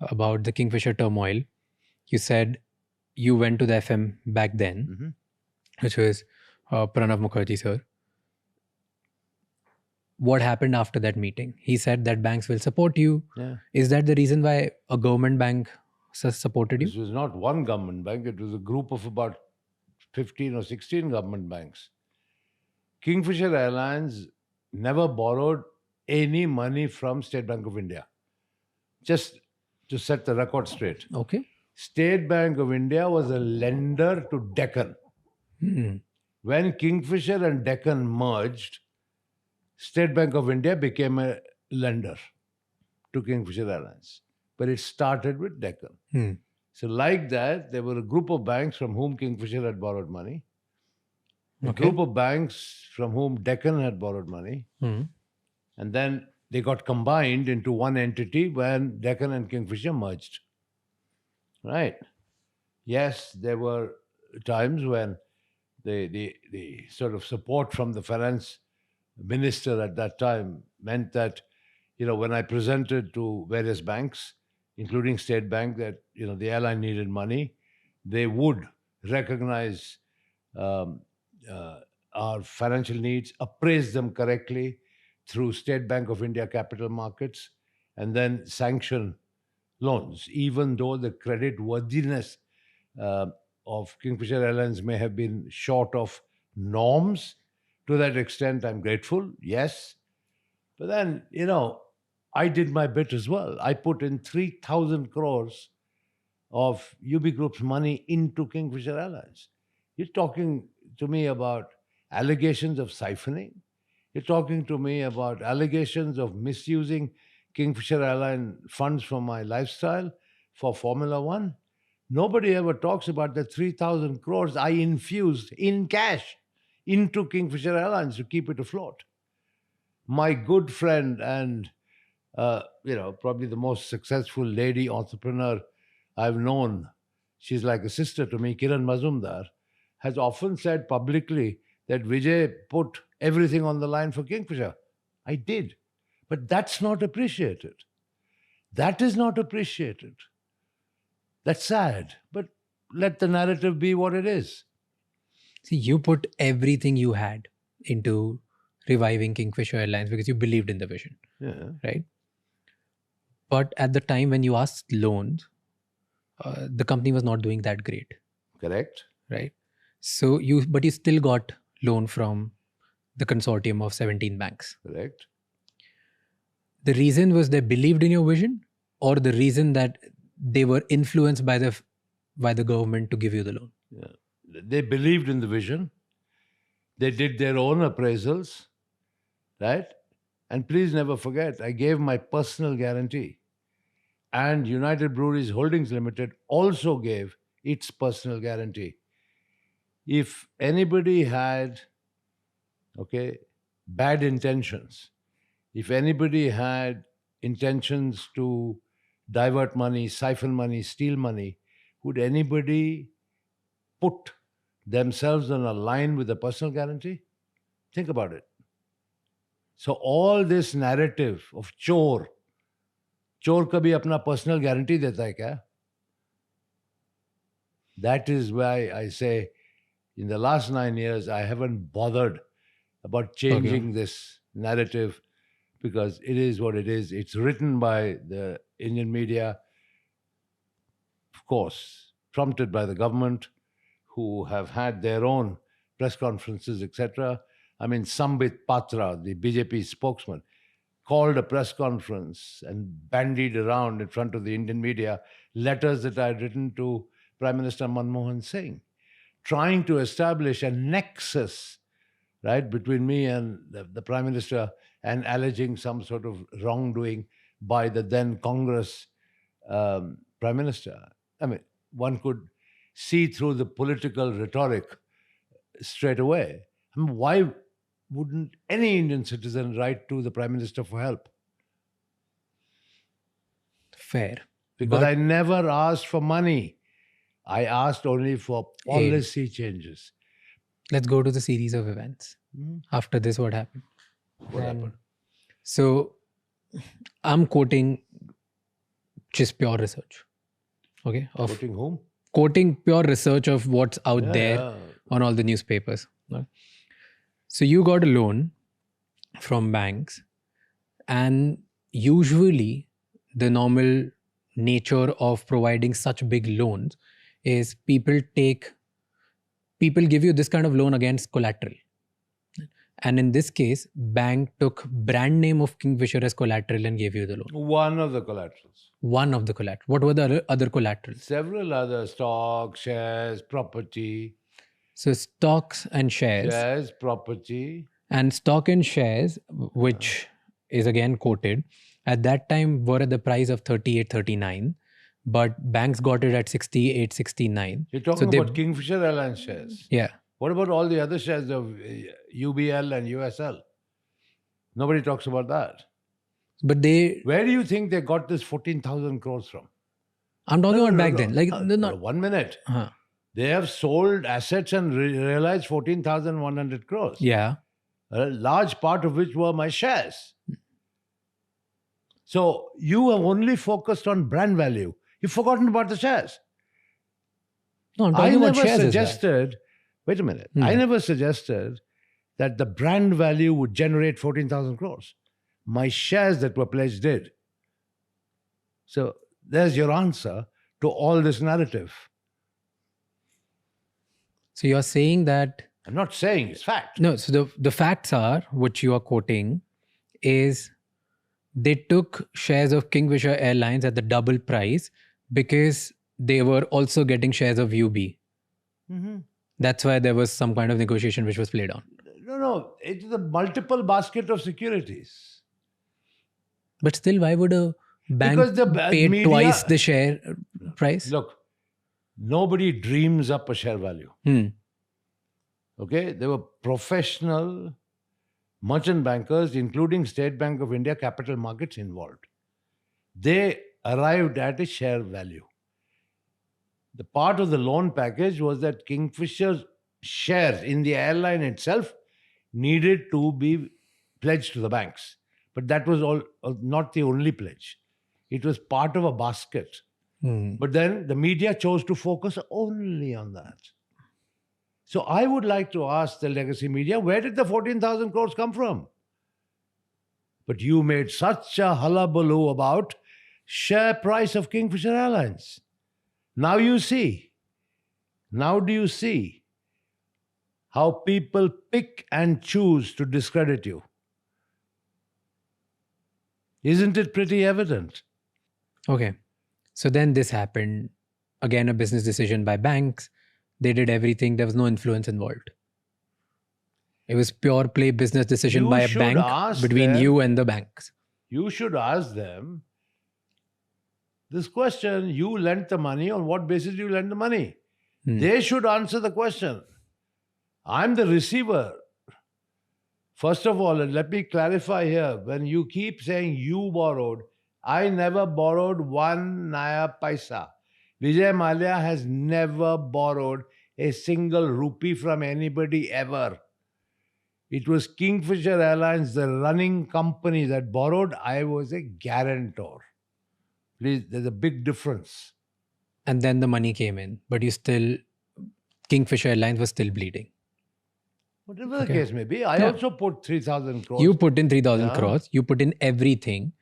S1: about the Kingfisher turmoil, you said you went to the FM back then, which was Pranav Mukherjee sir. what happened after that meeting? He said that banks will support you.
S2: Yeah.
S1: Is that the reason why a government bank supported you?
S2: This was not one government bank, it was a group of about 15 or 16 government banks. Kingfisher Airlines never borrowed any money from State Bank of India. Just to set the record straight.
S1: Okay.
S2: State Bank of India was a lender to Deccan. When Kingfisher and Deccan merged, State Bank of India became a lender to Kingfisher Airlines. But it started with Deccan. So like that, there were a group of banks from whom Kingfisher had borrowed money, a group of banks from whom Deccan had borrowed money, and then they got combined into one entity when Deccan and Kingfisher merged. Right? Yes, there were times when the sort of support from the finance minister at that time meant that, when I presented to various banks, including State Bank, that, the airline needed money, they would recognize our financial needs, appraise them correctly through State Bank of India capital markets, and then sanction loans, even though the credit worthiness of Kingfisher Airlines may have been short of norms. To that extent, I'm grateful, yes. But then, I did my bit as well. I put in 3,000 crores of UB Group's money into Kingfisher Airlines. You're talking to me about allegations of siphoning. You're talking to me about allegations of misusing Kingfisher Airline funds for my lifestyle for Formula One. Nobody ever talks about the 3,000 crores I infused in cash into Kingfisher Airlines to keep it afloat. My good friend and, probably the most successful lady entrepreneur I've known, she's like a sister to me, Kiran Mazumdar, has often said publicly that Vijay put everything on the line for Kingfisher. I did. But that's not appreciated. That is not appreciated. That's sad. But let the narrative be what it is.
S1: See, you put everything you had into reviving Kingfisher Airlines because you believed in the vision.
S2: Yeah.
S1: Right? But at the time when you asked loans, the company was not doing that great.
S2: Correct.
S1: Right? So you still got loan from the consortium of 17 banks.
S2: Correct.
S1: The reason was they believed in your vision, or the reason that they were influenced by the government to give you the loan?
S2: Yeah. They believed in the vision. They did their own appraisals, right? And please never forget, I gave my personal guarantee. And United Breweries Holdings Limited also gave its personal guarantee. If anybody had, bad intentions, if anybody had intentions to divert money, siphon money, steal money, would anybody put themselves on a line with a personal guarantee? Think about it. So all this narrative of चोर कभी अपना personal guarantee देता है क्या? That is why I say in the last 9 years, I haven't bothered about changing this narrative, because it is what it is. It's written by the Indian media, of course, prompted by the government, who have had their own press conferences, etc. I mean, Sambit Patra, the BJP spokesman, called a press conference and bandied around in front of the Indian media letters that I had written to Prime Minister Manmohan Singh, trying to establish a nexus, right, between me and the Prime Minister, and alleging some sort of wrongdoing by the then Congress Prime Minister. I mean, one could see through the political rhetoric straight away. I mean, why wouldn't any Indian citizen write to the Prime Minister for help?
S1: Fair.
S2: Because I never asked for money. I asked only for policy changes.
S1: Let's go to the series of events. After this, what happened?
S2: What happened?
S1: So, I'm quoting just pure research. Okay?
S2: Quoting whom?
S1: Quoting pure research of what's out there on all the newspapers. So, you got a loan from banks, and usually the normal nature of providing such big loans is people give you this kind of loan against collateral. And in this case, bank took brand name of Kingfisher as collateral and gave you the loan.
S2: One of the collaterals.
S1: One of the collateral. What were the other collaterals?
S2: Several other stocks, shares, property.
S1: So stocks and shares.
S2: Shares, property.
S1: And stock and shares, which is again quoted, at that time were at the price of 38, 39. But banks got it at 68, 69.
S2: You're talking about Kingfisher Airlines shares.
S1: Yeah.
S2: What about all the other shares of UBL and USL? Nobody talks about that.
S1: But
S2: where do you think they got this 14,000 crores from?
S1: I'm talking about back then. Like,
S2: 1 minute. They have sold assets and realized 14,100 crores.
S1: Yeah.
S2: A large part of which were my shares. So you have only focused on brand value. You've forgotten about the shares.
S1: No, I'm talking about shares.
S2: Suggested, wait a minute. I never suggested that the brand value would generate 14,000 crores. My shares that were pledged did. So there's your answer to all this narrative.
S1: So you're saying that...
S2: I'm not saying, it's fact.
S1: No, so the facts are, which you are quoting, is they took shares of Kingfisher Airlines at the double price because they were also getting shares of UB.
S2: Mm-hmm.
S1: That's why there was some kind of negotiation which was played on.
S2: No, it's a multiple basket of securities.
S1: But still, why would a bank pay twice the share price?
S2: Look, nobody dreams up a share value. Okay, there were professional merchant bankers, including State Bank of India capital markets involved. They arrived at a share value. The part of the loan package was that Kingfisher's shares in the airline itself needed to be pledged to the banks. But that was not the only pledge. It was part of a basket. But then the media chose to focus only on that. So I would like to ask the legacy media, where did the 14,000 crores come from? But you made such a hullabaloo about share price of Kingfisher Airlines. Now you see. Now do you see how people pick and choose to discredit you? Isn't it pretty evident?
S1: Okay. So then this happened. Again, a business decision by banks. They did everything. There was no influence involved. It was pure play business decision by a bank between you and the banks.
S2: You should ask them this question. You lent the money. On what basis do you lend the money? They should answer the question. I'm the receiver. First of all, and let me clarify here, when you keep saying you borrowed, I never borrowed 1 naya paisa. Vijay Mallya has never borrowed a single rupee from anybody ever. It was Kingfisher Airlines, the running company, that borrowed. I was a guarantor. Please, there's a big difference.
S1: And then the money came in, but Kingfisher Airlines was still bleeding.
S2: Whatever the case may be, I also put 3,000 crores.
S1: You put in 3,000 crores, you put in everything,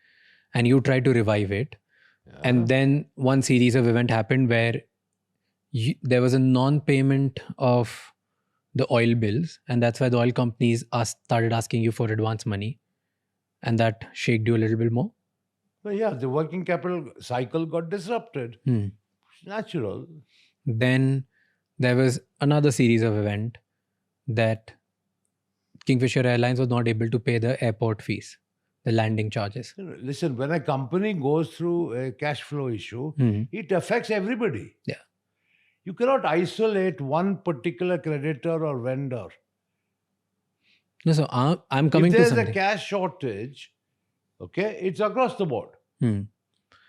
S1: and you tried to revive it. Yeah. And then one series of events happened where there was a non-payment of the oil bills, and that's why the oil companies started asking you for advance money, and that shaked you a little bit more.
S2: Well, yeah, the working capital cycle got disrupted. It's natural.
S1: Then there was another series of events that Kingfisher Airlines was not able to pay the airport fees, the landing charges.
S2: Listen, when a company goes through a cash flow issue, it affects everybody.
S1: Yeah.
S2: You cannot isolate one particular creditor or vendor.
S1: No, so I'm coming to something.
S2: If there's a cash shortage, okay, it's across the board.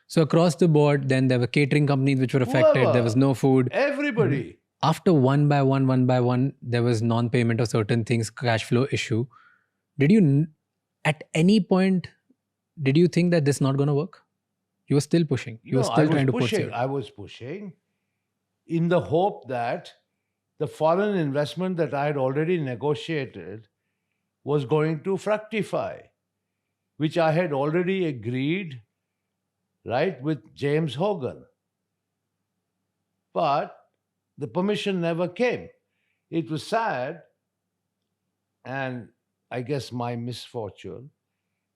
S1: So across the board, then there were catering companies which were affected.
S2: Whoever,
S1: there was no food.
S2: Everybody.
S1: After one by one, there was non-payment of certain things, cash flow issue. Did you, at any point, did you think that this is not going to work? You were still pushing. You were still trying to push it.
S2: I was pushing in the hope that the foreign investment that I had already negotiated was going to fructify, which I had already agreed, right, with James Hogan. But the permission never came. It was sad, and I guess my misfortune,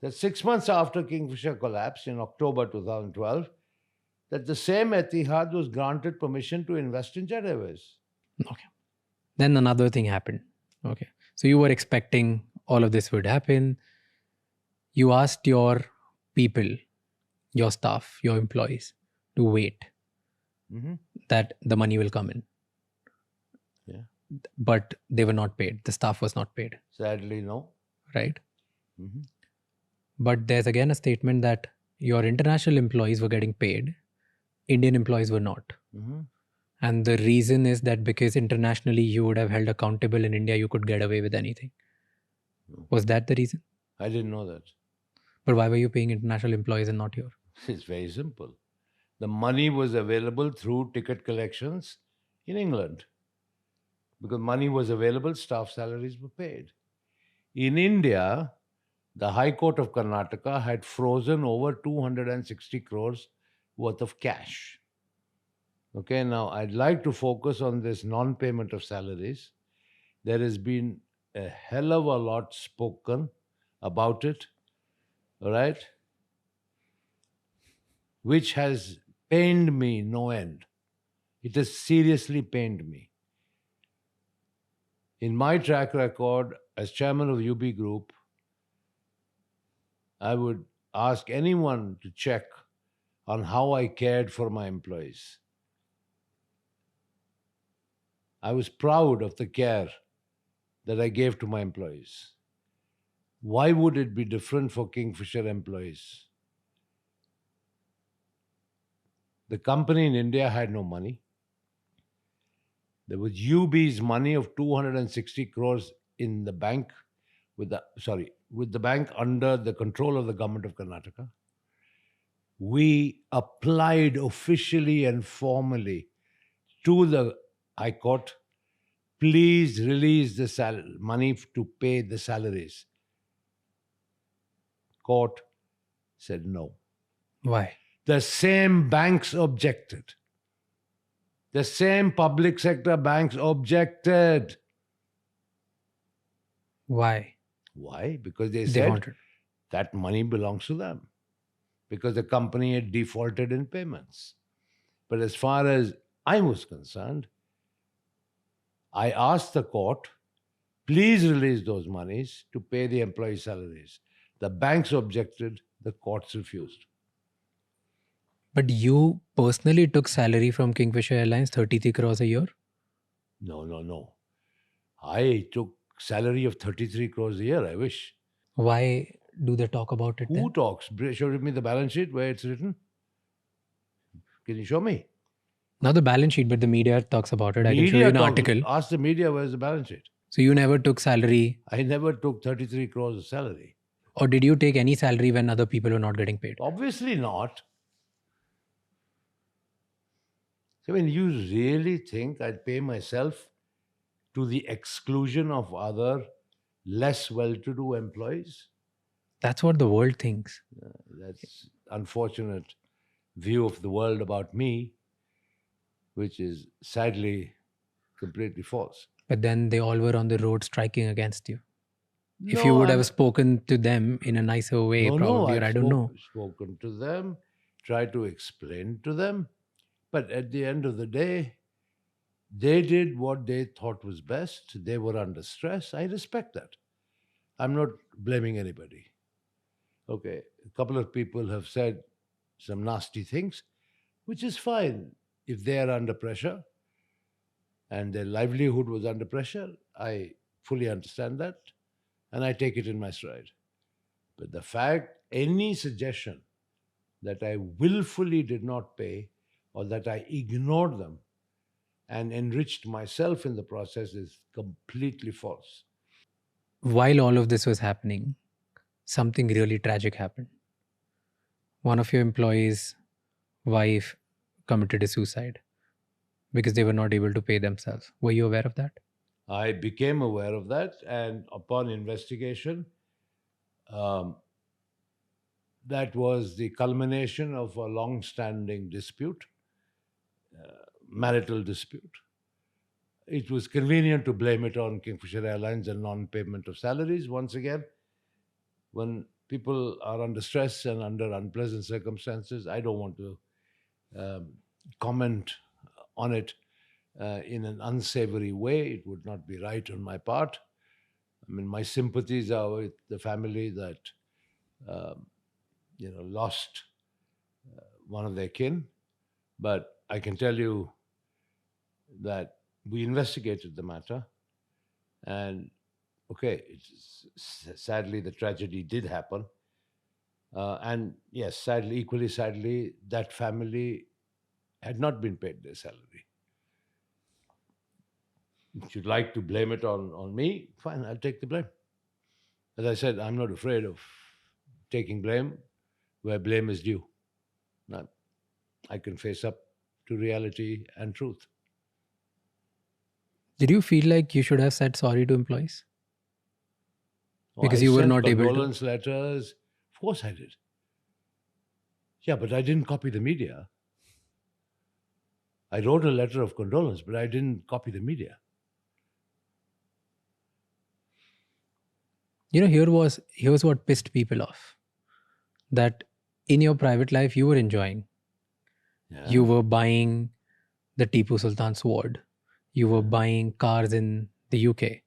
S2: that 6 months after Kingfisher collapsed in October 2012, that the same Etihad was granted permission to invest in Jet Airways.
S1: Okay. Then another thing happened. Okay. So you were expecting all of this would happen. You asked your people, your staff, your employees to wait that the money will come in.
S2: Yeah.
S1: But they were not paid. The staff was not paid.
S2: Sadly, no.
S1: Right? But there's again a statement that your international employees were getting paid, Indian employees were not. And the reason is that because internationally you would have held accountable, in India you could get away with anything. Was that the reason?
S2: I didn't know that.
S1: But why were you paying international employees and not your?
S2: It's very simple. The money was available through ticket collections in England. Because money was available, staff salaries were paid. In India, the High Court of Karnataka had frozen over 260 crores worth of cash. Okay, now I'd like to focus on this non-payment of salaries. There has been a hell of a lot spoken about it, all right, which has pained me no end. It has seriously pained me. In my track record as chairman of UB Group, I would ask anyone to check on how I cared for my employees. I was proud of the care that I gave to my employees. Why would it be different for Kingfisher employees? The company in India had no money. There was UB's money of 260 crores in the bank with the bank under the control of the government of Karnataka. We applied officially and formally to the High Court, please release the money to pay the salaries. Court said no.
S1: Why?
S2: The same banks objected. The same public sector banks objected.
S1: Why?
S2: Why? Because they said
S1: wanted.
S2: that money belongs to them. Because the company had defaulted in payments. But as far as I was concerned, I asked the court, please release those monies to pay the employee salaries. The banks objected, the courts refused.
S1: But you personally took salary from Kingfisher Airlines, 33 crores a year?
S2: No. I took salary of 33 crores a year, I wish.
S1: Why do they talk about it
S2: Who
S1: then?
S2: talks? Show me the balance sheet where it's written. Can you show me?
S1: Not the balance sheet, but the media talks about it. I can show you an article.
S2: Ask the media where's the balance sheet.
S1: So you never took salary?
S2: I never took 33 crores of salary.
S1: Or did you take any salary when other people were not getting paid?
S2: Obviously not. So when you really think I'd pay myself to the exclusion of other less well-to-do employees?
S1: That's what the world thinks.
S2: That's unfortunate view of the world about me, which is sadly completely false.
S1: But then they all were on the road striking against you. If you would have spoken to them in a nicer way, probably, or I don't know.
S2: Spoken to them, tried to explain to them. But at the end of the day, they did what they thought was best. They were under stress. I respect that. I'm not blaming anybody. Okay, a couple of people have said some nasty things, which is fine. If they are under pressure and their livelihood was under pressure, I fully understand that and I take it in my stride. But the fact, any suggestion that I willfully did not pay or that I ignored them and enriched myself in the process is completely false.
S1: While all of this was happening, something really tragic happened. One of your employees' wife committed a suicide because they were not able to pay themselves. Were you aware of that?
S2: I became aware of that, and upon investigation, that was the culmination of a long-standing dispute, marital dispute. It was convenient to blame it on Kingfisher Airlines and non-payment of salaries. Once again, when people are under stress and under unpleasant circumstances, I don't want to comment on it in an unsavory way. It would not be right on my part. I mean, my sympathies are with the family that lost one of their kin. But I can tell you that we investigated the matter, and okay, sadly the tragedy did happen. And yes, sadly, equally sadly, that family had not been paid their salary. If you'd like to blame it on me, fine, I'll take the blame. As I said, I'm not afraid of taking blame where blame is due. Now, I can face up to reality and truth.
S1: Did you feel like you should have said sorry to employees? Because
S2: I
S1: you were
S2: sent
S1: not able to?
S2: condolence letters. Of course I did. Yeah, but I didn't copy the media. I wrote a letter of condolence, but I didn't copy the media.
S1: Here's what pissed people off. That in your private life, you were enjoying.
S2: Yeah.
S1: You were buying the Tipu Sultan sword. You were buying cars in the UK.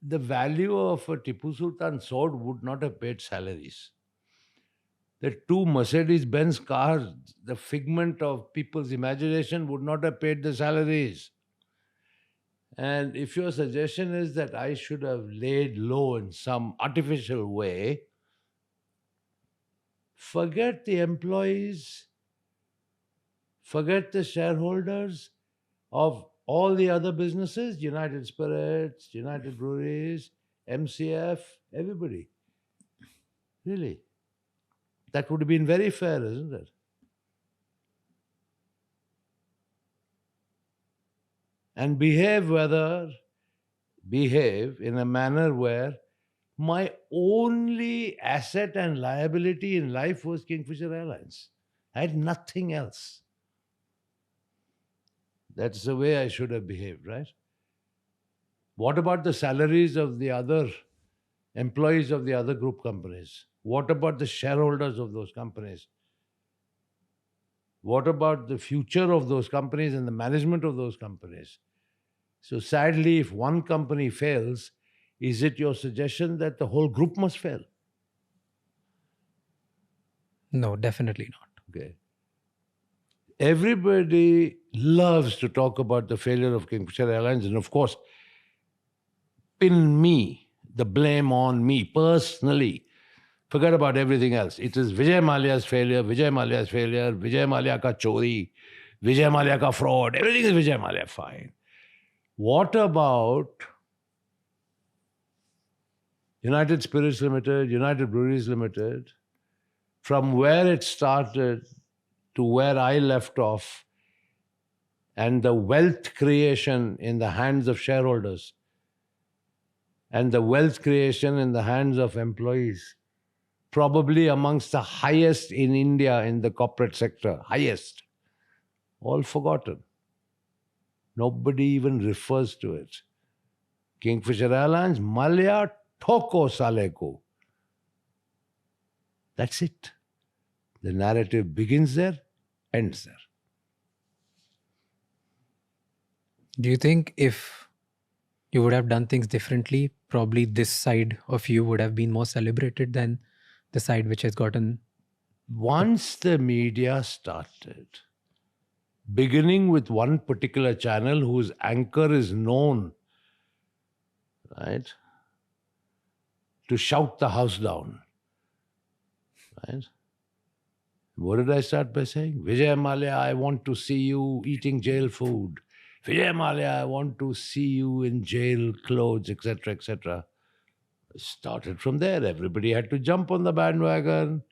S2: The value of a Tipu Sultan sword would not have paid salaries. The two Mercedes-Benz cars, the figment of people's imagination, would not have paid the salaries. And if your suggestion is that I should have laid low in some artificial way, forget the employees, forget the shareholders of all the other businesses, United Spirits, United Breweries, MCF, everybody. Really. That would have been very fair, isn't it? And behave in a manner where my only asset and liability in life was Kingfisher Airlines. I had nothing else. That's the way I should have behaved, right? What about the salaries of the other employees of the other group companies? What about the shareholders of those companies? What about the future of those companies and the management of those companies? So sadly, if one company fails, is it your suggestion that the whole group must fail?
S1: No, definitely not.
S2: Okay. Everybody loves to talk about the failure of Kingfisher Airlines, and of course, pin me, the blame on me personally. Forget about everything else. It is Vijay Mallya's failure, Vijay Mallya ka chori, Vijay Mallya ka fraud. Everything is Vijay Mallya, fine. What about United Spirits Limited, United Breweries Limited, from where it started to where I left off, and the wealth creation in the hands of shareholders and the wealth creation in the hands of employees, probably amongst the highest in India in the corporate sector, highest, all forgotten. Nobody even refers to it. Kingfisher Airlines, Mallya, Thoko Saleko. That's it. The narrative begins there, ends there.
S1: Do you think if you would have done things differently, probably this side of you would have been more celebrated than the side which has gotten...
S2: Once the media started, beginning with one particular channel whose anchor is known, right, to shout the house down, right? What did I start by saying? Vijay Mallya, I want to see you eating jail food. Vijay Mallya, I want to see you in jail clothes, etc., etc. Started from there. Everybody had to jump on the bandwagon.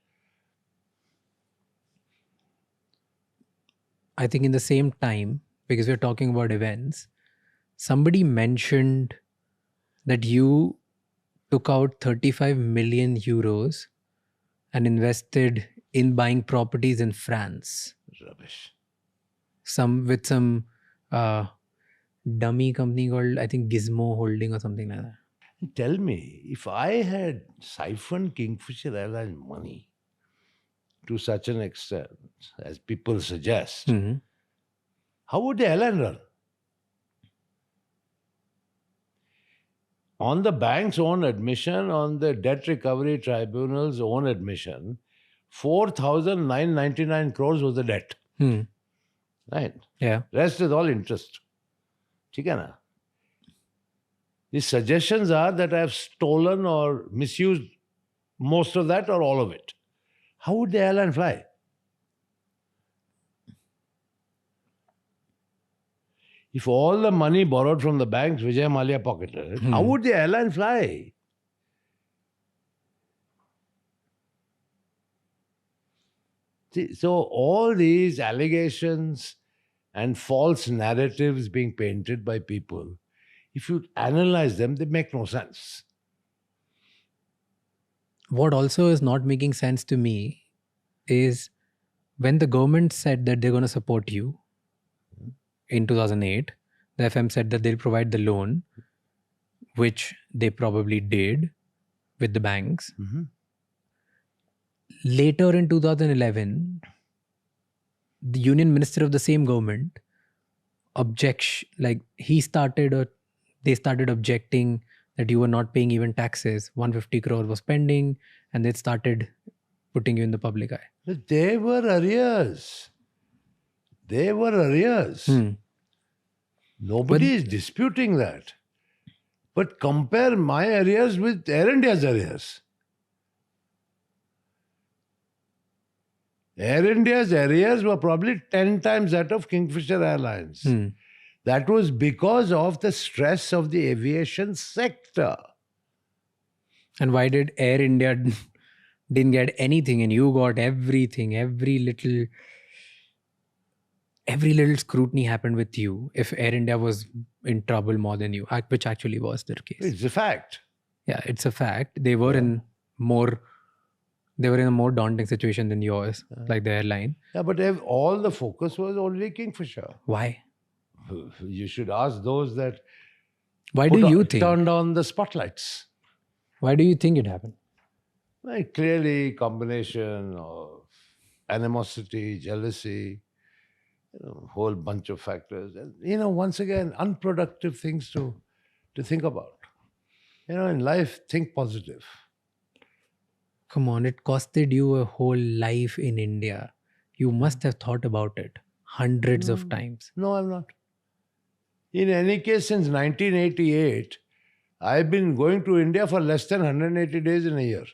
S1: I think in the same time, because we're talking about events, somebody mentioned that you took out 35 million euros and invested in buying properties in France.
S2: Rubbish.
S1: With some dummy company called, I think, Gizmo Holding or something like that.
S2: Tell me, if I had siphoned Kingfisher Airlines money to such an extent, as people suggest, how would the airline run? On the bank's own admission, on the debt recovery tribunal's own admission, 4,999 crores was the debt. Right?
S1: Yeah.
S2: Rest is all interest. ठीक है ना? The suggestions are that I have stolen or misused most of that or all of it. How would the airline fly? If all the money borrowed from the banks Vijay Mallya pocketed, how would the airline fly? See, so all these allegations and false narratives being painted by people, if you analyze them, they make no sense.
S1: What also is not making sense to me is when the government said that they're going to support you in 2008, the FM said that they'll provide the loan, which they probably did with the banks. Later in 2011, the union minister of the same government they started objecting that you were not paying even taxes. 150 crore was pending, and they started putting you in the public eye.
S2: But they were arrears. Nobody is disputing that. But compare my arrears with Air India's arrears. Air India's arrears were probably 10 times that of Kingfisher Airlines. That was because of the stress of the aviation sector.
S1: And why did Air India didn't get anything and you got everything? Every little scrutiny happened with you if Air India was in trouble more than you, which actually was the case.
S2: It's a fact.
S1: Yeah, it's a fact. They were in a more daunting situation than yours, like the airline.
S2: Yeah, but all the focus was only Kingfisher.
S1: Why?
S2: You should ask those that turned on the spotlights.
S1: Why do you think it happened?
S2: Like clearly combination of animosity, jealousy, whole bunch of factors. And, once again, unproductive things to think about. In life, think positive.
S1: Come on, it costed you a whole life in India. You must have thought about it hundreds of times.
S2: No, I'm not. In any case, since 1988, I've been going to India for less than 180 days in a year.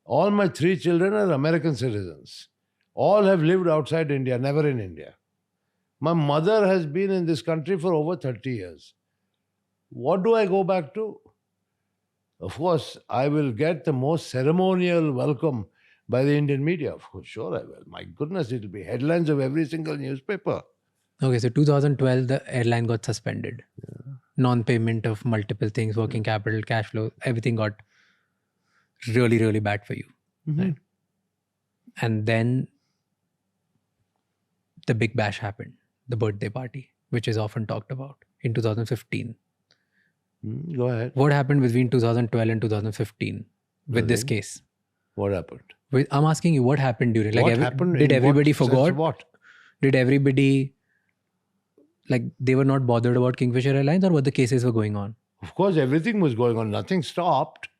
S2: All my 3 children are American citizens. All have lived outside India, never in India. My mother has been in this country for over 30 years. What do I go back to? Of course, I will get the most ceremonial welcome by the Indian media. Of course, sure I will. My goodness, it will be headlines of every single newspaper.
S1: Okay, so 2012, the airline got suspended. Non-payment of multiple things, working capital, cash flow, everything got really, really bad for you. Right? And then the big bash happened, the birthday party, which is often talked about in 2015.
S2: Go ahead.
S1: What happened between 2012 and 2015 with this case?
S2: What happened?
S1: I'm asking you, what happened during?
S2: What happened?
S1: Did everybody forgot?
S2: What?
S1: Did everybody, they were not bothered about Kingfisher Airlines, or what the cases were going on?
S2: Of course, everything was going on. Nothing stopped.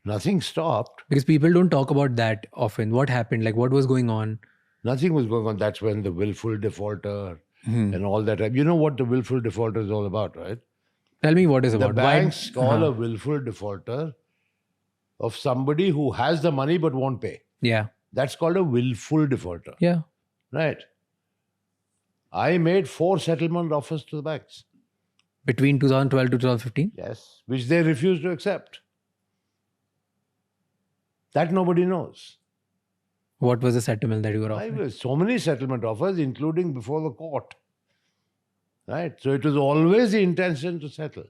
S2: Nothing stopped.
S1: Because people don't talk about that often. What happened? What was going on?
S2: Nothing was going on. That's when the willful defaulter and all that. You know what the willful defaulter is all about, right?
S1: Tell me what is about.
S2: The banks call a willful defaulter of somebody who has the money but won't pay.
S1: Yeah.
S2: That's called a willful defaulter.
S1: Yeah.
S2: Right. I made 4 settlement offers to the banks.
S1: Between 2012 to 2015?
S2: Yes. Which they refused to accept. That nobody knows.
S1: What was the settlement that you were offering?
S2: So many settlement offers, including before the court. Right? So it was always the intention to settle.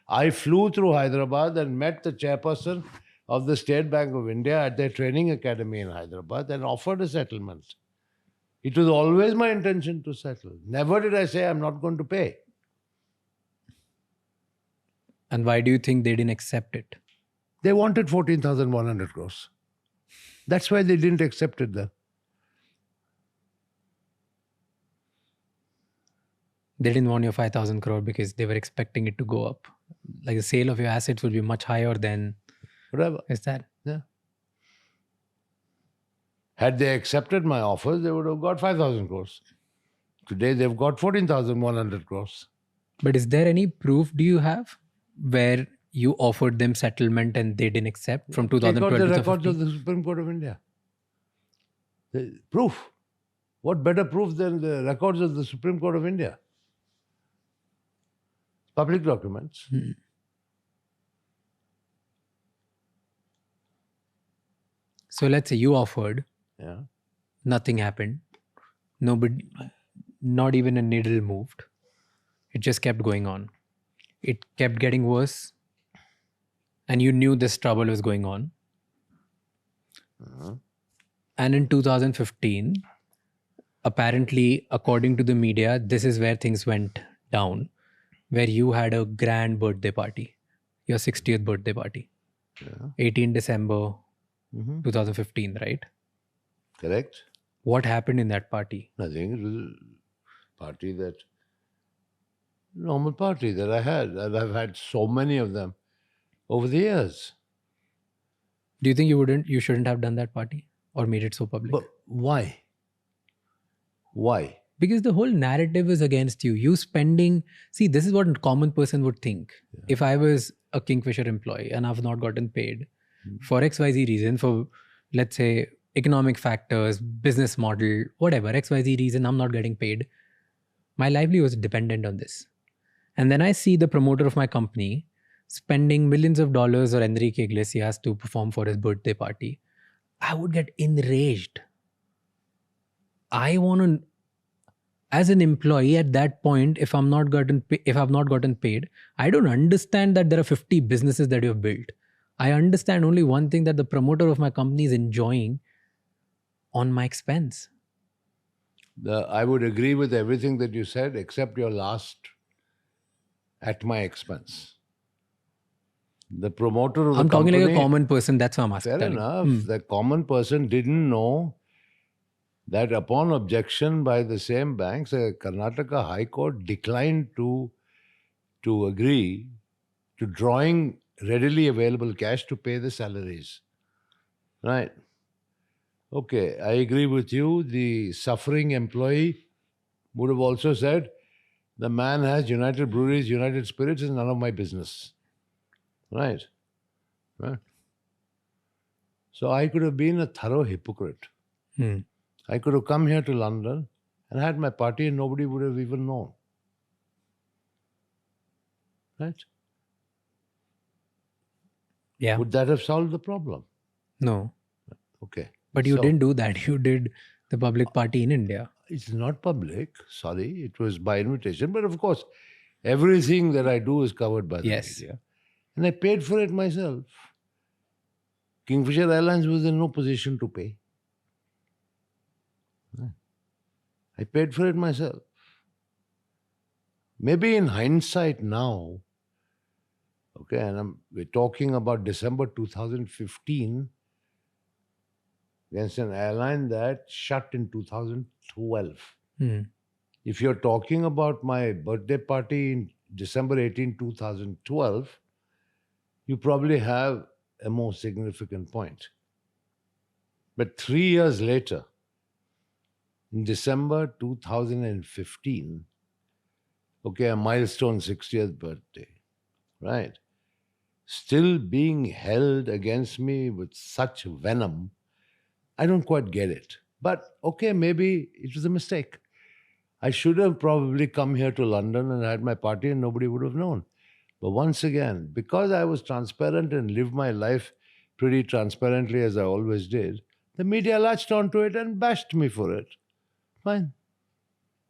S2: I flew through Hyderabad and met the chairperson of the State Bank of India at their training academy in Hyderabad and offered a settlement. It was always my intention to settle. Never did I say I'm not going to pay.
S1: And why do you think they didn't accept it?
S2: They wanted 14,100 crores. That's why they didn't accept it then.
S1: They didn't want your 5,000 crore because they were expecting it to go up. Like the sale of your assets will be much higher than...
S2: Whatever.
S1: Is that?
S2: Yeah. Had they accepted my offers, they would have got 5,000 crores. Today they've got 14,100 crores.
S1: But is there any proof do you have where you offered them settlement and they didn't accept from 2012
S2: Take
S1: to
S2: out the records
S1: 2015?
S2: of the Supreme Court of India. The proof. What better proof than the records of the Supreme Court of India? Public documents.
S1: So let's say you offered,
S2: Yeah.
S1: nothing happened. Nobody, not even a needle moved. It just kept going on. It kept getting worse. And you knew this trouble was going on. And in 2015, apparently, according to the media, this is where things went down, where you had a grand birthday party, your 60th birthday party, 18 December 2015, right?
S2: Correct?
S1: What happened in that party?
S2: Nothing. It was a party that, normal party that I had. And I've had so many of them over the years.
S1: Do you think you shouldn't have done that party or made it so public?
S2: But why? Why?
S1: Because the whole narrative is against you. You spending, see, this is what a common person would think. If I was a Kingfisher employee and I've not gotten paid for XYZ reason, for let's say economic factors, business model, whatever, XYZ reason, I'm not getting paid. My livelihood was dependent on this. And then I see the promoter of my company spending millions of dollars or Enrique Iglesias to perform for his birthday party. I would get enraged. I want to, as an employee at that point, if I've not gotten paid, I don't understand that there are 50 businesses that you have built. I understand only one thing, that the promoter of my company is enjoying on my expense.
S2: I would agree with everything that you said, except your last, at my expense. The promoter of the
S1: I'm talking
S2: company,
S1: like a common person, that's why I'm asking.
S2: fair enough. The common person didn't know that upon objection by the same banks, Karnataka High Court declined to agree to drawing readily available cash to pay the salaries. Right. Okay, I agree with you. The suffering employee would have also said, the man has United Breweries, United Spirits, is none of my business. Right. Right. So I could have been a thorough hypocrite. I could have come here to London and had my party and nobody would have even known. Right?
S1: Yeah.
S2: Would that have solved the problem?
S1: No.
S2: Okay.
S1: But you
S2: So,
S1: didn't do that. You did the public party in India.
S2: It's not public. Sorry. It was by invitation. But of course, everything that I do is covered by the
S1: Yes.
S2: media. And I paid for it myself. Kingfisher Airlines was in no position to pay. I paid for it myself. Maybe in hindsight now, okay, and we're talking about December 2015 against an airline that shut in 2012. If you're talking about my birthday party in December 18, 2012, you probably have a more significant point. But 3 years later, in December 2015, okay, a milestone 60th birthday, right? Still being held against me with such venom, I don't quite get it. But okay, maybe it was a mistake. I should have probably come here to London and had my party and nobody would have known. But once again, because I was transparent and lived my life pretty transparently as I always did, the media latched onto it and bashed me for it. Fine.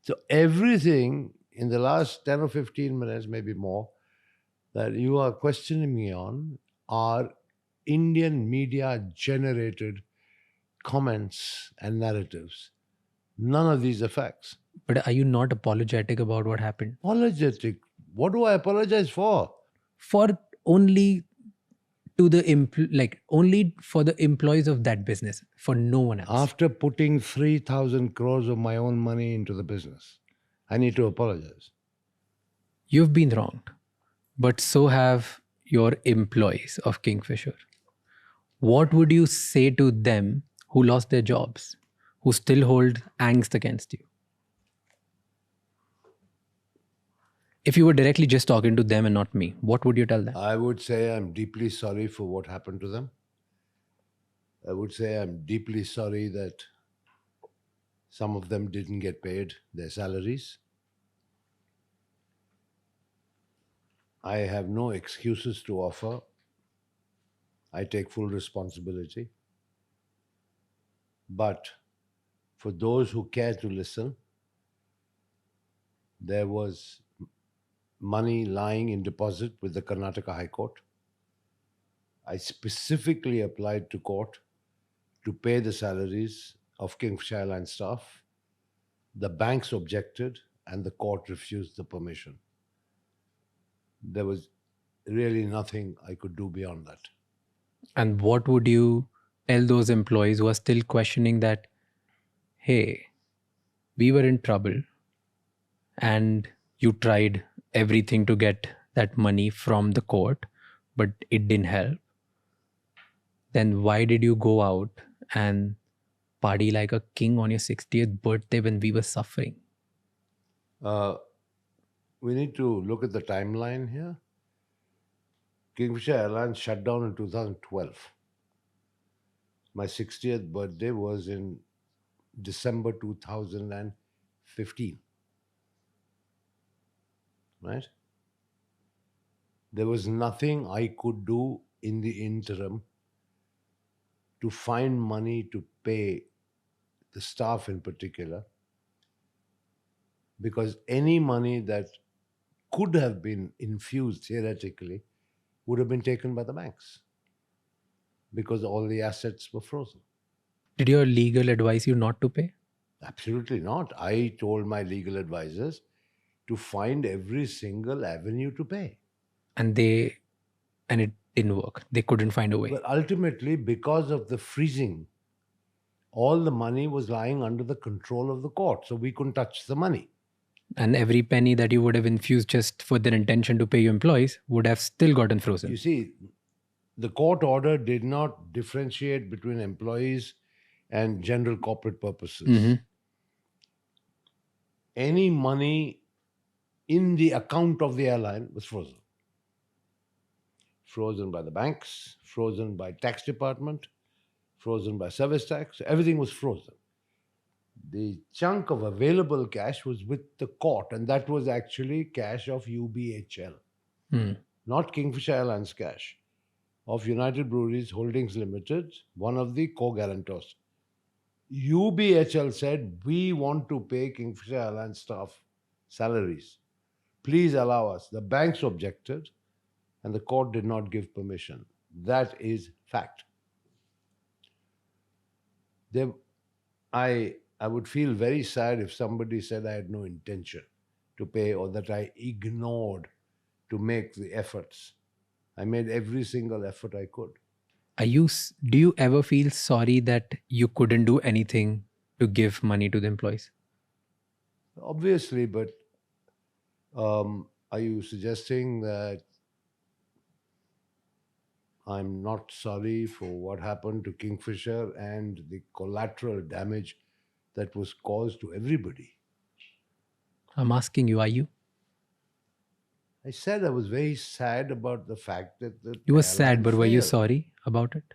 S2: So everything in the last 10 or 15 minutes, maybe more, that you are questioning me on are Indian media generated comments and narratives. None of these are facts.
S1: But are you not apologetic about what happened?
S2: Apologetic. What do I apologize for?
S1: For only to the only for the employees of that business, for no one else.
S2: After putting 3,000 crores of my own money into the business, I need to apologize.
S1: You've been wronged, but so have your employees of Kingfisher. What would you say to them who lost their jobs, who still hold angst against you? If you were directly just talking to them and not me, what would you tell them?
S2: I would say I'm deeply sorry for what happened to them. I would say I'm deeply sorry that some of them didn't get paid their salaries. I have no excuses to offer. I take full responsibility. But for those who care to listen, there was money lying in deposit with the Karnataka High Court. I specifically applied to court to pay the salaries of Kingfisher Airlines staff. The banks objected and the court refused the permission. There was really nothing I could do beyond that.
S1: And what would you tell those employees who are still questioning that, hey, we were in trouble and you tried everything to get that money from the court, but it didn't help? Then why did you go out and party like a king on your 60th birthday when we were suffering?
S2: We need to look at the timeline here. Kingfisher Airlines shut down in 2012. My 60th birthday was in December 2015. Right? There was nothing I could do in the interim to find money to pay the staff in particular, because any money that could have been infused theoretically would have been taken by the banks because all the assets were frozen.
S1: Did your legal advise you not to pay?
S2: Absolutely not. I told my legal advisors to find every single avenue to pay.
S1: And it didn't work. They couldn't find a way.
S2: But ultimately, because of the freezing, all the money was lying under the control of the court, so we couldn't touch the money.
S1: And every penny that you would have infused just for their intention to pay your employees would have still gotten frozen.
S2: You see, the court order did not differentiate between employees and general corporate purposes.
S1: Mm-hmm.
S2: Any money in the account of the airline was frozen. Frozen by the banks, frozen by tax department, frozen by service tax. Everything was frozen. The chunk of available cash was with the court, and that was actually cash of UBHL, not Kingfisher Airlines cash, of United Breweries Holdings Limited, one of the co-guarantors. UBHL said, we want to pay Kingfisher Airlines staff salaries. Please allow us. The banks objected, and the court did not give permission. That is fact. I would feel very sad if somebody said I had no intention to pay or that I ignored to make the efforts. I made every single effort I could.
S1: Do you ever feel sorry that you couldn't do anything to give money to the employees?
S2: Obviously, but are you suggesting that I'm not sorry for what happened to Kingfisher and the collateral damage that was caused to everybody?
S1: I'm asking you, are you?
S2: I said I was very sad about the fact that
S1: You were sad, but were you
S2: failed.
S1: sorry about it?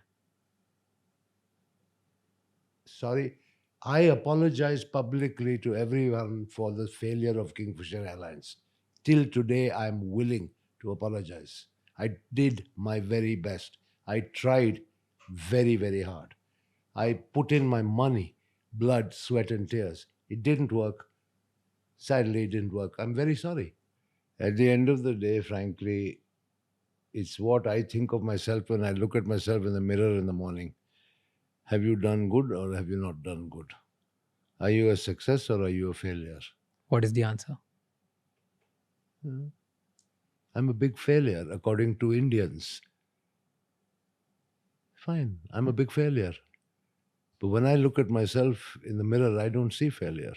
S2: Sorry. I apologize publicly to everyone for the failure of Kingfisher Airlines. Till today, I'm willing to apologize. I did my very best. I tried very, very hard. I put in my money, blood, sweat, and tears. It didn't work. Sadly, it didn't work. I'm very sorry. At the end of the day, frankly, It's what I think of myself when I look at myself in the mirror in the morning. Have you done good or have you not done good? Are you a success or are you a failure?
S1: What is the answer?
S2: I'm a big failure according to Indians. Fine, I'm a big failure. But when I look at myself in the mirror, I don't see failure.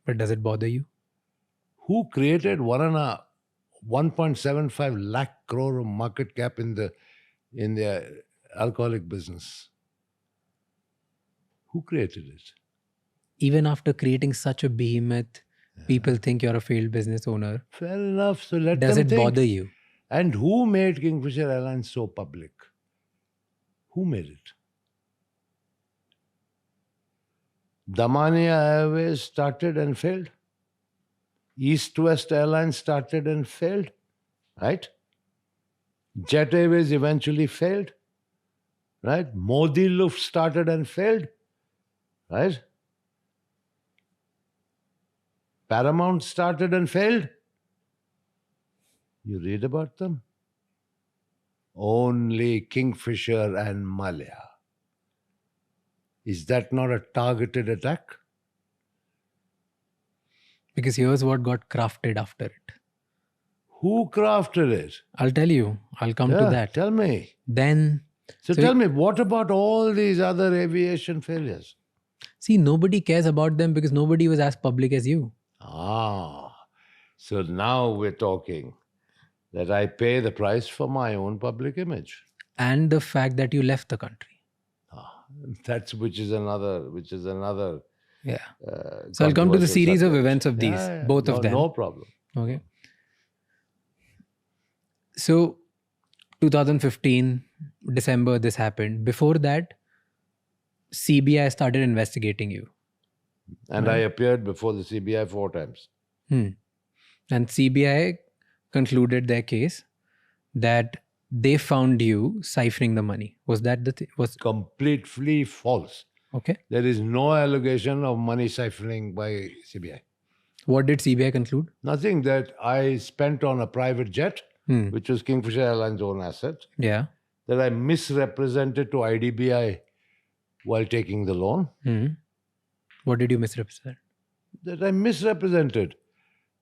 S1: But does it bother you?
S2: Who created 1.75 lakh crore of market cap in the alcoholic business? Who created it?
S1: Even after creating such a behemoth, people think you're a failed business owner.
S2: Fair enough. So let
S1: Does
S2: them
S1: it
S2: think.
S1: bother you?
S2: And who made Kingfisher Airlines so public? Who made it? Damania Airways started and failed. East-West Airlines started and failed. Right? Jet Airways eventually failed. Right? Modi Luft started and failed. Right? Paramount started and failed. You read about them? Only Kingfisher and Mallya. Is that not a targeted attack?
S1: Because here's what got crafted after it.
S2: Who crafted it?
S1: I'll tell you. I'll come to that.
S2: Tell me.
S1: Then,
S2: So tell me, what about all these other aviation failures?
S1: see, nobody cares about them because nobody was as public as you.
S2: So now we're talking that I pay the price for my own public image.
S1: And the fact that you left the country.
S2: Which is another.
S1: Yeah. So I'll come to the series of events of these, both of them.
S2: No problem.
S1: Okay. So 2015, December, this happened. Before that, CBI started investigating you.
S2: And I appeared before the CBI 4 times.
S1: And CBI concluded their case that they found you siphoning the money. Was that the thing?
S2: Completely false.
S1: Okay.
S2: There is no allegation of money siphoning by CBI.
S1: What did CBI conclude?
S2: Nothing. That I spent on a private jet, which was Kingfisher Airlines' own asset,
S1: Yeah.
S2: that I misrepresented to IDBI while taking the loan.
S1: What did you misrepresent?
S2: That I misrepresented.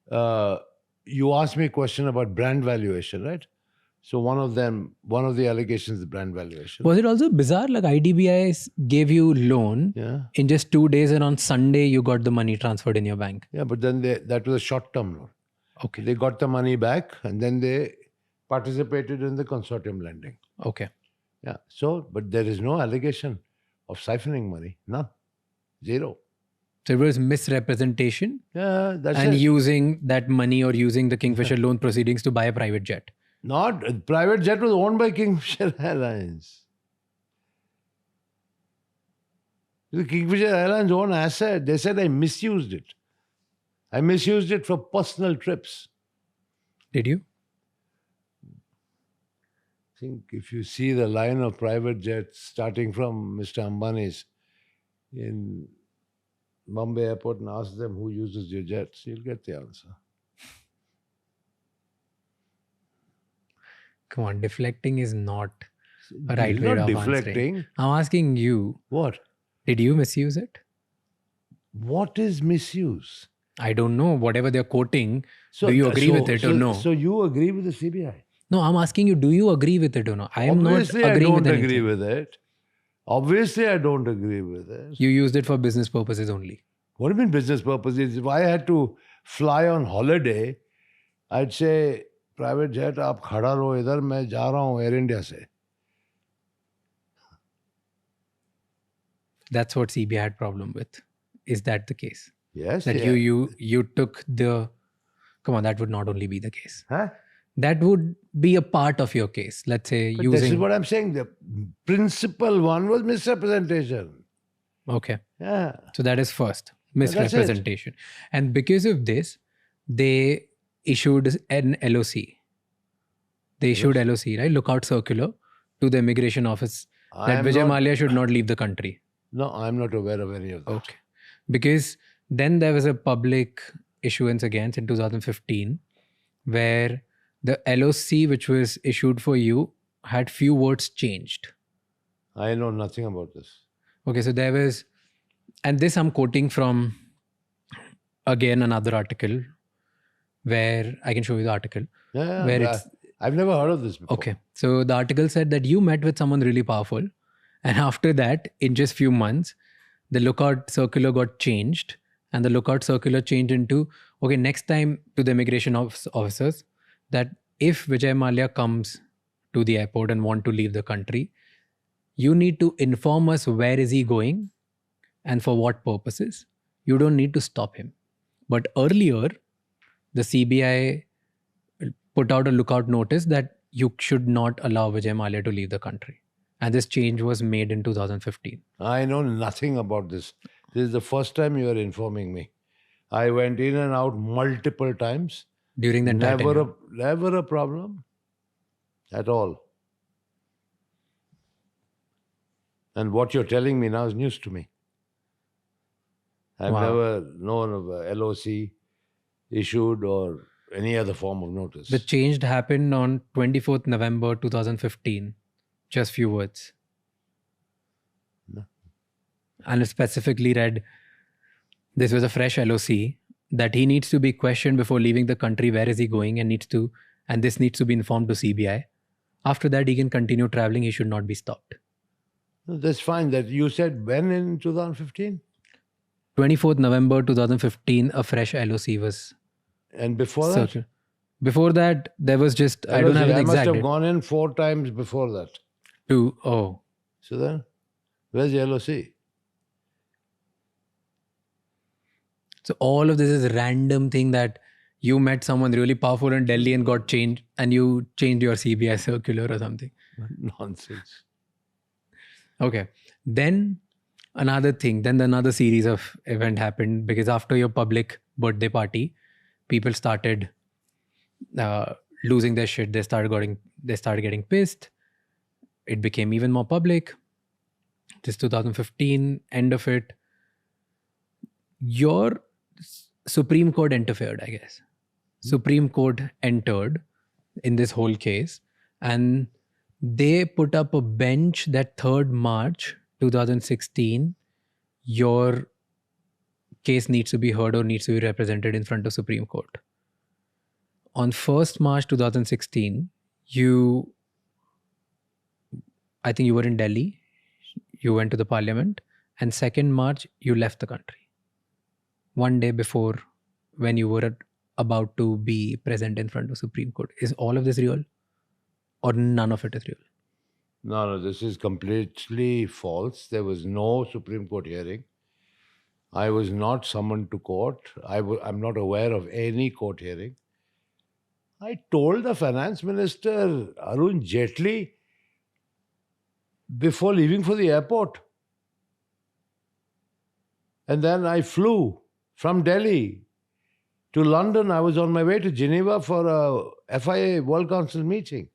S2: You asked me a question about brand valuation, right? So one of the allegations is brand valuation.
S1: Was it also bizarre? Like IDBI gave you loan in just 2 days, and on Sunday you got the money transferred in your bank.
S2: Yeah, but then that was a short-term loan.
S1: Okay.
S2: They got the money back and then they participated in the consortium lending.
S1: Okay.
S2: Yeah. So, but there is no allegation of siphoning money. None. Zero.
S1: So it was misrepresentation
S2: Yeah, that's
S1: and
S2: it.
S1: using that money or using the Kingfisher loan proceedings to buy a private jet.
S2: Not private jet was owned by Kingfisher Airlines. The Kingfisher Airlines own asset. They said I misused it. I misused it for personal trips.
S1: Did you?
S2: I think if you see the line of private jets starting from Mr. Ambani's in Bombay Airport and ask them who uses your jets, you'll get the answer.
S1: Come on, deflecting is not a right
S2: It's
S1: way
S2: not
S1: of
S2: deflecting.
S1: answering. I'm asking you,
S2: What?
S1: did you misuse it?
S2: What is misuse?
S1: I don't know. Whatever they're quoting, do you agree with it or no?
S2: So you agree with the CBI?
S1: No, I'm asking you, do you agree with it or no? I am
S2: Obviously,
S1: not agreeing
S2: I
S1: with
S2: don't
S1: anything.
S2: agree with it. Obviously, I don't agree with it.
S1: You used it for business purposes only.
S2: What do you mean business purposes? If I had to fly on holiday, I'd say, private jet, आप खड़ा रहो इधर, मैं जा रहा हूँ Air India से.
S1: That's what CBI had problem with. Is that the case?
S2: Yes.
S1: That
S2: yeah.
S1: you took the... Come on, that would not only be the case.
S2: Huh?
S1: That would be a part of your case. Let's say
S2: But
S1: using...
S2: this is what I'm saying. The principal one was misrepresentation.
S1: Okay.
S2: Yeah.
S1: So that is first.
S2: that's it.
S1: Misrepresentation. And because of this, they issued an LOC. They issued LOC, right? Lookout circular to the immigration office that Vijay Mallya should not leave the country.
S2: No, I'm not aware of any of that.
S1: Okay. Because then there was a public issuance against in 2015 where the LOC which was issued for you had few words changed.
S2: I know nothing about this.
S1: Okay, so there was, and this I'm quoting from again another article where I can show you the article.
S2: Yeah,
S1: where it's
S2: I've never heard of this before.
S1: okay. So the article said that you met with someone really powerful, and after that, in just few months, the lookout circular got changed, and the lookout circular changed into okay. Next time to the immigration officers, that if Vijay Mallya comes to the airport and want to leave the country, you need to inform us where is he going and for what purposes. You don't need to stop him. But earlier, the CBI put out a lookout notice that you should not allow Vijay Mallya to leave the country. And this change was made in 2015.
S2: I know nothing about this. This is the first time you are informing me. I went in and out multiple times.
S1: During the entire tenure.
S2: Never a problem at all. And what you're telling me now is news to me. I've
S1: Wow.
S2: never known of a LOC issued or any other form of notice.
S1: The change happened on 24th November 2015. Just few words.
S2: No.
S1: And it specifically read, this was a fresh LOC, that he needs to be questioned before leaving the country. Where is he going? And this needs to be informed to CBI. After that, he can continue traveling. He should not be stopped.
S2: That's fine. That you said when in 2015?
S1: 24th November 2015, a fresh LOC was
S2: And before that?
S1: circled. Before that, there was just, I don't have an
S2: I must
S1: exact
S2: have
S1: date.
S2: gone in 4 times before that.
S1: Oh.
S2: So then, where's the LOC?
S1: So all of this is random thing that you met someone really powerful in Delhi and got changed, and you changed your CBI circular or something.
S2: Nonsense.
S1: Okay. Then another series of event happened, because after your public birthday party, people started losing their shit. They started getting pissed. It became even more public. This 2015, end of it. Your Supreme Court interfered, I guess. Supreme Court entered in this whole case, and they put up a bench that 3rd March 2016, your case needs to be heard or needs to be represented in front of Supreme Court. On 1st March 2016, I think you were in Delhi, you went to the parliament, and 2nd March, you left the country. One day before, when you were about to be present in front of Supreme Court. Is all of this real? Or none of it is real?
S2: No, this is completely false. There was no Supreme Court hearing. I was not summoned to court. I'm not aware of any court hearing. I told the finance minister, Arun Jaitley, before leaving for the airport. And then I flew from Delhi to London. I was on my way to Geneva for a FIA World Council meeting,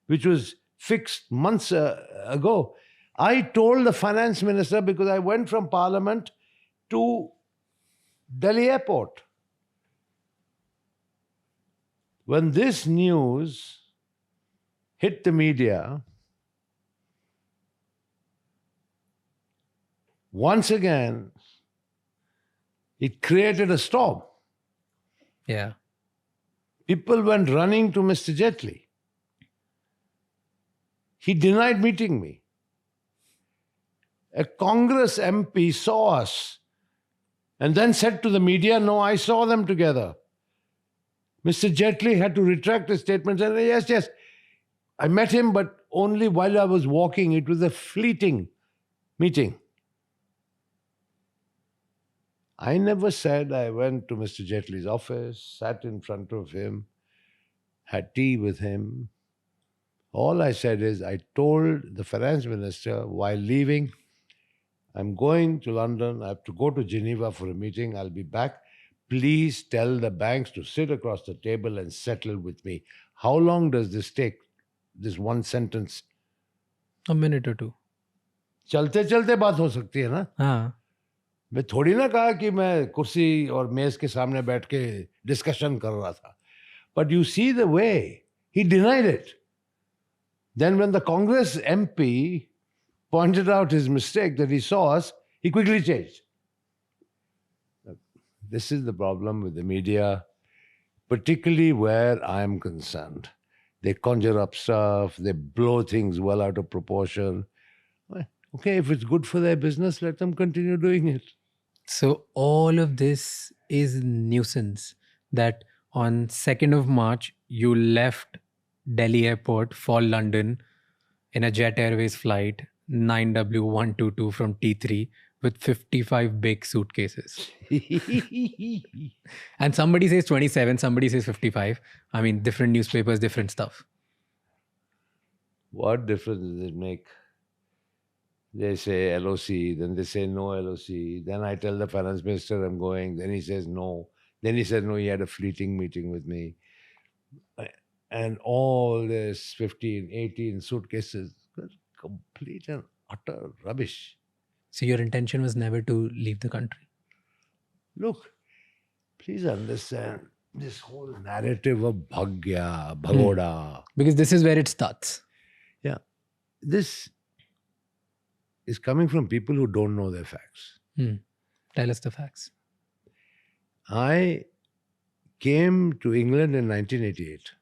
S2: which was fixed months ago. I told the finance minister, because I went from Parliament to Delhi airport. When this news hit the media, once again, it created a storm.
S1: Yeah.
S2: People went running to Mr. Jaitley. He denied meeting me. A Congress MP saw us and then said to the media, no, I saw them together. Mr. Jaitley had to retract his statement and say, yes, I met him, but only while I was walking. It was a fleeting meeting. I never said I went to Mr. Jaitley's office, sat in front of him, had tea with him. All I said is I told the finance minister while leaving, I'm going to London, I have to go to Geneva for a meeting, I'll be back. Please tell the banks to sit across the table and settle with me. How long does this take, this one sentence?
S1: A minute or two.
S2: चलते चलते बात हो सकती है ना?
S1: हाँ.
S2: मैं थोड़ी ना कहा कि मैं कुर्सी और मेज के सामने बैठ के डिस्कशन कर रहा था. But you see the way He denied it. Then when the Congress MP pointed out his mistake that he saw us, he quickly changed. This is the problem with the media, particularly where I am concerned. They conjure up stuff, they blow things well out of proportion. Okay, if it's good for their business, let them continue doing it.
S1: So all of this is nuisance that on 2nd of March, you left Delhi airport for London in a Jet Airways flight 9W122 from T3 with 55 big suitcases. And somebody says 27, somebody says 55. I mean, different newspapers, different stuff.
S2: What difference does it make? They say LOC, then they say no LOC. Then I tell the finance minister I'm going. Then he says no. Then he said no, he had a fleeting meeting with me. And all this 15, 18 suitcases, complete and utter rubbish.
S1: So your intention was never to leave the country?
S2: Look, please understand this whole narrative of Bhagya, Bhagoda.
S1: Because this is where it starts.
S2: Yeah. This is coming from people who don't know their facts.
S1: Tell us the facts.
S2: I came to England in 1988.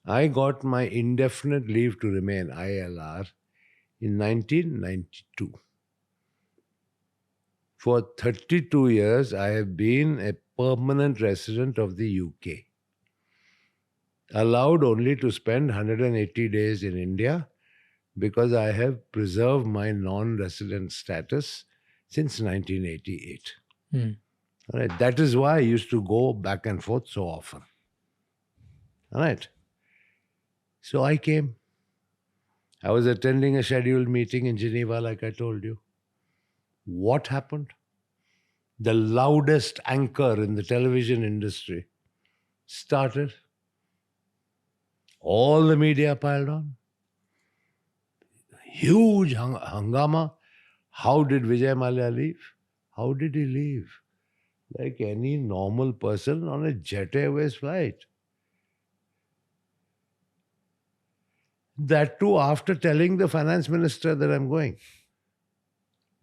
S2: I got my indefinite leave to remain, ILR, in 1992. For 32 years, I have been a permanent resident of the UK. Allowed only to spend 180 days in India because I have preserved my non-resident status since 1988. All right. That is why I used to go back and forth so often. All right. So I came. I was attending a scheduled meeting in Geneva, like I told you. What happened? The loudest anchor in the television industry started. All the media piled on. Huge hangama. How did Vijay Mallya leave? How did he leave? Like any normal person on a Jet Airways flight. That too after telling the finance minister that I'm going.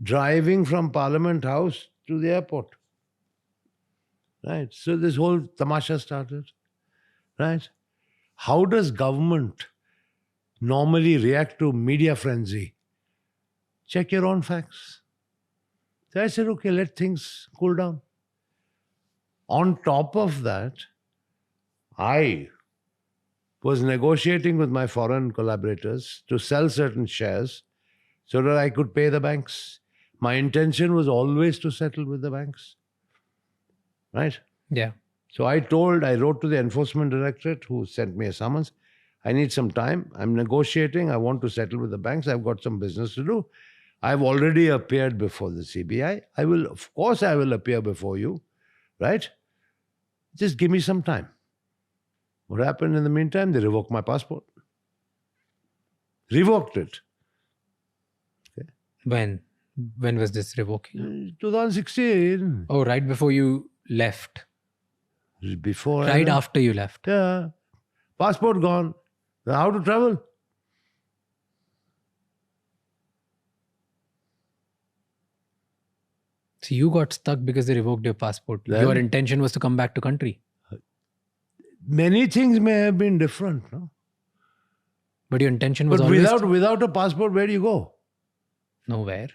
S2: Driving from Parliament House to the airport. Right. So this whole tamasha started. Right. How does government normally react to media frenzy? Check your own facts. So I said, okay, let things cool down. On top of that, I was negotiating with my foreign collaborators to sell certain shares so that I could pay the banks. My intention was always to settle with the banks. Right?
S1: Yeah.
S2: So I wrote to the enforcement directorate who sent me a summons. I need some time. I'm negotiating. I want to settle with the banks. I've got some business to do. I've already appeared before the CBI. Of course I will appear before you. Right? Just give me some time. What happened in the meantime? They revoked my passport. Revoked it. Okay.
S1: When was this revoking?
S2: 2016.
S1: Oh, right before you left.
S2: Before
S1: Right after you left.
S2: Yeah. Passport gone. How to travel?
S1: So you got stuck because they revoked your passport.
S2: Then-
S1: Your intention was to come back to country.
S2: Many things may have been different, no?
S1: But your intention was
S2: But
S1: always
S2: without a passport, where do you go?
S1: nowhere.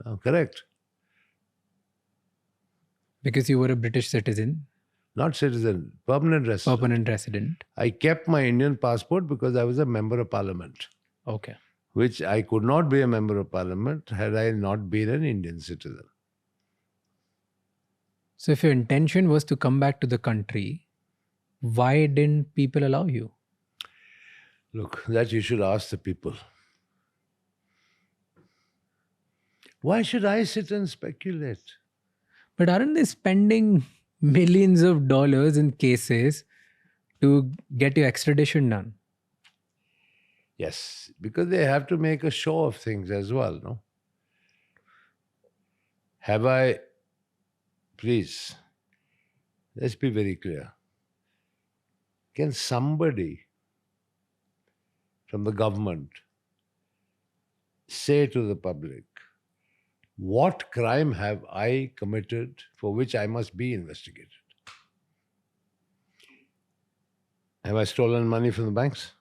S2: Oh, correct.
S1: Because you were a British citizen,
S2: Not citizen, permanent resident.
S1: permanent resident.
S2: I kept my Indian passport because I was a member of parliament,
S1: Okay.
S2: which I could not be a member of parliament had I not been an Indian citizen.
S1: So if your intention was to come back to the country, why didn't people allow you?
S2: Look, that you should ask the people. Why should I sit and speculate?
S1: But aren't they spending millions of dollars in cases to get your extradition done?
S2: Yes, because they have to make a show of things as well, no? Please, let's be very clear. Can somebody from the government say to the public, what crime have I committed for which I must be investigated? Have I stolen money from the banks?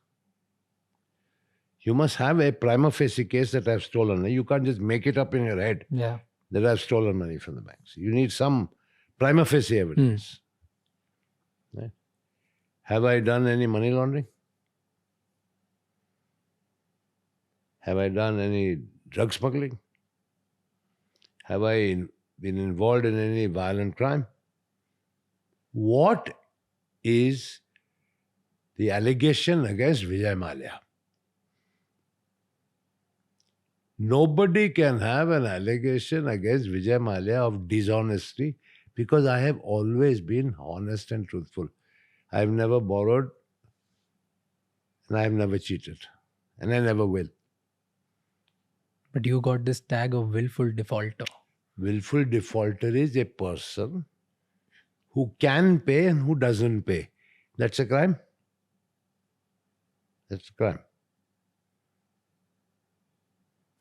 S2: You must have a prima facie case that I've stolen. You can't just make it up in your head that I've stolen money from the banks. You need some prima facie evidence. Right? Have I done any money laundering? Have I done any drug smuggling? Have I been involved in any violent crime? What is the allegation against Vijay Mallya? Nobody can have an allegation against Vijay Mallya of dishonesty because I have always been honest and truthful. I have never borrowed and I have never cheated and I never will.
S1: But you got this tag of willful defaulter.
S2: Willful defaulter is a person who can pay and who doesn't pay. That's a crime. That's a crime.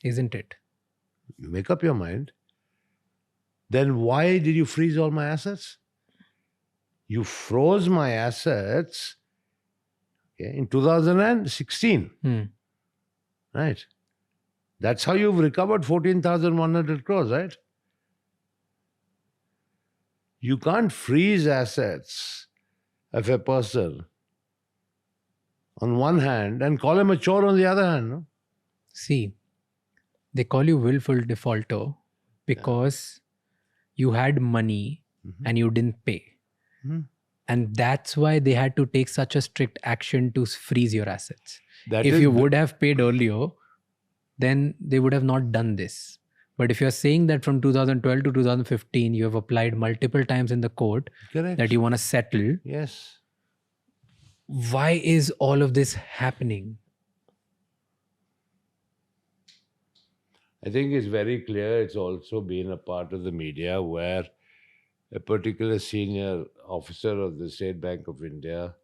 S1: Isn't it?
S2: You make up your mind. Then why did you freeze all my assets? You froze my assets in 2016. Right. That's how you've recovered 14,100 crores, right? You can't freeze assets of a person on one hand and call him a chore on the other hand. No?
S1: See, they call you willful defaulter because you had money and you didn't pay. And that's why they had to take such a strict action to freeze your assets. If you would have paid earlier, then they would have not done this. But if you're saying that from 2012 to 2015, you have applied multiple times in the court that you want to settle.
S2: Yes.
S1: Why is all of this happening?
S2: I think it's very clear it's also been a part of the media where a particular senior officer of the State Bank of India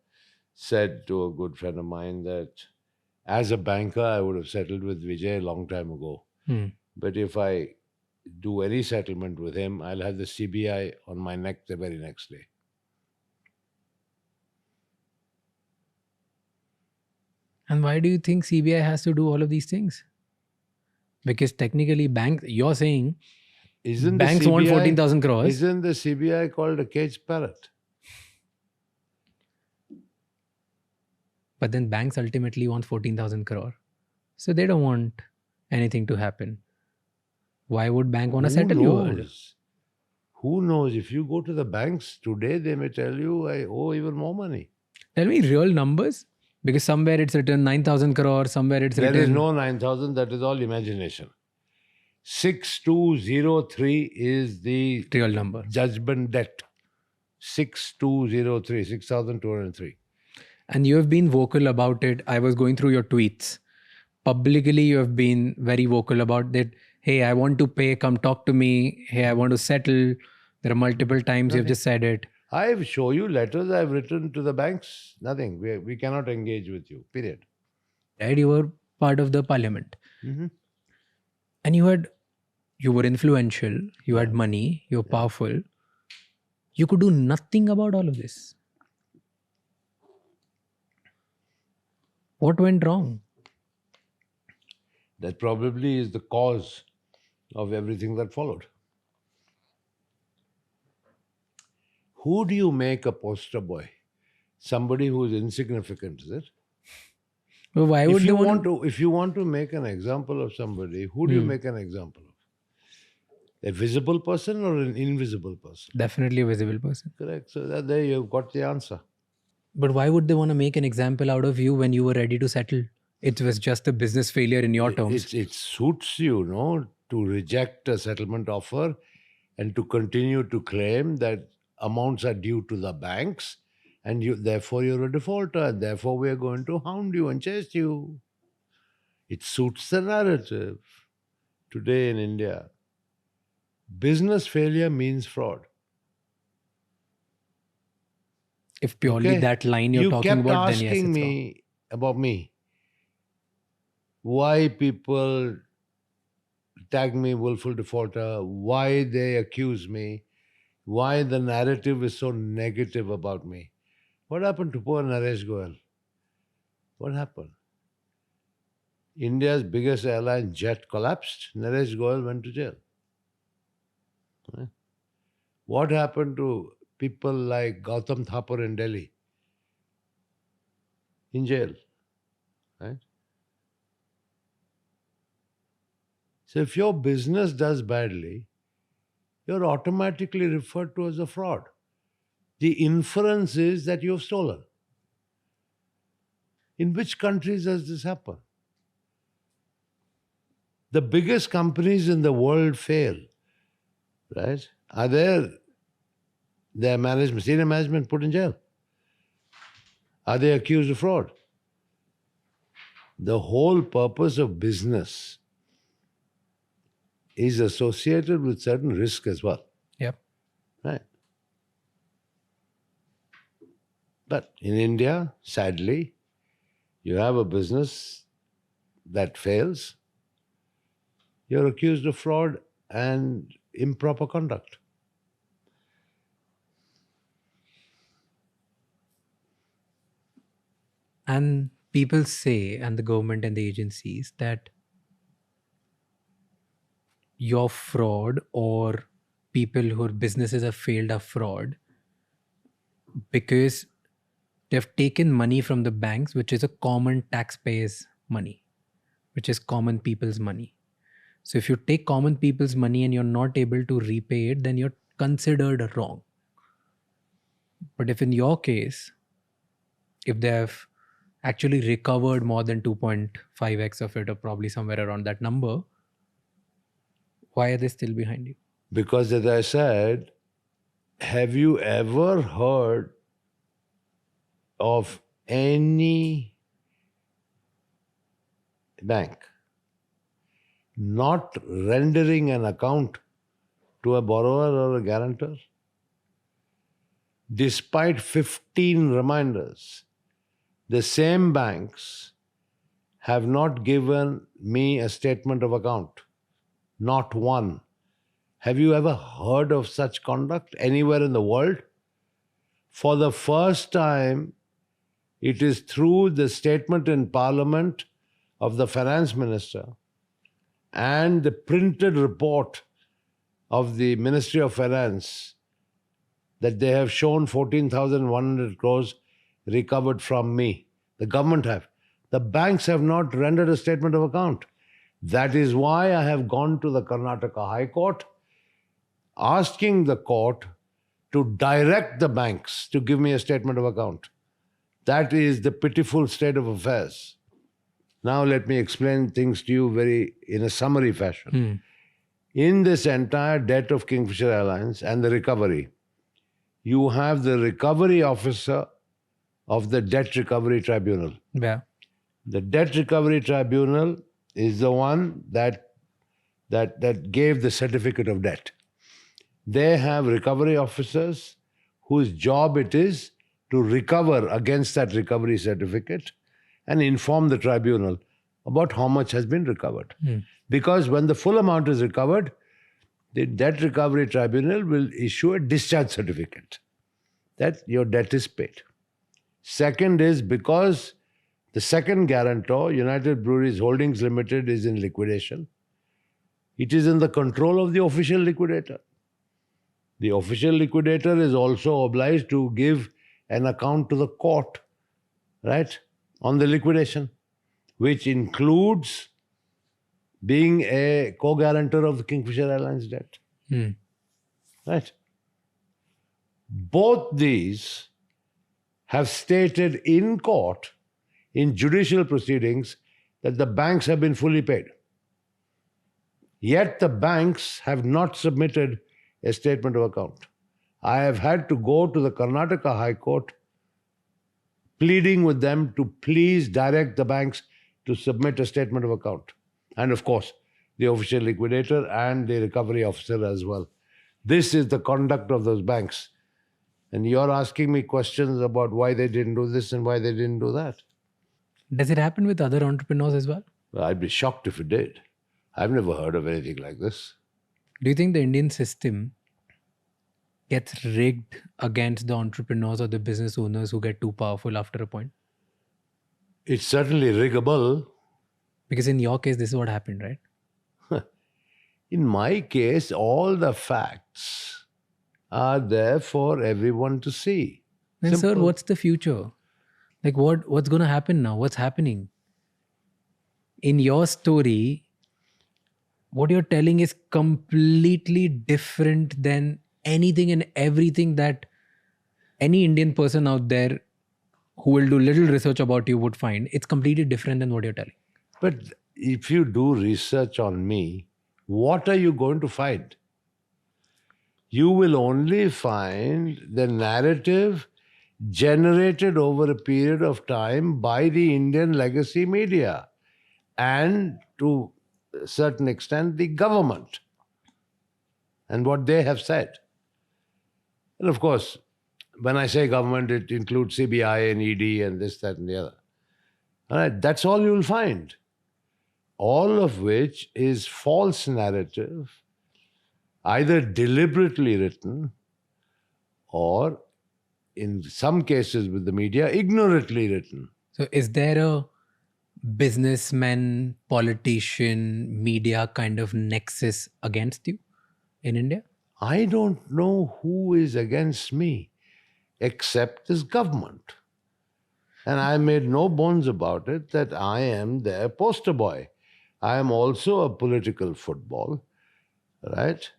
S2: said to a good friend of mine that as a banker, I would have settled with Vijay a long time ago. But if I do any settlement with him, I'll have the CBI on my neck the very next day.
S1: And why do you think CBI has to do all of these things? Because technically banks, you're saying banks want 14,000 crores.
S2: Isn't the CBI called a caged parrot?
S1: But then banks ultimately want 14,000 crore. So they don't want anything to happen. Why would bank want to settle you?
S2: Who knows? If you go to the banks today, they may tell you, I owe even more money.
S1: Tell me real numbers. Because somewhere it's written 9,000 crore, somewhere it's written...
S2: There is no 9,000, that is all imagination. 6203 is the
S1: real number.
S2: Judgment debt. 6203, 6,203.
S1: And you have been vocal about it. I was going through your tweets. Publicly, you have been very vocal about that. Hey, I want to pay, come talk to me. Hey, I want to settle. There are multiple times you've just said it.
S2: I've shown you letters I've written to the banks. Nothing. We cannot engage with you. Period.
S1: Right? You were part of the parliament. And you were influential. You had money. You were powerful. You could do nothing about all of this. What went wrong?
S2: That probably is the cause of everything that followed. Who do you make a poster boy? Somebody who is insignificant, is it?
S1: Well, why would
S2: if you want to make an example of somebody, who do you make an example of? A visible person or an invisible person?
S1: Definitely a visible person.
S2: Correct. So there you've got the answer.
S1: But why would they want to make an example out of you when you were ready to settle? It was just a business failure in your terms.
S2: It suits you, to reject a settlement offer and to continue to claim that amounts are due to the banks and therefore you're a defaulter and therefore we are going to hound you and chase you. It suits the narrative. Today in India, business failure means fraud.
S1: If purely that line you're talking about, then yes, it's
S2: you kept asking me about me. why people tag me willful defaulter, why they accuse me, why the narrative is so negative about me. What happened to poor Naresh Goyal? What happened? India's biggest airline jet collapsed. Naresh Goyal went to jail. Right? What happened to people like Gautam Thapar in Delhi? In jail. Right? So if your business does badly, you're automatically referred to as a fraud. The inference is that you've stolen. In which countries does this happen? The biggest companies in the world fail, right? Are their management, senior management put in jail? Are they accused of fraud? The whole purpose of business is associated with certain risk as well.
S1: Yep.
S2: Right. But in India, sadly, you have a business that fails, you're accused of fraud and improper conduct.
S1: And people say, and the government and the agencies, that your fraud or people whose businesses have failed are fraud because they've taken money from the banks, which is a common taxpayers' money, which is common people's money. So if you take common people's money and you're not able to repay it, then you're considered wrong. But if in your case, if they have actually recovered more than 2.5x of it, or probably somewhere around that number, why are they still behind you?
S2: Because as I said, have you ever heard of any bank not rendering an account to a borrower or a guarantor? Despite 15 reminders, the same banks have not given me a statement of account. Not one. Have you ever heard of such conduct anywhere in the world? For the first time, it is through the statement in Parliament of the Finance Minister and the printed report of the Ministry of Finance that they have shown 14,100 crores recovered from me. The government have. The banks have not rendered a statement of account. That is why I have gone to the Karnataka High Court, asking the court to direct the banks to give me a statement of account. That is the pitiful state of affairs. Now let me explain things to you in a summary fashion. In this entire debt of Kingfisher Airlines and the recovery, you have the recovery officer of the Debt Recovery Tribunal.
S1: Yeah.
S2: The Debt Recovery Tribunal is the one that gave the certificate of debt. They have recovery officers whose job it is to recover against that recovery certificate and inform the tribunal about how much has been recovered. Because when the full amount is recovered, the Debt Recovery Tribunal will issue a discharge certificate that your debt is paid. Second is because the second guarantor, United Breweries Holdings Limited, is in liquidation. It is in the control of the official liquidator. The official liquidator is also obliged to give an account to the court, right, on the liquidation, which includes being a co-guarantor of the Kingfisher Airlines debt. Right? Both these have stated in court, in judicial proceedings, that the banks have been fully paid. Yet the banks have not submitted a statement of account. I have had to go to the Karnataka High Court pleading with them to please direct the banks to submit a statement of account. And of course, the official liquidator and the recovery officer as well. This is the conduct of those banks. And you're asking me questions about why they didn't do this and why they didn't do that.
S1: Does it happen with other entrepreneurs as well?
S2: Well, I'd be shocked if it did. I've never heard of anything like this.
S1: Do you think the Indian system gets rigged against the entrepreneurs or the business owners who get too powerful after a point?
S2: It's certainly riggable.
S1: Because in your case, this is what happened, right?
S2: In my case, all the facts are there for everyone to see.
S1: Then, sir,
S2: Simple.
S1: what's the future? Like, what's going to happen now? What's happening? In your story, what you're telling is completely different than anything and everything that any Indian person out there who will do little research about you would find. It's completely different than what you're telling.
S2: But if you do research on me, what are you going to find? You will only find the narrative generated over a period of time by the Indian legacy media and to a certain extent the government and what they have said. And of course, when I say government, it includes CBI and ED and this, that, and the other. All right, that's all you'll find. All of which is false narrative, either deliberately written or, in some cases with the media, ignorantly written.
S1: So is there a businessman, politician, media kind of nexus against you in India?
S2: I don't know who is against me except this government. And I made no bones about it that I am their poster boy. I am also a political football, right?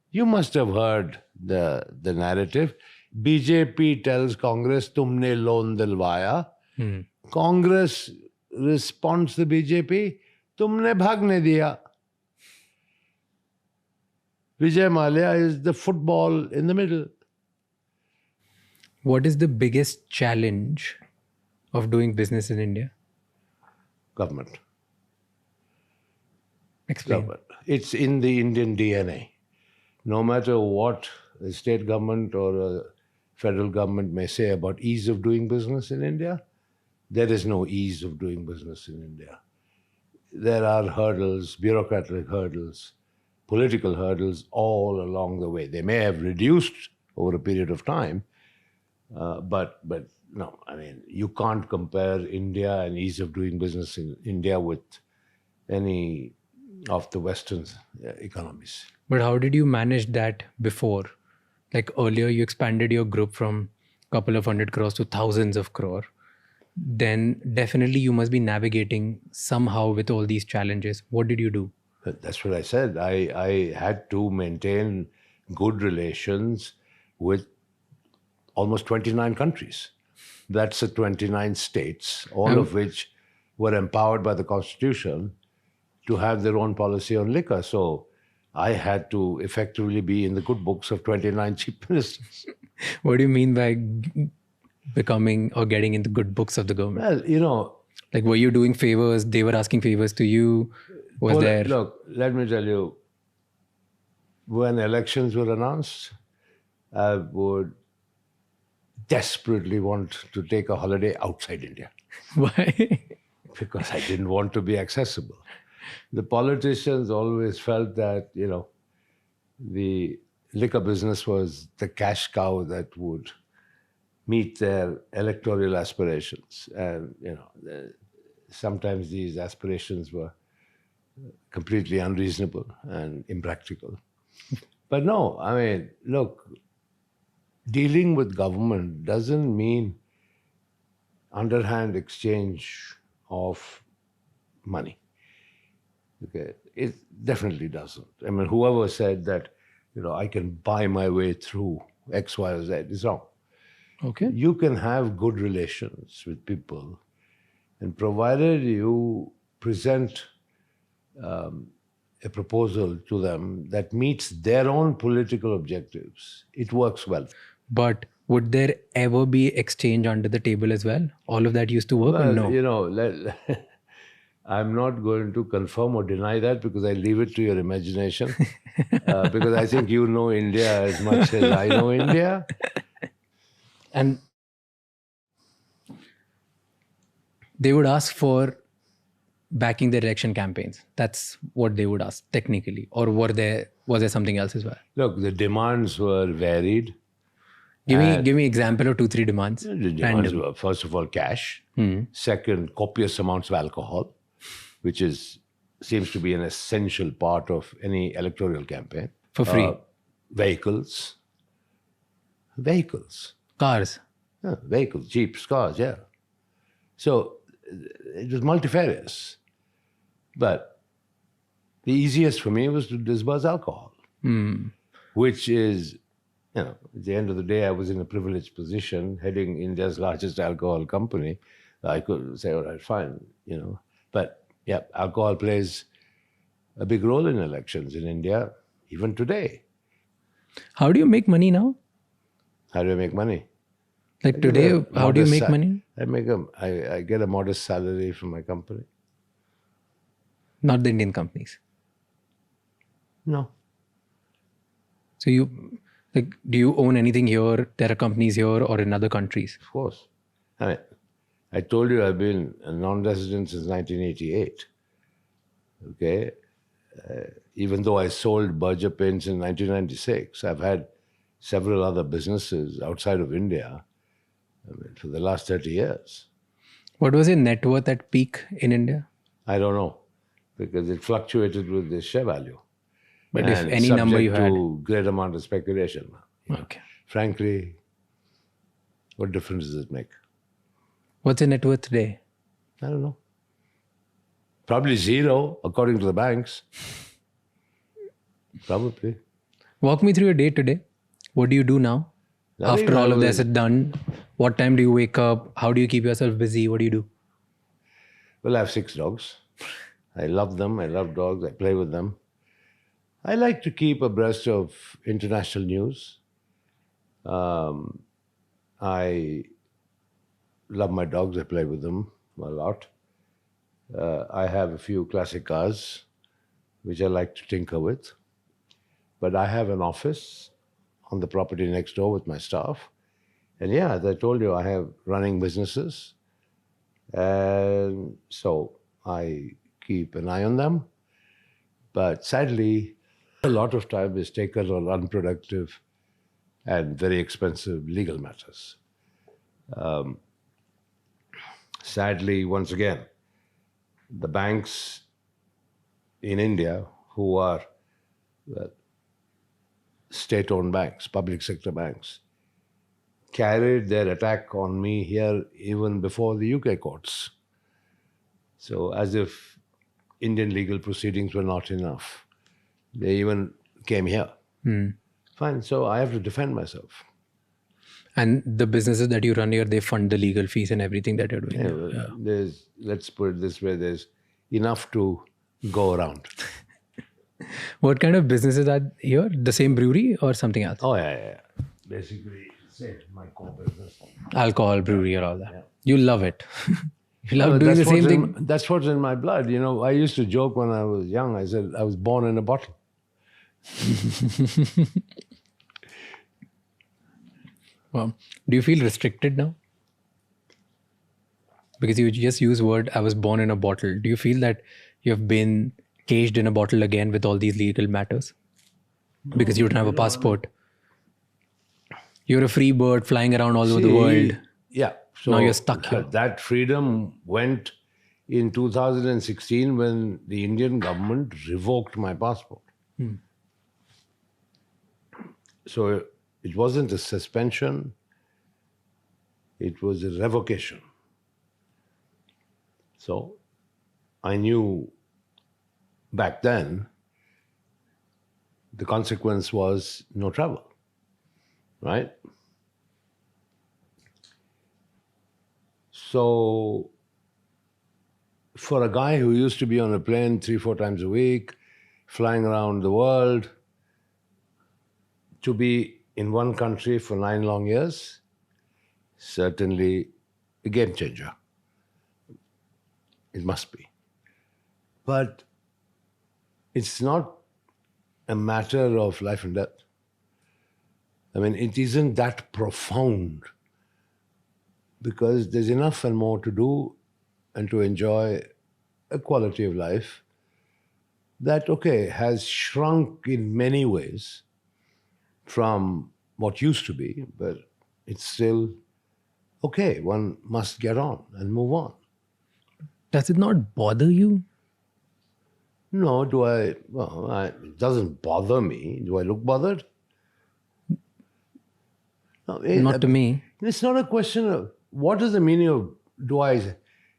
S2: You must have heard the narrative. BJP tells Congress, tumne loan dilwaya. Congress responds to BJP, tumne bhagne diya. Vijay Mallya is the football in the middle.
S1: What is the biggest challenge of doing business in India?
S2: Government.
S1: Explain.
S2: Government. It's in the Indian DNA. No matter what the state government or a federal government may say about ease of doing business in India, there is no ease of doing business in India. There are hurdles, bureaucratic hurdles, political hurdles all along the way. They may have reduced over a period of time, but no, I mean, you can't compare India and ease of doing business in India with any of the Western economies.
S1: But how did you manage that before? Like earlier, you expanded your group from a couple of 100 crores to thousands of crore. Then definitely you must be navigating somehow with all these challenges. What did you do?
S2: That's what I said. I had to maintain good relations with almost 29 countries. That's the 29 states, all of which were empowered by the Constitution to have their own policy on liquor. So I had to effectively be in the good books of 29 chief ministers.
S1: What do you mean by becoming or getting in the good books of the government?
S2: Well,
S1: like, were you doing favors? They were asking favors to you? Was there...
S2: Look, let me tell you, when elections were announced, I would desperately want to take a holiday outside India.
S1: Why?
S2: Because I didn't want to be accessible. The politicians always felt that, the liquor business was the cash cow that would meet their electoral aspirations. And, sometimes these aspirations were completely unreasonable and impractical. But no, I mean, look, dealing with government doesn't mean underhand exchange of money. Okay, it definitely doesn't. I mean, whoever said that, I can buy my way through X, Y, or Z is wrong.
S1: Okay.
S2: You can have good relations with people, and provided you present a proposal to them that meets their own political objectives, it works well.
S1: But would there ever be exchange under the table as well? All of that used to work or no?
S2: I'm not going to confirm or deny that because I leave it to your imagination. Because I think you know India as much as I know India.
S1: And they would ask for backing the election campaigns? That's what they would ask technically. Or was there something else as well?
S2: Look, the demands were varied.
S1: Give me example of 2-3 demands.
S2: The demands were, first of all, cash. Second, copious amounts of alcohol, which seems to be an essential part of any electoral campaign.
S1: For free.
S2: Vehicles.
S1: Cars.
S2: Yeah, vehicles, jeeps, cars, yeah. So it was multifarious. But the easiest for me was to disburse alcohol, which is, at the end of the day, I was in a privileged position heading India's largest alcohol company. I could say, all right, fine, But yeah, alcohol plays a big role in elections in India, even today.
S1: How do you make money now?
S2: How do I make money?
S1: Like today, how do you make money?
S2: I get a modest salary from my company.
S1: Not the Indian companies.
S2: No.
S1: So do you own anything here? There are companies here or in other countries?
S2: Of course. I told you I've been a non-resident since 1988. Okay? Even though I sold Berger Paints in 1996, I've had several other businesses outside of India for the last 30 years.
S1: What was your net worth at peak in India?
S2: I don't know, because it fluctuated with the share value.
S1: But if any number you had?
S2: Subject to great amount of speculation.
S1: Okay.
S2: Frankly, what difference does it make?
S1: What's your net worth today?
S2: I don't know. Probably zero, according to the banks. Probably.
S1: Walk me through your day today. What do you do now?
S2: Nothing.
S1: After all of this is done, what time do you wake up? How do you keep yourself busy? What do you do?
S2: Well, I have 6 dogs. I love them. I love dogs. I play with them. I like to keep abreast of international news. I love my dogs. I play with them a lot. I have a few classic cars, which I like to tinker with. But I have an office on the property next door with my staff. And yeah, as I told you, I have running businesses. And so I keep an eye on them. But sadly, a lot of time is taken on unproductive and very expensive legal matters. Sadly, once again, the banks in India, who are state-owned banks, public sector banks, carried their attack on me here even before the UK courts. So as if Indian legal proceedings were not enough. They even came here. Fine, so I have to defend myself.
S1: And the businesses that you run here, they fund the legal fees and everything that you're doing.
S2: Yeah. Let's put it this way, there's enough to go around.
S1: What kind of businesses are here? The same brewery or something else?
S2: Oh, yeah. Basically, say my core business.
S1: Alcohol, brewery, or all that. Yeah. You love it. You love doing the same thing.
S2: That's what's in my blood. I used to joke when I was young. I said I was born in a bottle.
S1: Well, do you feel restricted now? Because you just use word, I was born in a bottle. Do you feel that you have been caged in a bottle again with all these legal matters? Because you don't have a passport. You're a free bird flying around all over the world.
S2: Yeah. So
S1: now you're stuck here.
S2: That freedom went in 2016 when the Indian government revoked my passport. So it wasn't a suspension, it was a revocation. So I knew back then the consequence was no travel, right? So for a guy who used to be on a plane 3-4 times a week, flying around the world, to be in one country for 9 long years, certainly a game changer. It must be. But it's not a matter of life and death. I mean, it isn't that profound because there's enough and more to do and to enjoy a quality of life that, okay, has shrunk in many ways from what used to be, but it's still okay. One must get on and move on.
S1: Does it not bother you?
S2: No, it doesn't bother me. Do I look bothered? No,
S1: Not to me.
S2: It's not a question of what is the meaning of do I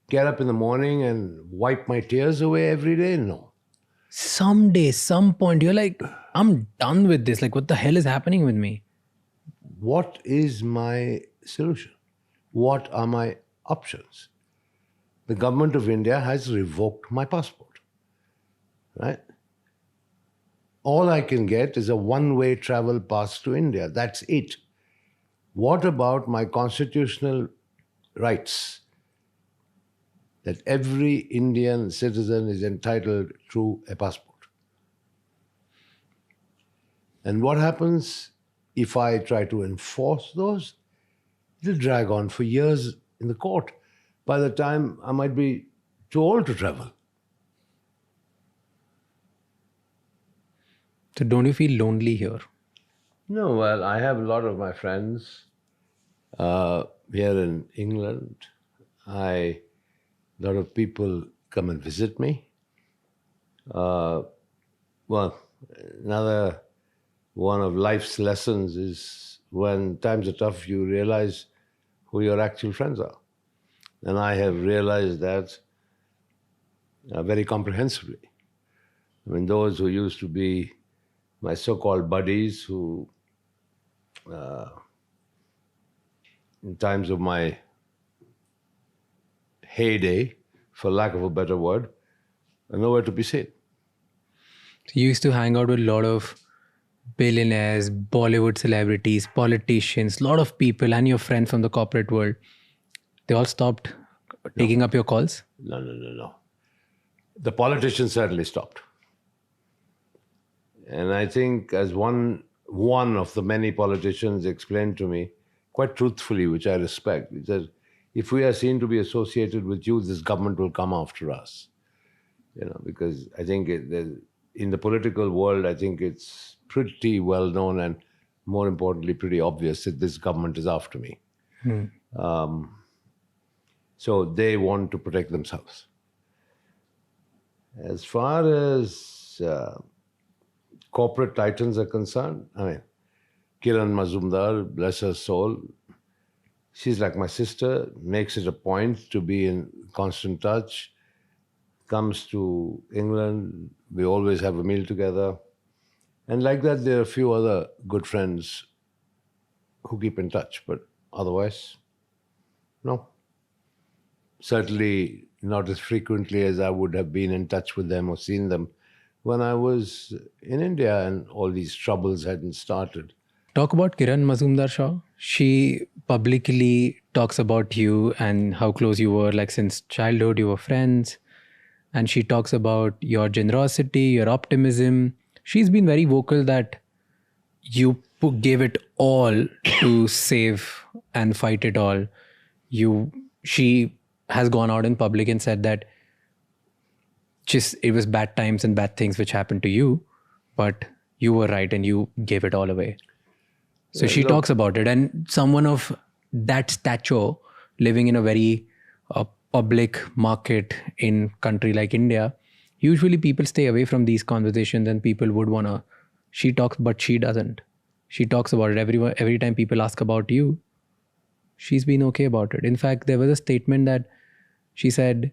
S2: get up in the morning and wipe my tears away every day? No.
S1: Someday, some point, you're like, I'm done with this. Like, what the hell is happening with me?
S2: What is my solution? What are my options? The government of India has revoked my passport, right? All I can get is a one-way travel pass to India. That's it. What about my constitutional rights that every Indian citizen is entitled to a passport? And what happens if I try to enforce those? It'll drag on for years in the court. By the time I might be too old to travel.
S1: So don't you feel lonely here?
S2: No, well, I have a lot of my friends here in England. A lot of people come and visit me. Well, another one of life's lessons is when times are tough, you realize who your actual friends are. And I have realized that very comprehensively. I mean, those who used to be my so-called buddies who, in times of my heyday, for lack of a better word, are nowhere to be seen.
S1: You used to hang out with a lot of billionaires, Bollywood celebrities, politicians, a lot of people and your friends from the corporate world. They all stopped taking up your calls?
S2: No. The politicians certainly stopped. And I think as one of the many politicians explained to me, quite truthfully, which I respect, he said, if we are seen to be associated with you, this government will come after us. Because I think in the political world, I think it's pretty well known and more importantly, pretty obvious that this government is after me. So they want to protect themselves. As far as corporate titans are concerned, I mean, Kiran Mazumdar, bless her soul, she's like my sister, makes it a point to be in constant touch, comes to England, we always have a meal together. And like that, there are a few other good friends who keep in touch, but otherwise, no. Certainly not as frequently as I would have been in touch with them or seen them when I was in India and all these troubles hadn't started.
S1: Talk about Kiran Mazumdar Shah. She publicly talks about you and how close you were, like since childhood you were friends. And she talks about your generosity, your optimism. She's been very vocal that you gave it all to save and fight it all. She has gone out in public and said that it was bad times and bad things which happened to you, but you were right and you gave it all away. So she talks about it. And someone of that stature living in a very public market in country like India, usually people stay away from these conversations and people would want to, she talks, but she doesn't. She talks about it every time people ask about you. She's been okay about it. In fact, there was a statement that she said,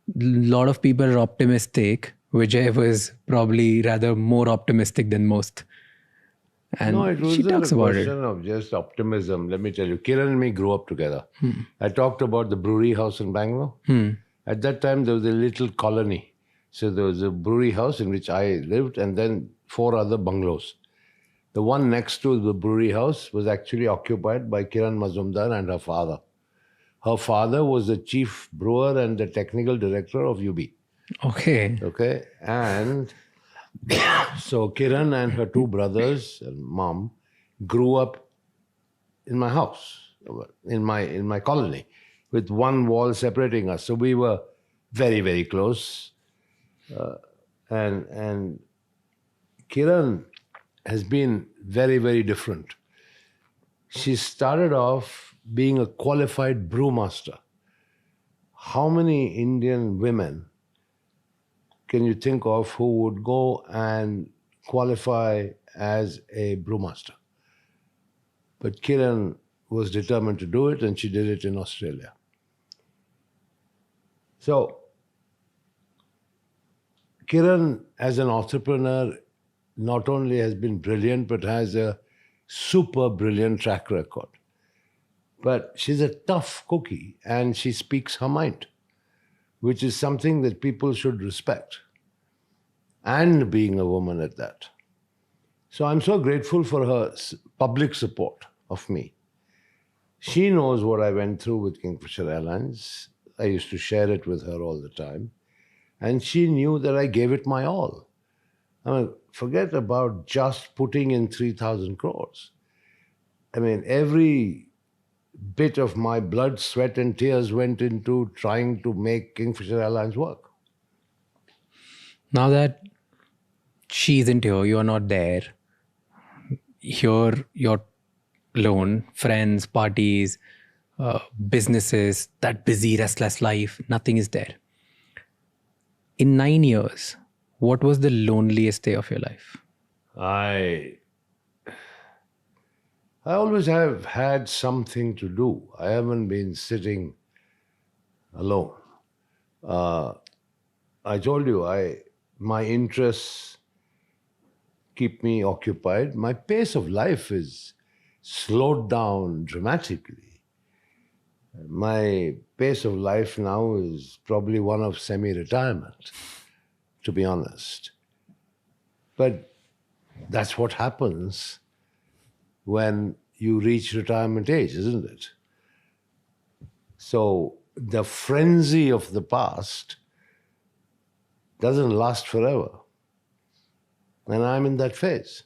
S1: a lot of people are optimistic. Vijay was probably rather more optimistic than most. And
S2: no, it
S1: she
S2: wasn't
S1: talks
S2: a
S1: about
S2: question of just optimism. Let me tell you, Kiran and me grew up together. I talked about the brewery house in Bangalore. At that time, there was a little colony. So there was a brewery house in which I lived and then 4 other bungalows. The one next to the brewery house was actually occupied by Kiran Mazumdar and her father. Her father was the chief brewer and the technical director of UB. Okay. And so Kiran and her 2 brothers and mom grew up in my house, in my colony, with one wall separating us. So we were very, very close. And Kiran has been very, very different. She started off being a qualified brewmaster. How many Indian women can you think of who would go and qualify as a brewmaster? But Kiran was determined to do it, and she did it in Australia. So, Kiran, as an entrepreneur, not only has been brilliant, but has a super brilliant track record. But she's a tough cookie, and she speaks her mind, which is something that people should respect. And being a woman at that. So I'm so grateful for her public support of me. She knows what I went through with Kingfisher Airlines. I used to share it with her all the time. And she knew that I gave it my all. I mean, forget about just putting in 3,000 crores. I mean, every bit of my blood, sweat, and tears went into trying to make Kingfisher Airlines work.
S1: Now that she isn't here, you're not there, here you're alone, friends, parties, businesses, that busy, restless life, nothing is there. In 9 years, what was the loneliest day of your life?
S2: I always have had something to do. I haven't been sitting alone. I told you, my interests keep me occupied. My pace of life is slowed down dramatically. My pace of life now is probably one of semi-retirement, to be honest. But that's what happens when you reach retirement age, isn't it? So the frenzy of the past doesn't last forever. And I'm in that phase.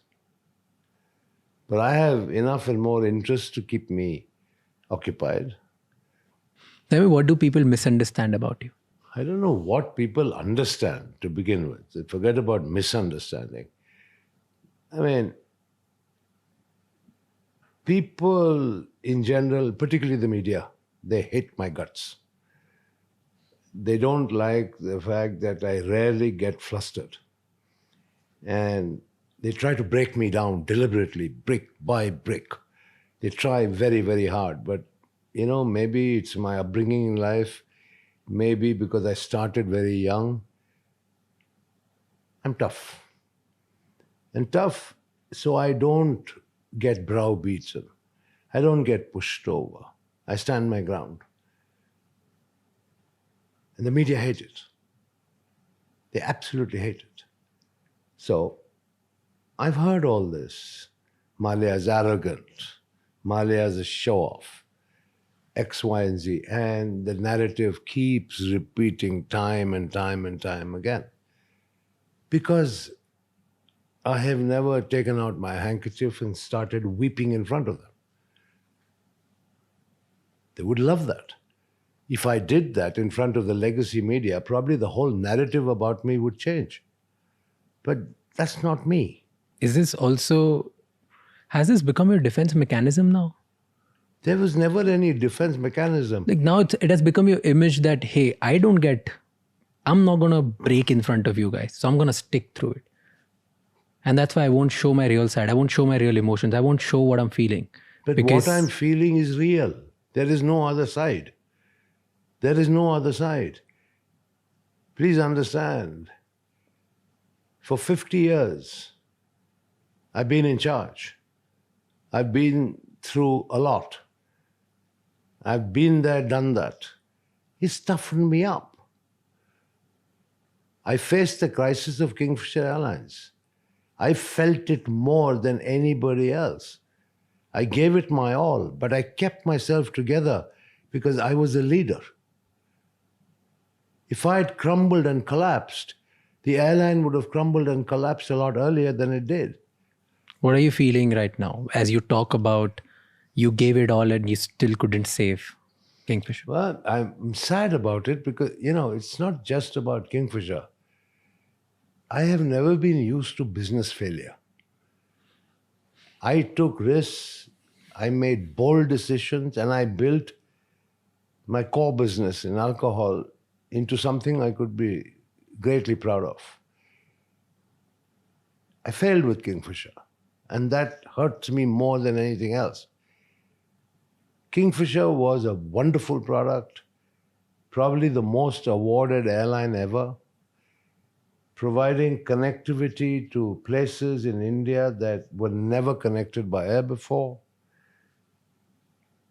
S2: But I have enough and more interest to keep me occupied.
S1: Tell me, what do people misunderstand about you?
S2: I don't know what people understand to begin with. Forget about misunderstanding. I mean, people in general, particularly the media, they hate my guts. They don't like the fact that I rarely get flustered. And they try to break me down deliberately, brick by brick. They try very, very hard. But, you know, maybe it's my upbringing in life. Maybe because I started very young. I'm tough. And tough, so I don't get browbeaten. I don't get pushed over. I stand my ground. And the media hate it. They absolutely hate it. So, I've heard all this. Mallya is arrogant. Mallya is a show-off. X, Y, and Z. And the narrative keeps repeating time and time and time again. Because I have never taken out my handkerchief and started weeping in front of them. They would love that. If I did that in front of the legacy media, probably the whole narrative about me would change. But that's not me.
S1: Has this become your defense mechanism now?
S2: There was never any defense mechanism.
S1: Like now it has become your image that, hey, I'm not going to break in front of you guys. So I'm going to stick through it. And that's why I won't show my real side. I won't show my real emotions. I won't show what I'm feeling.
S2: But what I'm feeling is real. There is no other side. There is no other side. Please understand. For 50 years, I've been in charge. I've been through a lot. I've been there, done that. It's toughened me up. I faced the crisis of Kingfisher Airlines. I felt it more than anybody else. I gave it my all, but I kept myself together because I was a leader. If I had crumbled and collapsed, the airline would have crumbled and collapsed a lot earlier than it did.
S1: What are you feeling right now as you talk about you gave it all and you still couldn't save Kingfisher?
S2: Well, I'm sad about it because, it's not just about Kingfisher. I have never been used to business failure. I took risks, I made bold decisions, and I built my core business in alcohol into something I could be greatly proud of. I failed with Kingfisher, and that hurts me more than anything else. Kingfisher was a wonderful product, probably the most awarded airline ever, providing connectivity to places in India that were never connected by air before,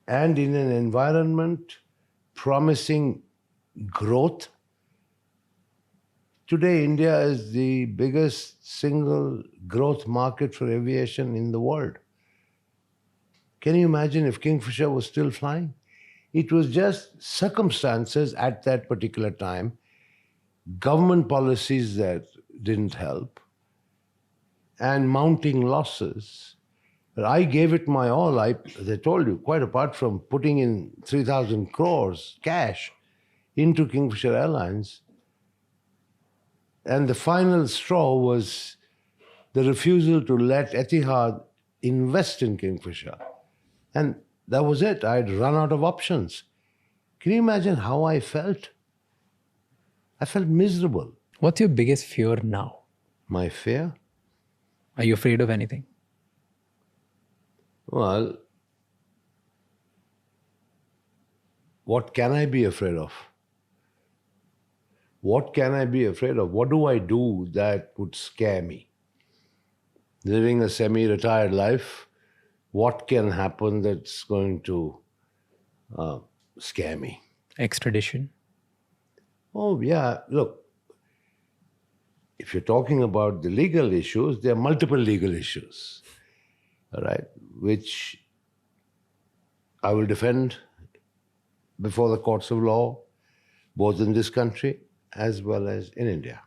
S2: and in an environment promising growth. Today, India is the biggest single growth market for aviation in the world. Can you imagine if Kingfisher was still flying? It was just circumstances at that particular time, government policies that didn't help, and mounting losses. But I gave it my all. As I told you, quite apart from putting in 3,000 crores cash into Kingfisher Airlines. And the final straw was the refusal to let Etihad invest in Kingfisher. And that was it. I'd run out of options. Can you imagine how I felt? I felt miserable.
S1: What's your biggest fear now?
S2: My fear?
S1: Are you afraid of anything?
S2: Well, what can I be afraid of? What can I be afraid of? What do I do that would scare me? Living a semi-retired life, what can happen that's going to scare me?
S1: Extradition?
S2: Oh, yeah. Look, if you're talking about the legal issues, there are multiple legal issues, all right, which I will defend before the courts of law, both in this country as well as in India.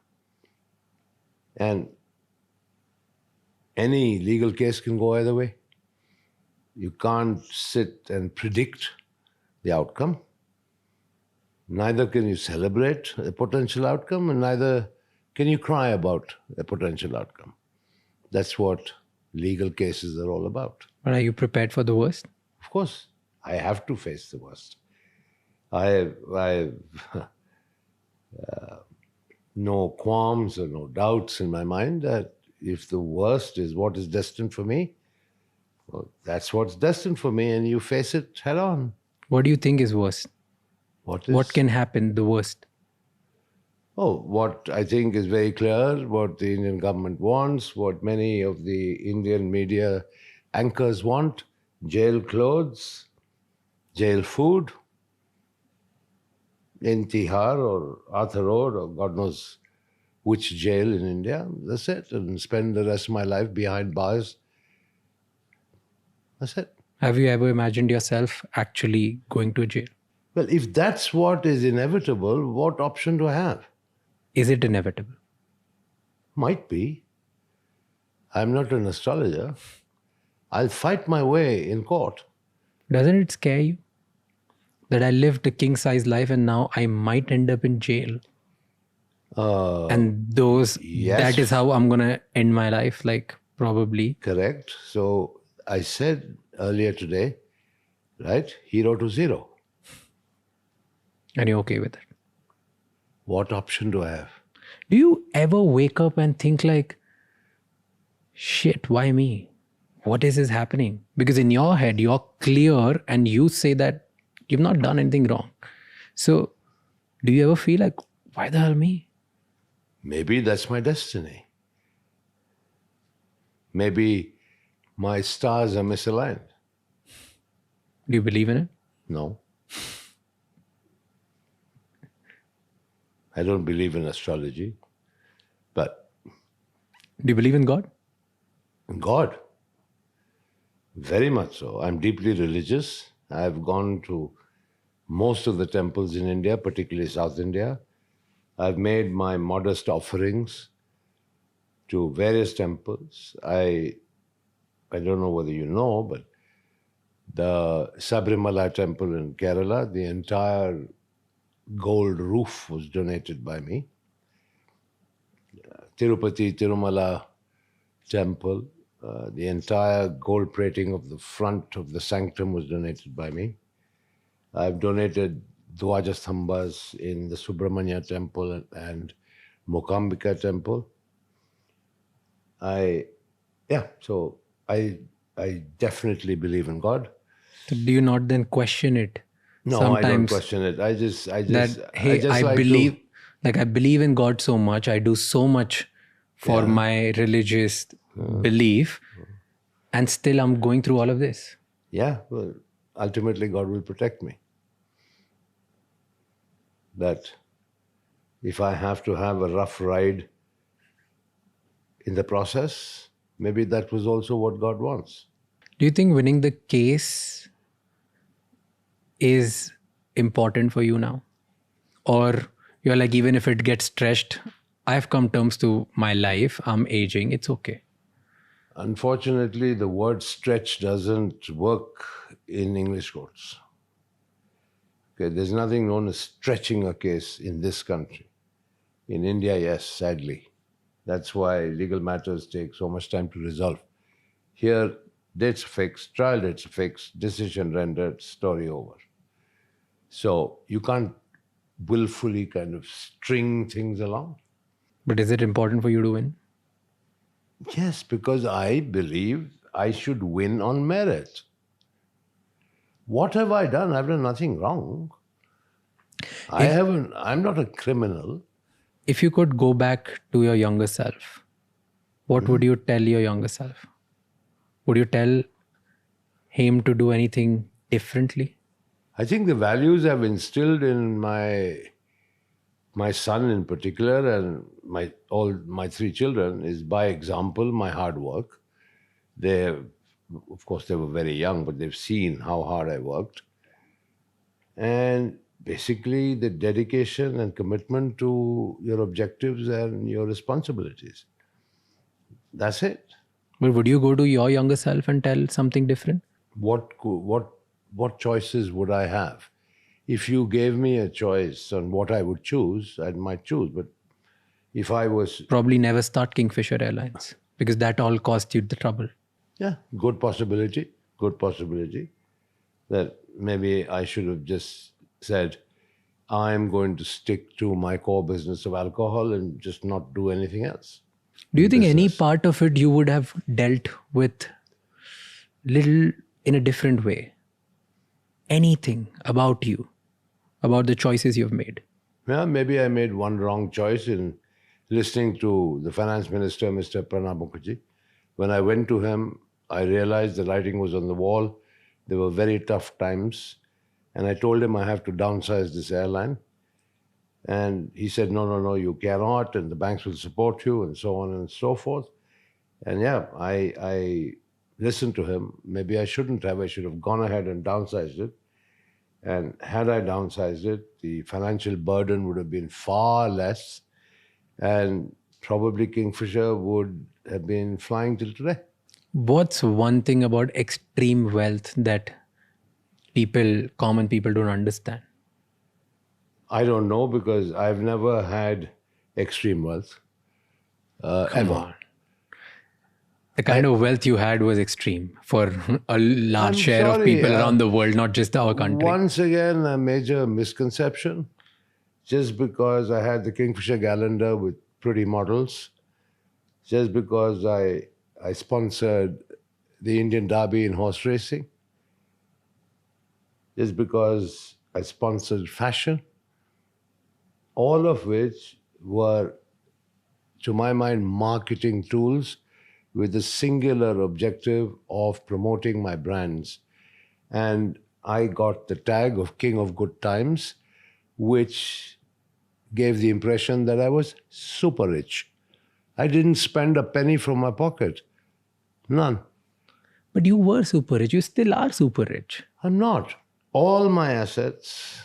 S2: And any legal case can go either way. You can't sit and predict the outcome. Neither can you celebrate a potential outcome, and neither can you cry about a potential outcome. That's what legal cases are all about.
S1: But are you prepared for the worst?
S2: Of course, I have to face the worst. I have no qualms or no doubts in my mind that if the worst is what is destined for me, well, that's what's destined for me, and you face it head on.
S1: What do you think is worst? What can happen the worst?
S2: Oh, what I think is very clear, what the Indian government wants, what many of the Indian media anchors want: jail clothes, jail food, in Tihar or Arthur Road or God knows which jail in India. That's it. And spend the rest of my life behind bars. That's it.
S1: Have you ever imagined yourself actually going to jail?
S2: Well, if that's what is inevitable, what option do I have?
S1: Is it inevitable?
S2: Might be. I'm not an astrologer. I'll fight my way in court.
S1: Doesn't it scare you? That I lived a king-size life and now I might end up in jail. And
S2: yes.
S1: That is how I'm going to end my life, like probably.
S2: Correct. So I said earlier today, right, 0 to 0.
S1: And you're okay with it?
S2: What option do I have?
S1: Do you ever wake up and think like, shit, why me? What is happening? Because in your head, you're clear and you say that you've not done anything wrong. So do you ever feel like, why the hell me?
S2: Maybe that's my destiny. Maybe my stars are misaligned.
S1: Do you believe in it?
S2: No. I don't believe in astrology, but...
S1: Do you believe in God?
S2: In God? Very much so. I'm deeply religious. I've gone to most of the temples in India, particularly South India. I've made my modest offerings to various temples. I don't know whether you know, but The Sabrimala temple in Kerala, the entire gold roof was donated by me. Tirupati, Tirumala temple, the entire gold plating of the front of the sanctum was donated by me. I've donated Dwajastambhas in the Subramanya temple and Mokambika temple. So I definitely believe in God.
S1: So do you not then question it?
S2: No,
S1: sometimes
S2: I don't question it. I just
S1: I believe in God so much. I do so much for my religious belief, and still I'm going through all of this.
S2: Yeah, well, ultimately God will protect me. That if I have to have a rough ride in the process, maybe that was also what God wants.
S1: Do you think winning the case is important for you now? Or you're like, even if it gets stretched, I've come terms to my life, I'm aging, it's okay.
S2: Unfortunately, the word stretch doesn't work in English courts. Okay, there's nothing known as stretching a case in this country. In India, yes, sadly. That's why legal matters take so much time to resolve. Here, dates fixed, trial dates fixed, decision rendered, story over. So you can't willfully kind of string things along.
S1: But is it important for you to win?
S2: Yes, because I believe I should win on merit. What have I done? I've done nothing wrong. I'm not a criminal.
S1: If you could go back to your younger self, what would you tell your younger self? Would you tell him to do anything differently?
S2: I think the values I've instilled in my son in particular and all my three children is by example, my hard work. Of course, they were very young, but they've seen how hard I worked. And basically the dedication and commitment to your objectives and your responsibilities. That's it.
S1: But would you go to your younger self and tell something different?
S2: What choices would I have? If you gave me a choice on what I would choose, I might choose. But if I was...
S1: Probably never start Kingfisher Airlines, because that all cost you the trouble.
S2: Yeah, good possibility. That maybe I should have just said, I'm going to stick to my core business of alcohol and just not do anything else.
S1: Do you think any part of it you would have dealt with little in a different way? Anything about you, about the choices you've made?
S2: Yeah, maybe I made one wrong choice in listening to the finance minister, Mr. Pranab Mukherjee. When I went to him, I realized the writing was on the wall. There were very tough times. And I told him I have to downsize this airline. And he said, no, you cannot, and the banks will support you, and so on and so forth. And yeah, I listened to him. Maybe I shouldn't have. I should have gone ahead and downsized it. And had I downsized it, the financial burden would have been far less, and probably Kingfisher would have been flying till today.
S1: What's one thing about extreme wealth that common people don't understand?
S2: I don't know, because I've never had extreme wealth.
S1: Come
S2: ever.
S1: on. The kind of wealth you had was extreme for a large share of people around the world, not just our country.
S2: Once again, a major misconception. Just because I had the Kingfisher calendar with pretty models, just because I sponsored the Indian Derby in horse racing, just because I sponsored fashion, all of which were, to my mind, marketing tools with the singular objective of promoting my brands. And I got the tag of King of Good Times, which gave the impression that I was super rich. I didn't spend a penny from my pocket. None.
S1: But you were super rich. You still are super rich.
S2: I'm not. All my assets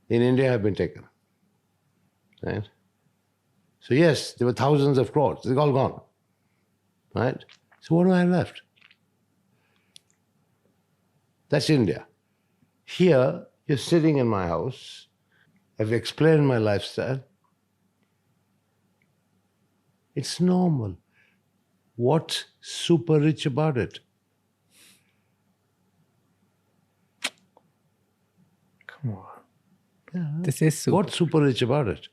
S2: in India have been taken. Right? So yes, there were thousands of crores. They're all gone. Right? So what do I have left? That's India. Here, you're sitting in my house. I've explained my lifestyle. It's normal. What's super rich about it?
S1: Come on. This is super.
S2: What's super rich about it?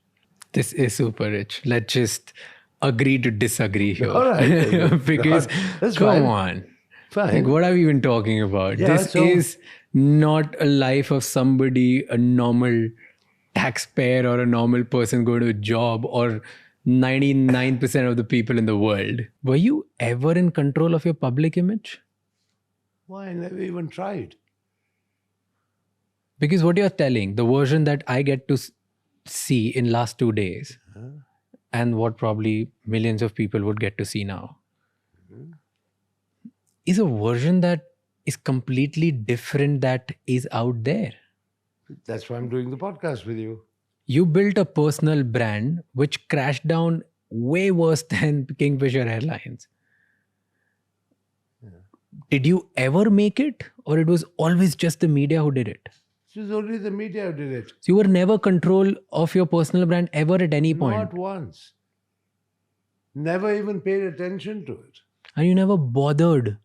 S1: This is super rich. Let's just agree to disagree here.
S2: All right.
S1: Because,
S2: That's
S1: come
S2: fine.
S1: on.
S2: Fine.
S1: Like, what are we even talking about?
S2: Yeah,
S1: This
S2: so-
S1: is not a life of somebody, a normal taxpayer or a normal person going to a job or 99% of the people in the world. Were you ever in control of your public image?
S2: Why? I never even tried.
S1: Because what you're telling, the version that I get to see in last 2 days, and what probably millions of people would get to see now, is a version that is completely different that is out there.
S2: That's why I'm doing the podcast with you.
S1: You built a personal brand which crashed down way worse than Kingfisher Airlines. Did you ever make it, or it was always just the media who did it?
S2: It was only the media who did it.
S1: So you were never control of your personal brand ever at any point.
S2: Not once. Never even paid attention to it.
S1: And you never bothered.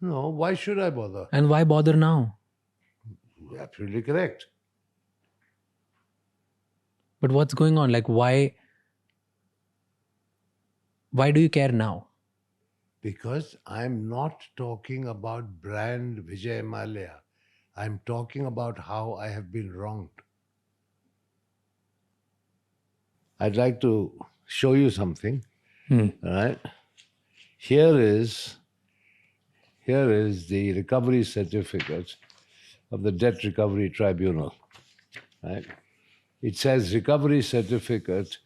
S2: No, why should I bother?
S1: And why bother now?
S2: You're absolutely correct.
S1: But what's going on? Like, why do you care now?
S2: Because I'm not talking about brand Vijay Mallya. I'm talking about how I have been wronged. I'd like to show you something. All right. Here is the recovery certificate of the Debt Recovery Tribunal. Right. It says recovery certificate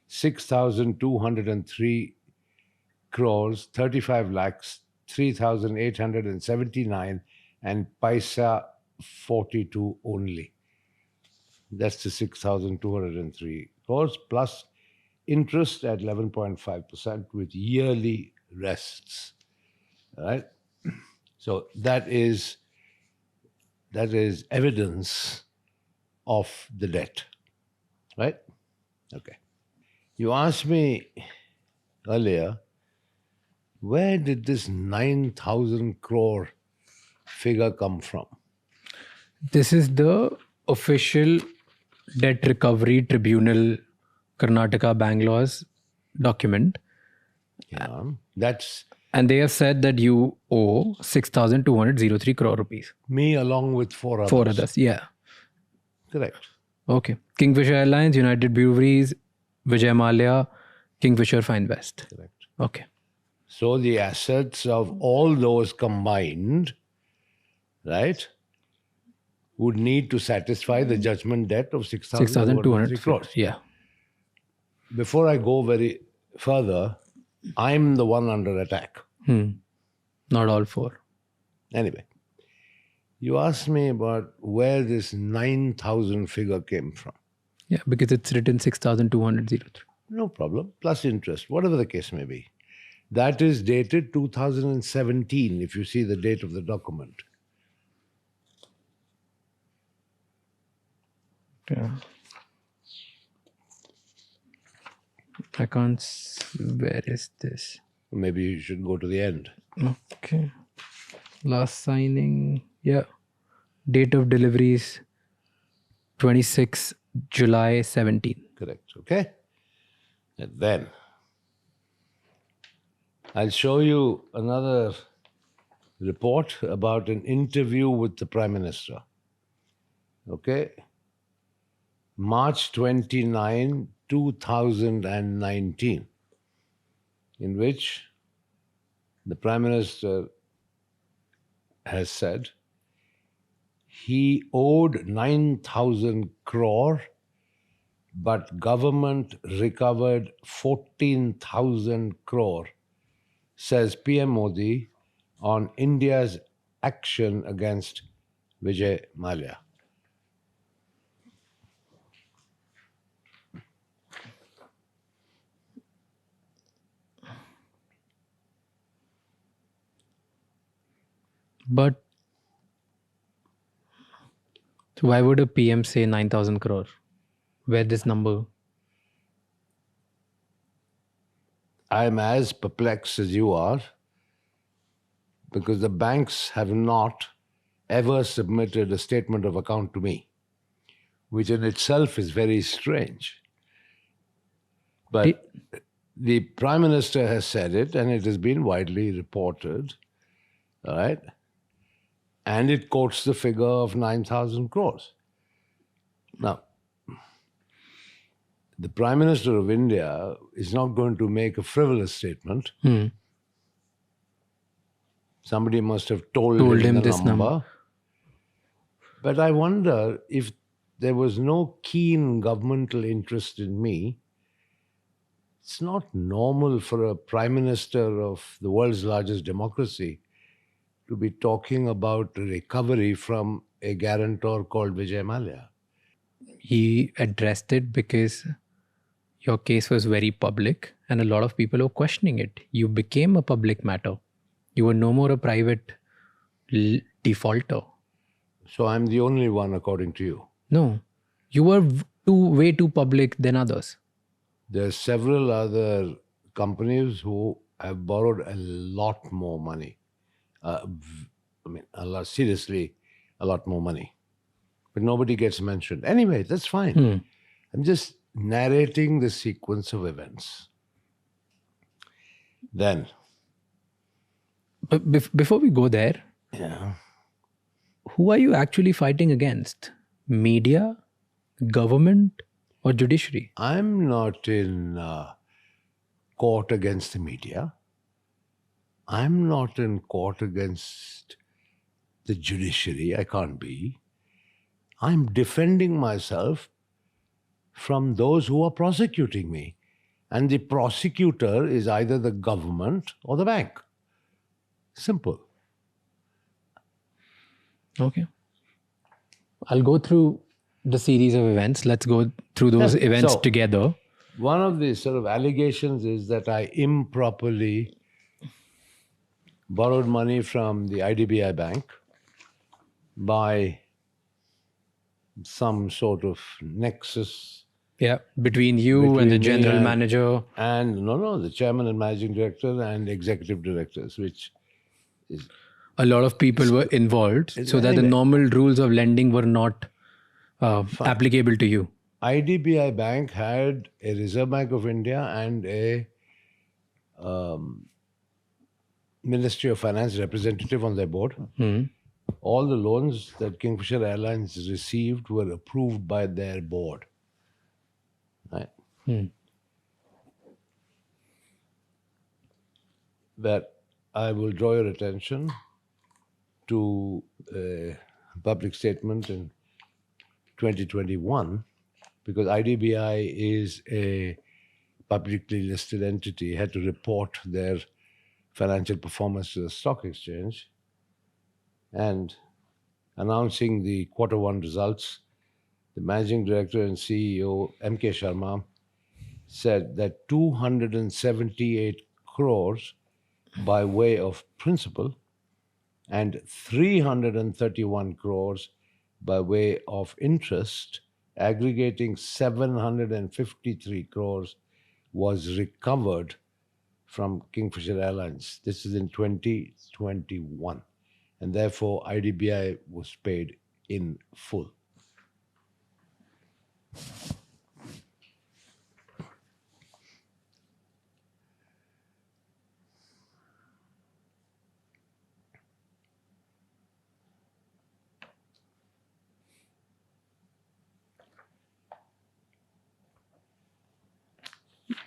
S2: 6,203 crores, 35 lakhs, 3,879 and paisa 42 only. That's the 6,203 crores plus interest at 11.5% with yearly rests. All right. So that is evidence of the debt. Right? Okay. You asked me earlier, where did this 9,000 crore figure come from?
S1: This is the official Debt Recovery Tribunal Karnataka Bangalore's document.
S2: Yeah, that's
S1: And they have said that you owe 6,203 crore rupees.
S2: me along with four others.
S1: 4 others. Yeah.
S2: Correct.
S1: Okay. Kingfisher Airlines, United Breweries, Vijay Mallya, Kingfisher Fine West.
S2: Correct.
S1: Okay.
S2: So the assets of all those combined, right, would need to satisfy the judgment debt of 6,203
S1: 6,200
S2: crores.
S1: Yeah.
S2: Before I go very further, I'm the one under attack.
S1: Not all 4.
S2: Anyway, you asked me about where this 9,000 figure came from.
S1: Yeah, because it's written 6,203.
S2: No problem. Plus interest, whatever the case may be. That is dated 2017, if you see the date of the document.
S1: Yeah. I can't. Where is this?
S2: Maybe you should go to the end.
S1: Okay. Last signing. Yeah. Date of deliveries 26 July 17.
S2: Correct. Okay? And then I'll show you another report about an interview with the Prime Minister. Okay? March 29, 2019, in which the Prime Minister has said he owed 9,000 crore, but government recovered 14,000 crore, says PM Modi on India's action against Vijay Mallya.
S1: But So why would a PM say 9,000 crore? Where this number?
S2: I'm as perplexed as you are because the banks have not ever submitted a statement of account to me, which in itself is very strange. But the Prime Minister has said it, and it has been widely reported, all right? And it quotes the figure of 9,000 crores. Now, the Prime Minister of India is not going to make a frivolous statement. Somebody must have told him the
S1: this number.
S2: But I wonder if there was no keen governmental interest in me. It's not normal for a Prime Minister of the world's largest democracy to be talking about recovery from a guarantor called Vijay Mallya.
S1: He addressed it because your case was very public and a lot of people were questioning it. You became a public matter. You were no more a private defaulter.
S2: So I'm the only one, according to you.
S1: No, you were way too public than others.
S2: There are several other companies who have borrowed a lot more money. Seriously, a lot more money. But nobody gets mentioned. Anyway, that's fine. I'm just narrating the sequence of events. Then.
S1: But before we go there,
S2: Yeah.
S1: who are you actually fighting against? Media, government, or judiciary?
S2: I'm not in court against the media. I'm not in court against the judiciary. I can't be. I'm defending myself from those who are prosecuting me. And the prosecutor is either the government or the bank. Simple.
S1: Okay. I'll go through the series of events. Let's go through those events together.
S2: One of the sort of allegations is that I improperly borrowed money from the IDBI bank by some sort of nexus.
S1: Yeah, between you and the general manager.
S2: And the chairman and managing director and executive directors, which is...
S1: A lot of people were involved so that the normal rules of lending were not applicable to you.
S2: IDBI Bank had a Reserve Bank of India and a Ministry of Finance representative on their board. All the loans that Kingfisher Airlines received were approved by their board. Right? But I will draw your attention to a public statement in 2021, because IDBI is a publicly listed entity, had to report their financial performance to the stock exchange. And announcing the Q1 results, the managing director and CEO, M.K. Sharma, said that 278 crores by way of principal and 331 crores by way of interest, aggregating 753 crores, was recovered from Kingfisher Airlines. This is in 2021. And therefore, IDBI was paid in full.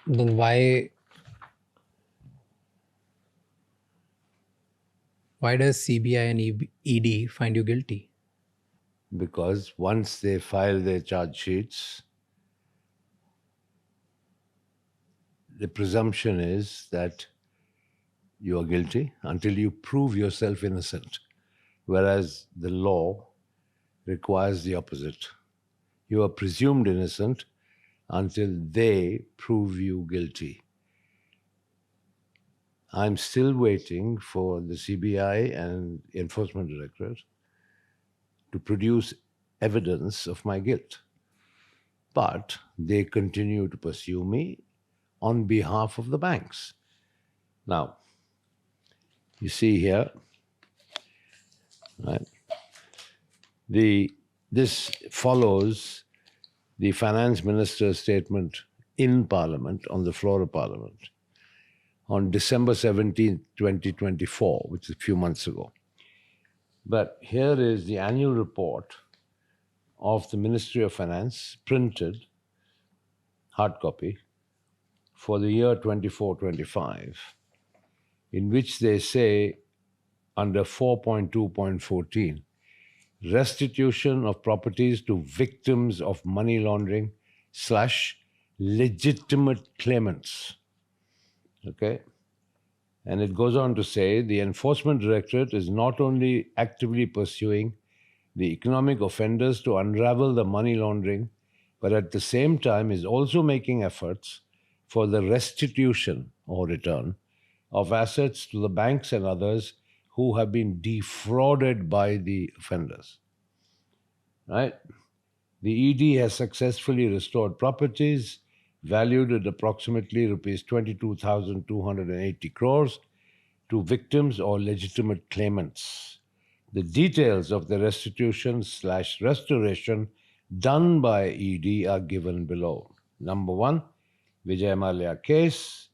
S1: Then why does CBI and ED find you guilty?
S2: Because once they file their charge sheets, the presumption is that you are guilty until you prove yourself innocent, whereas the law requires the opposite. You are presumed innocent until they prove you guilty. I'm still waiting for the CBI and Enforcement Directorate to produce evidence of my guilt. But they continue to pursue me on behalf of the banks. Now, you see here, right? This follows the finance minister's statement in Parliament, on the floor of Parliament, on December 17th, 2024, which is a few months ago. But here is the annual report of the Ministry of Finance, printed, hard copy, for the year 24-25, in which they say, under 4.2.14, restitution of properties to victims of money laundering / legitimate claimants. Okay? And it goes on to say, the Enforcement Directorate is not only actively pursuing the economic offenders to unravel the money laundering, but at the same time is also making efforts for the restitution or return of assets to the banks and others who have been defrauded by the offenders. Right? The ED has successfully restored properties valued at approximately rupees 22,280 crores to victims or legitimate claimants. The details of the restitution / restoration done by ED are given below. Number 1, Vijay Mallya case,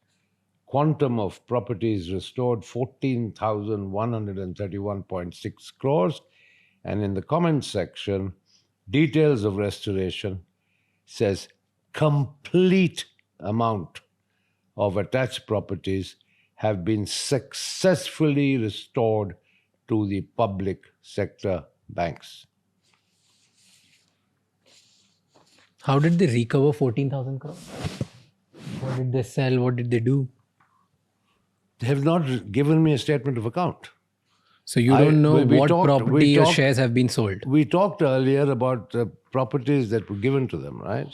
S2: quantum of properties restored 14,131.6 crores. And in the comments section, details of restoration says complete amount of attached properties have been successfully restored to the public sector banks.
S1: How did they recover 14,000 crores? What did they sell? What did they do?
S2: They have not given me a statement of account.
S1: So you don't know what property or
S2: talked-
S1: shares have been sold.
S2: We talked earlier about the properties that were given to them, right?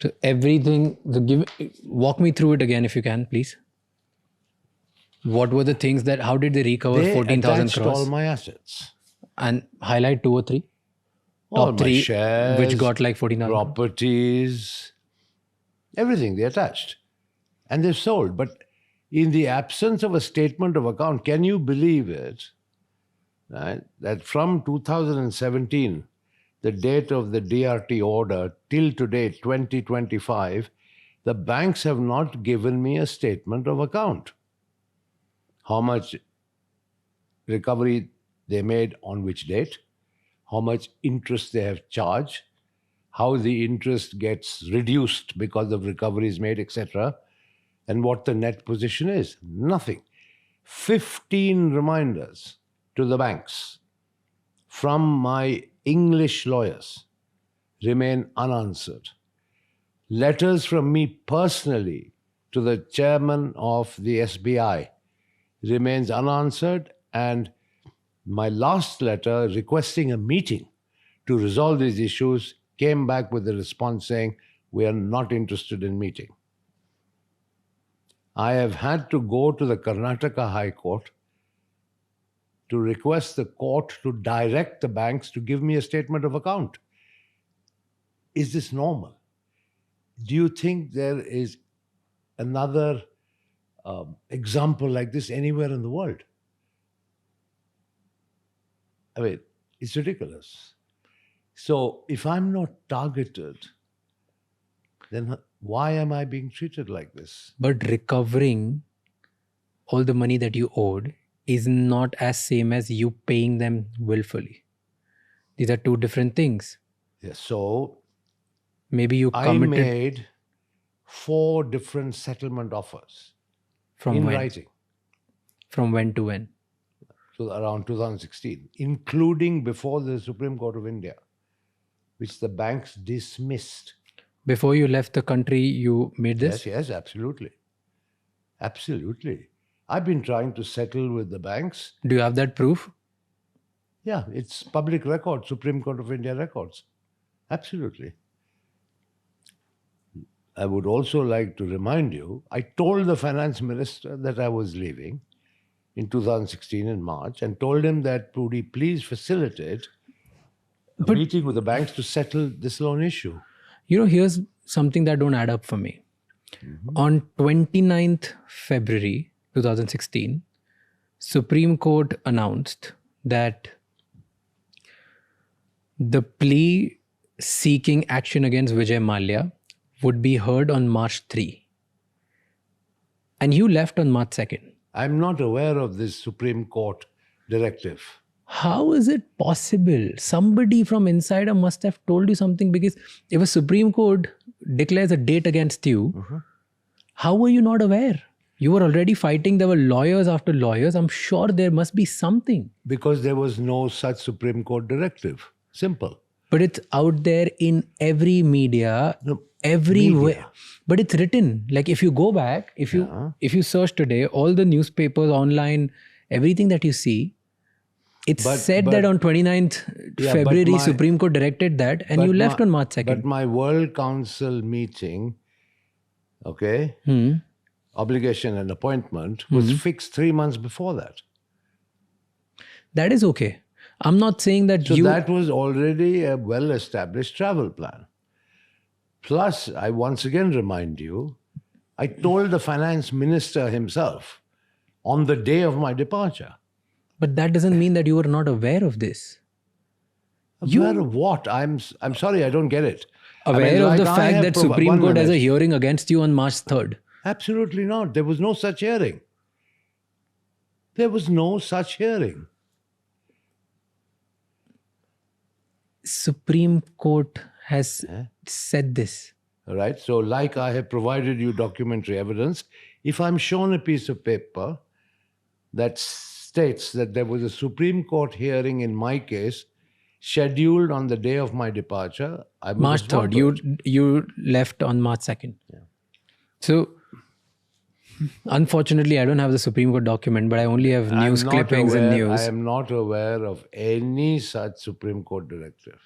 S1: So everything, walk me through it again if you can, please. What were the things that, how did they recover
S2: They
S1: 14,000
S2: attached
S1: crores?
S2: all my assets.
S1: And highlight 2 or 3.
S2: All
S1: Top
S2: my
S1: 3,
S2: shares,
S1: which got like 14,000.
S2: properties, everything they attached. And they've sold. But in the absence of a statement of account, can you believe it? Right? That from 2017, the date of the DRT order, till today, 2025, the banks have not given me a statement of account. How much recovery they made on which date, how much interest they have charged, how the interest gets reduced because of recoveries made, etc., and what the net position is. Nothing. 15 reminders to the banks from my English lawyers remain unanswered. Letters from me personally to the chairman of the SBI remains unanswered, and my last letter requesting a meeting to resolve these issues came back with a response saying, we are not interested in meeting. I have had to go to the Karnataka High Court to request the court to direct the banks to give me a statement of account. Is this normal? Do you think there is another example like this anywhere in the world? I mean, it's ridiculous. So if I'm not targeted, then why am I being treated like this?
S1: But recovering all the money that you owed is not as same as you paying them willfully. These are 2 different things.
S2: Yes, so
S1: Maybe you
S2: I
S1: committed
S2: made 4 different settlement offers
S1: from
S2: in
S1: when?
S2: writing.
S1: From when to when?
S2: So around 2016, including before the Supreme Court of India, which the banks dismissed.
S1: Before you left the country, you made this?
S2: Yes, absolutely. Absolutely. I've been trying to settle with the banks.
S1: Do you have that proof?
S2: Yeah, it's public record, Supreme Court of India records. Absolutely. I would also like to remind you, I told the finance minister that I was leaving, in 2016 in March and told him that, Pudi, please facilitate a meeting with the banks to settle this loan issue.
S1: Here's something that don't add up for me. On 29th February 2016, Supreme Court announced that the plea seeking action against Vijay Mallya would be heard on March 3. And you left on March 2nd.
S2: I'm not aware of this Supreme Court directive.
S1: How is it possible? Somebody from insider must have told you something, because if a Supreme Court declares a date against you, how were you not aware? You were already fighting. There were lawyers after lawyers. I'm sure there must be something.
S2: Because there was no such Supreme Court directive. Simple.
S1: But it's out there in every media, everywhere. But it's written. Like if you go back, if you search today, all the newspapers, online, everything that you see, it's said that on 29th February, Supreme Court directed that, and you left on March 2nd.
S2: But my World Council meeting, obligation and appointment was fixed 3 months before that.
S1: That is okay. I'm not saying that
S2: So that was already a well-established travel plan. Plus, I once again remind you, I told the finance minister himself on the day of my departure.
S1: But that doesn't mean that you were not aware of this.
S2: Aware of what? I'm sorry, I don't get it.
S1: Aware of the fact that Supreme Court has a hearing against you on March 3rd.
S2: Absolutely not. There was no such hearing. There was no such hearing.
S1: Supreme Court has said this.
S2: All right. So, like I have provided you documentary evidence, if I'm shown a piece of paper that states that there was a Supreme Court hearing in my case scheduled on the day of my departure, I will
S1: March 3rd. You left on March 2nd.
S2: Yeah.
S1: So, unfortunately, I don't have the Supreme Court document, but I only have news clippings and news.
S2: I am not aware of any such Supreme Court directive.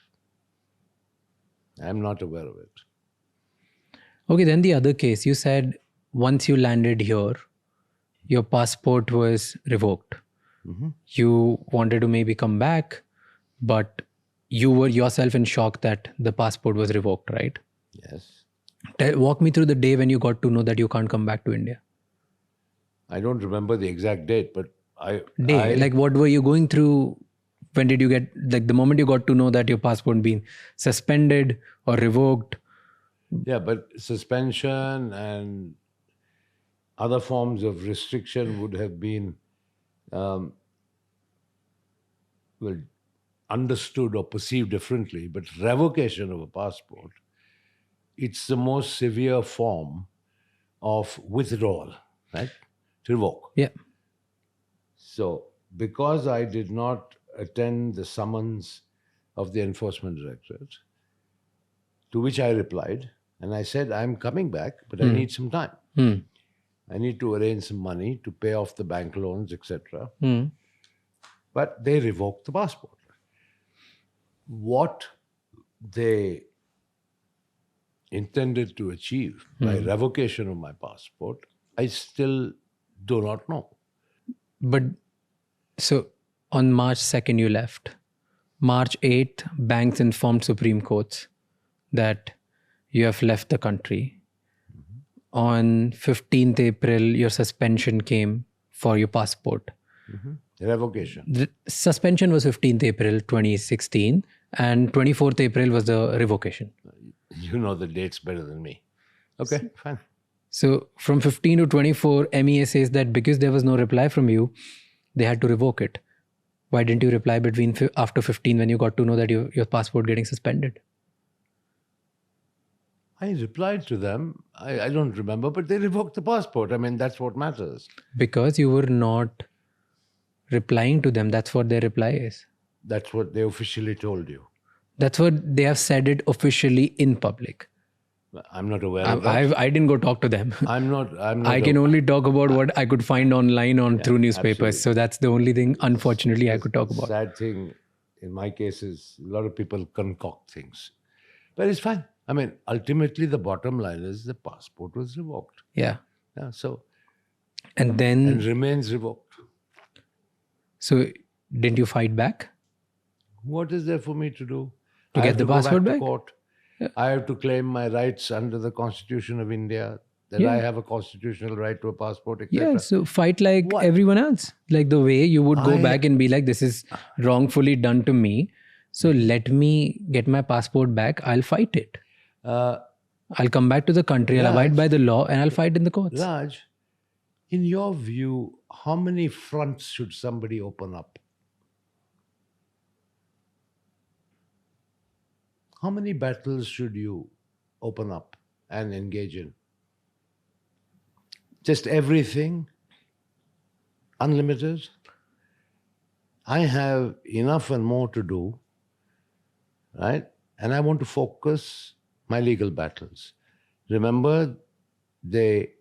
S2: I am not aware of it.
S1: Okay, then the other case, you said once you landed here, your passport was revoked. You wanted to maybe come back, but you were yourself in shock that the passport was revoked, right?
S2: Yes.
S1: Walk me through the day when you got to know that you can't come back to India.
S2: I don't remember the exact date, but
S1: like what were you going through? When did you get, like the moment you got to know that your passport being suspended or revoked?
S2: Yeah, but suspension and other forms of restriction would have been understood or perceived differently. But revocation of a passport, it's the most severe form of withdrawal, right? To revoke.
S1: Yeah.
S2: So, because I did not attend the summons of the Enforcement Directorate, to which I replied, and I said, I'm coming back, but I need some time. I need to arrange some money to pay off the bank loans, etc. But they revoked the passport. What they intended to achieve by revocation of my passport, I still do not know.
S1: But so on March 2nd, you left. March 8th, banks informed Supreme Courts that you have left the country. On 15th April, your suspension came for your passport.
S2: Revocation.
S1: The suspension was 15th April 2016 and 24th April was the revocation.
S2: You know the dates better than me. Okay, fine.
S1: So from 15 to 24, MEA says that because there was no reply from you, they had to revoke it. Why didn't you reply after 15 when you got to know that your passport getting suspended?
S2: I replied to them. I don't remember, but they revoked the passport. I mean, that's what matters.
S1: Because you were not replying to them. That's what their reply is.
S2: That's what they officially told you.
S1: That's what they have said it officially in public.
S2: I'm not aware of that.
S1: I didn't go talk to them.
S2: I'm not.
S1: I can only talk about what I could find online through newspapers.
S2: Absolutely.
S1: So that's the only thing, unfortunately, I could talk about.
S2: Sad thing in my case is a lot of people concoct things. But it's fine. I mean, ultimately, the bottom line is the passport was revoked.
S1: Yeah.
S2: Yeah, so
S1: And then
S2: remains revoked.
S1: So didn't you fight back?
S2: What is there for me to do?
S1: To
S2: I
S1: get
S2: have
S1: the
S2: to go
S1: passport
S2: back
S1: back?
S2: to court. I have to claim my rights under the Constitution of India, that
S1: Yeah.
S2: I have a constitutional right to a passport,
S1: Yeah,
S2: etc.
S1: so fight like
S2: What?
S1: everyone else. Like the way you would go
S2: I-
S1: back and be like, this is wrongfully done to me. So let me get my passport back. I'll fight it.
S2: Uh,
S1: I'll come back to the country. I'll abide
S2: Raj-
S1: by the law and I'll fight in the courts.
S2: Raj, in your view, how many fronts should somebody open up? How many battles should you open up and engage in? Just everything? Unlimited? I have enough and more to do, right? And I want to focus my legal battles. Remember, they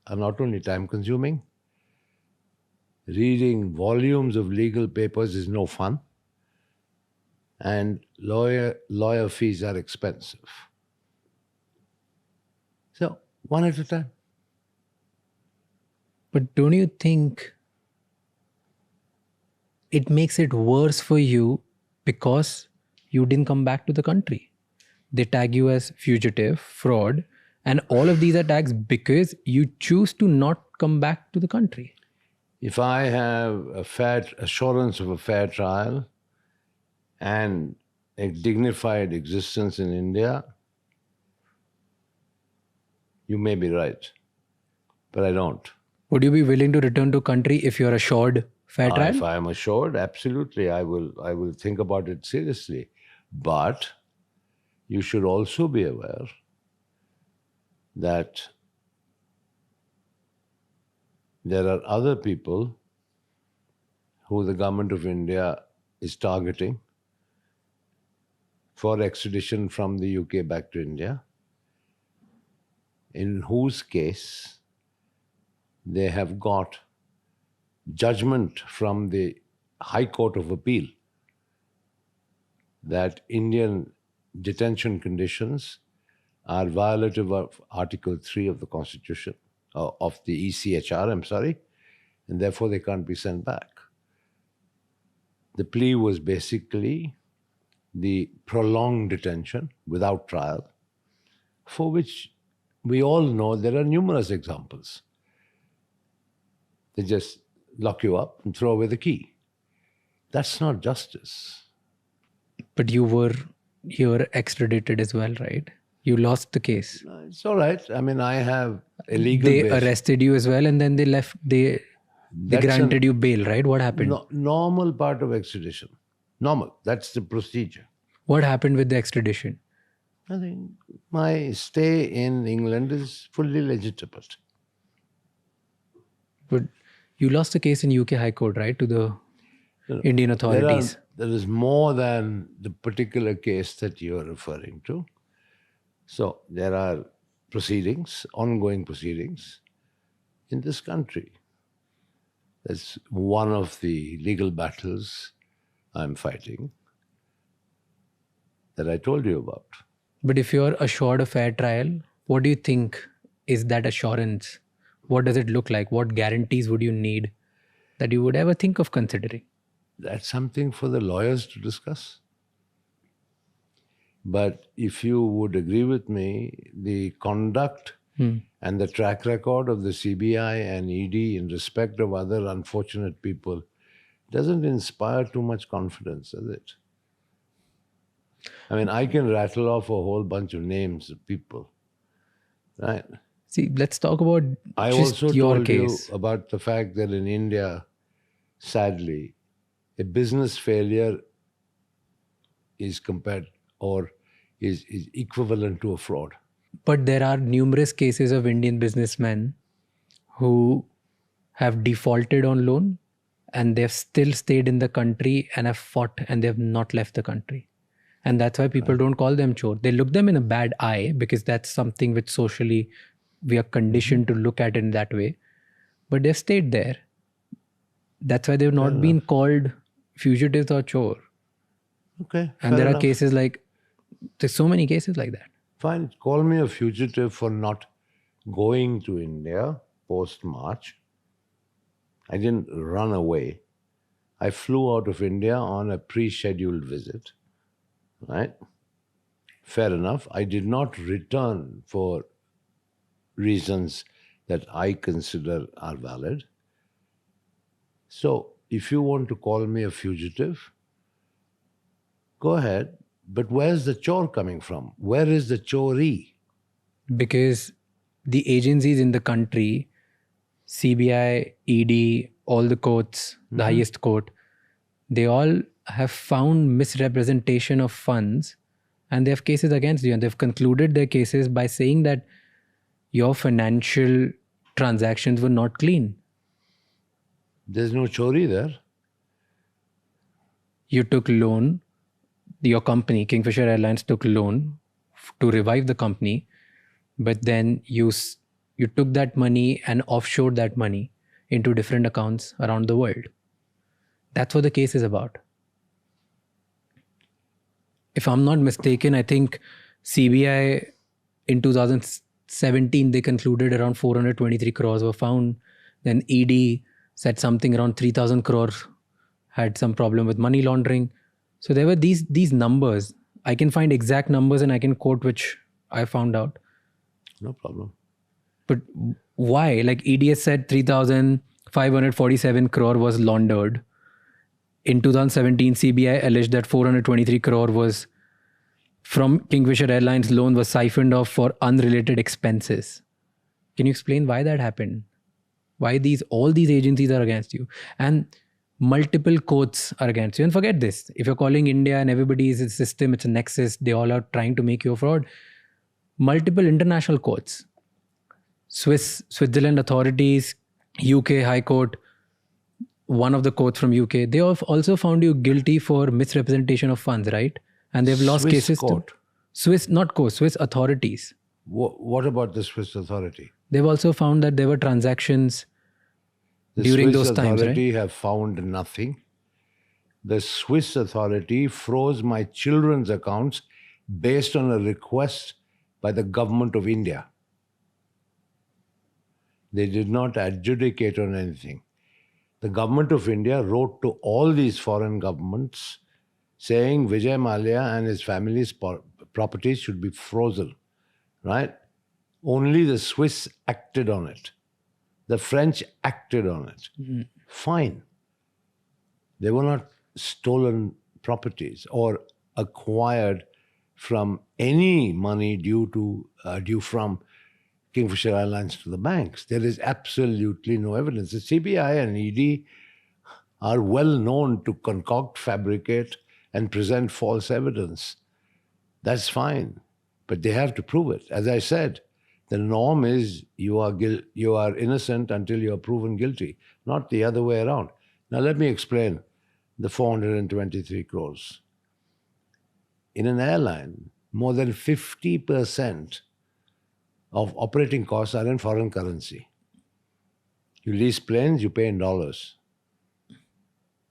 S2: are not only time consuming, reading volumes of legal papers is no fun, and lawyer fees are expensive. So, one at a time.
S1: But don't you think it makes it worse for you because you didn't come back to the country? They tag you as fugitive, fraud, and all of these are tags because you choose to not come back to the country.
S2: If I have a fair assurance of a fair trial and a dignified existence in India, you may be right, but I don't.
S1: Would you be willing to return to country if you're assured fair trial?
S2: If I am assured, absolutely, I will think about it seriously. But you should also be aware that there are other people who the government of India is targeting for extradition from the UK back to India, in whose case they have got judgment from the High Court of Appeal that Indian detention conditions are violative of Article 3 of the Constitution, of the ECHR, I'm sorry, and therefore they can't be sent back. The plea was basically the prolonged detention without trial, for which we all know there are numerous examples. They just lock you up and throw away the key. That's not justice.
S1: But you were extradited as well, right? You lost the case.
S2: It's all right. I mean, I have a legal
S1: They
S2: base.
S1: arrested you as well and then they left, they
S2: That's
S1: granted you bail, right? What happened?
S2: Normal part of extradition. Normal. That's the procedure.
S1: What happened with the extradition?
S2: I think my stay in England is fully legitimate.
S1: But you lost the case in UK High Court, right? To the Indian authorities.
S2: There is more than the particular case that you are referring to. So there are proceedings, ongoing proceedings in this country. That's one of the legal battles I'm fighting that I told you about.
S1: But if you're assured a fair trial, what do you think is that assurance? What does it look like? What guarantees would you need that you would ever think of considering?
S2: That's something for the lawyers to discuss. But if you would agree with me, the conduct and the track record of the CBI and ED in respect of other unfortunate people doesn't inspire too much confidence, does it? I mean, I can rattle off a whole bunch of names of people, right?
S1: See, let's talk about
S2: I
S1: just
S2: also
S1: your
S2: told
S1: case.
S2: you about the fact that in India, sadly, a business failure is compared or is equivalent to a fraud.
S1: But there are numerous cases of Indian businessmen who have defaulted on loan and they've still stayed in the country and have fought and they have not left the country. And that's why people don't call them chore. They look them in a bad eye because that's something which socially we are conditioned to look at in that way. But they've stayed there. That's why they've not been called fugitives or chore.
S2: Okay.
S1: And
S2: fair
S1: there are
S2: enough.
S1: cases like, there's so many cases like that.
S2: Fine, call me a fugitive for not going to India post-March I didn't run away. I flew out of India on a pre-scheduled visit, right? Fair enough. I did not return for reasons that I consider are valid. So if you want to call me a fugitive, go ahead. But where's the chore coming from? Where is the choree?
S1: Because the agencies in the country, CBI, ED, all the courts, the highest court, they all have found misrepresentation of funds and they have cases against you. And they've concluded their cases by saying that your financial transactions were not clean.
S2: There's no choree there.
S1: You took loan, your company, Kingfisher Airlines, took loan to revive the company, but then you took that money and offshored that money into different accounts around the world. That's what the case is about. If I'm not mistaken, I think CBI in 2017, they concluded around 423 crores were found. Then ED said something around 3,000 crores had some problem with money laundering. So there were these numbers. I can find exact numbers and I can quote which I found out.
S2: No problem.
S1: But why? Like EDS said 3,547 crore was laundered. In 2017, CBI alleged that 423 crore was from Kingfisher Airlines loan was siphoned off for unrelated expenses. Can you explain why that happened? Why all these agencies are against you? And multiple courts are against you. And forget this. If you're calling India and everybody is a system, it's a nexus, they all are trying to make you a fraud. Multiple international courts, Switzerland authorities, UK High Court, one of the courts from UK, they have also found you guilty for misrepresentation of funds, right? And they've lost
S2: Swiss
S1: cases
S2: court.
S1: to Swiss authorities.
S2: What about the Swiss authority?
S1: They've also found that there were transactions during those times, right?
S2: The Swiss authority have found nothing. The Swiss authority froze my children's accounts based on a request by the government of India. They did not adjudicate on anything. The government of India wrote to all these foreign governments saying Vijay Mallya and his family's properties should be frozen, right? Only the Swiss acted on it. The French acted on it. Fine. They were not stolen properties or acquired from any money due from Kingfisher Airlines to the banks. There is absolutely no evidence. The CBI and ED are well known to concoct, fabricate, and present false evidence. That's fine, but they have to prove it. As I said, the norm is you are innocent until you are proven guilty, not the other way around. Now let me explain the 423 crores. In an airline, more than 50% of operating costs are in foreign currency. You lease planes, you pay in dollars.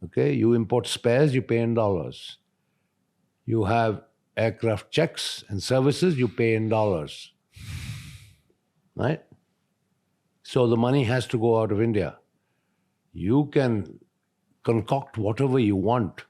S2: Okay, you import spares, you pay in dollars. You have aircraft checks and services, you pay in dollars. Right? So the money has to go out of India. You can concoct whatever you want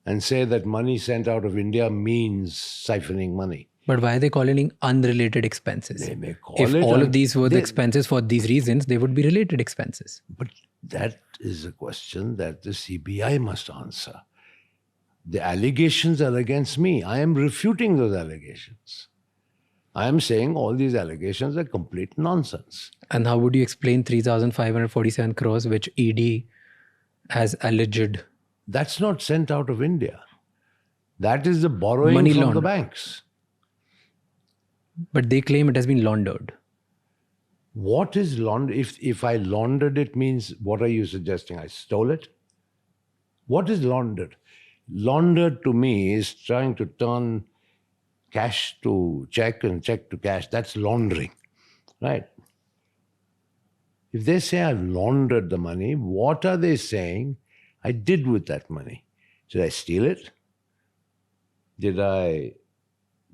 S2: and say that money sent out of India means siphoning money.
S1: But why are they calling it unrelated expenses?
S2: They may call
S1: if
S2: it
S1: all of these were the expenses for these reasons, they would be related expenses.
S2: But that is a question that the CBI must answer. The allegations are against me. I am refuting those allegations. I am saying all these allegations are complete nonsense.
S1: And how would you explain 3,547 crores, which ED has alleged?
S2: That's not sent out of India. That is the borrowing
S1: Money
S2: from the
S1: laundered.
S2: banks.
S1: But they claim it has been laundered.
S2: What is laundered? If I laundered it means, what are you suggesting? I stole it? What is laundered? Laundered to me is trying to turn cash to check and check to cash. That's laundering, right? If they say I've laundered the money, what are they saying I did with that money? Did I steal it? Did I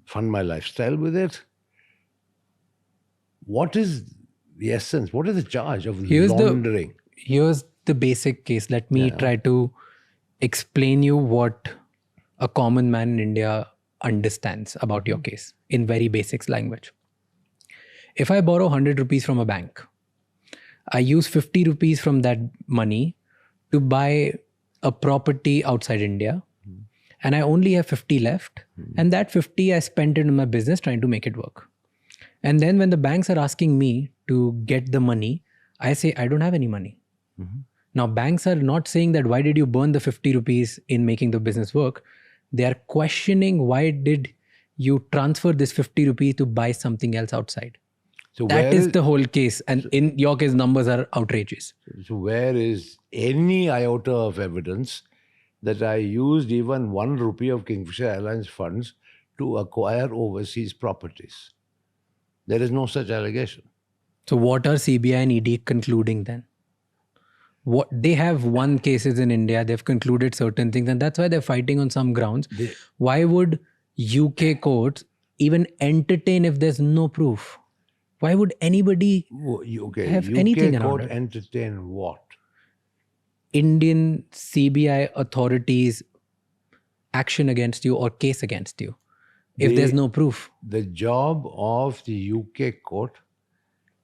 S2: fund my lifestyle with it? What is the essence? What is the charge of laundering?
S1: here's the basic case. Let me try to explain you what a common man in India understands about your case in very basic language. If I borrow 100 rupees from a bank, I use 50 rupees from that money to buy a property outside India, and I only have 50 left, and that 50 I spent it in my business trying to make it work. And then when the banks are asking me to get the money, I say, I don't have any money. Now, banks are not saying that why did you burn the 50 rupees in making the business work? They are questioning why did you transfer this 50 rupees to buy something else outside?
S2: So
S1: That is the whole case. And in your case, numbers are outrageous.
S2: So where is any iota of evidence that I used even 1 rupee of Kingfisher Airlines funds to acquire overseas properties? There is no such allegation.
S1: So what are CBI and ED concluding then? What they have won cases in India, they've concluded certain things, and that's why they're fighting on some grounds. Why would UK courts even entertain if there's no proof? Why would anybody have anything
S2: UK
S1: around
S2: court
S1: it?
S2: entertain what?
S1: Indian CBI authorities action against you or case against you if there's no proof.
S2: The job of the UK court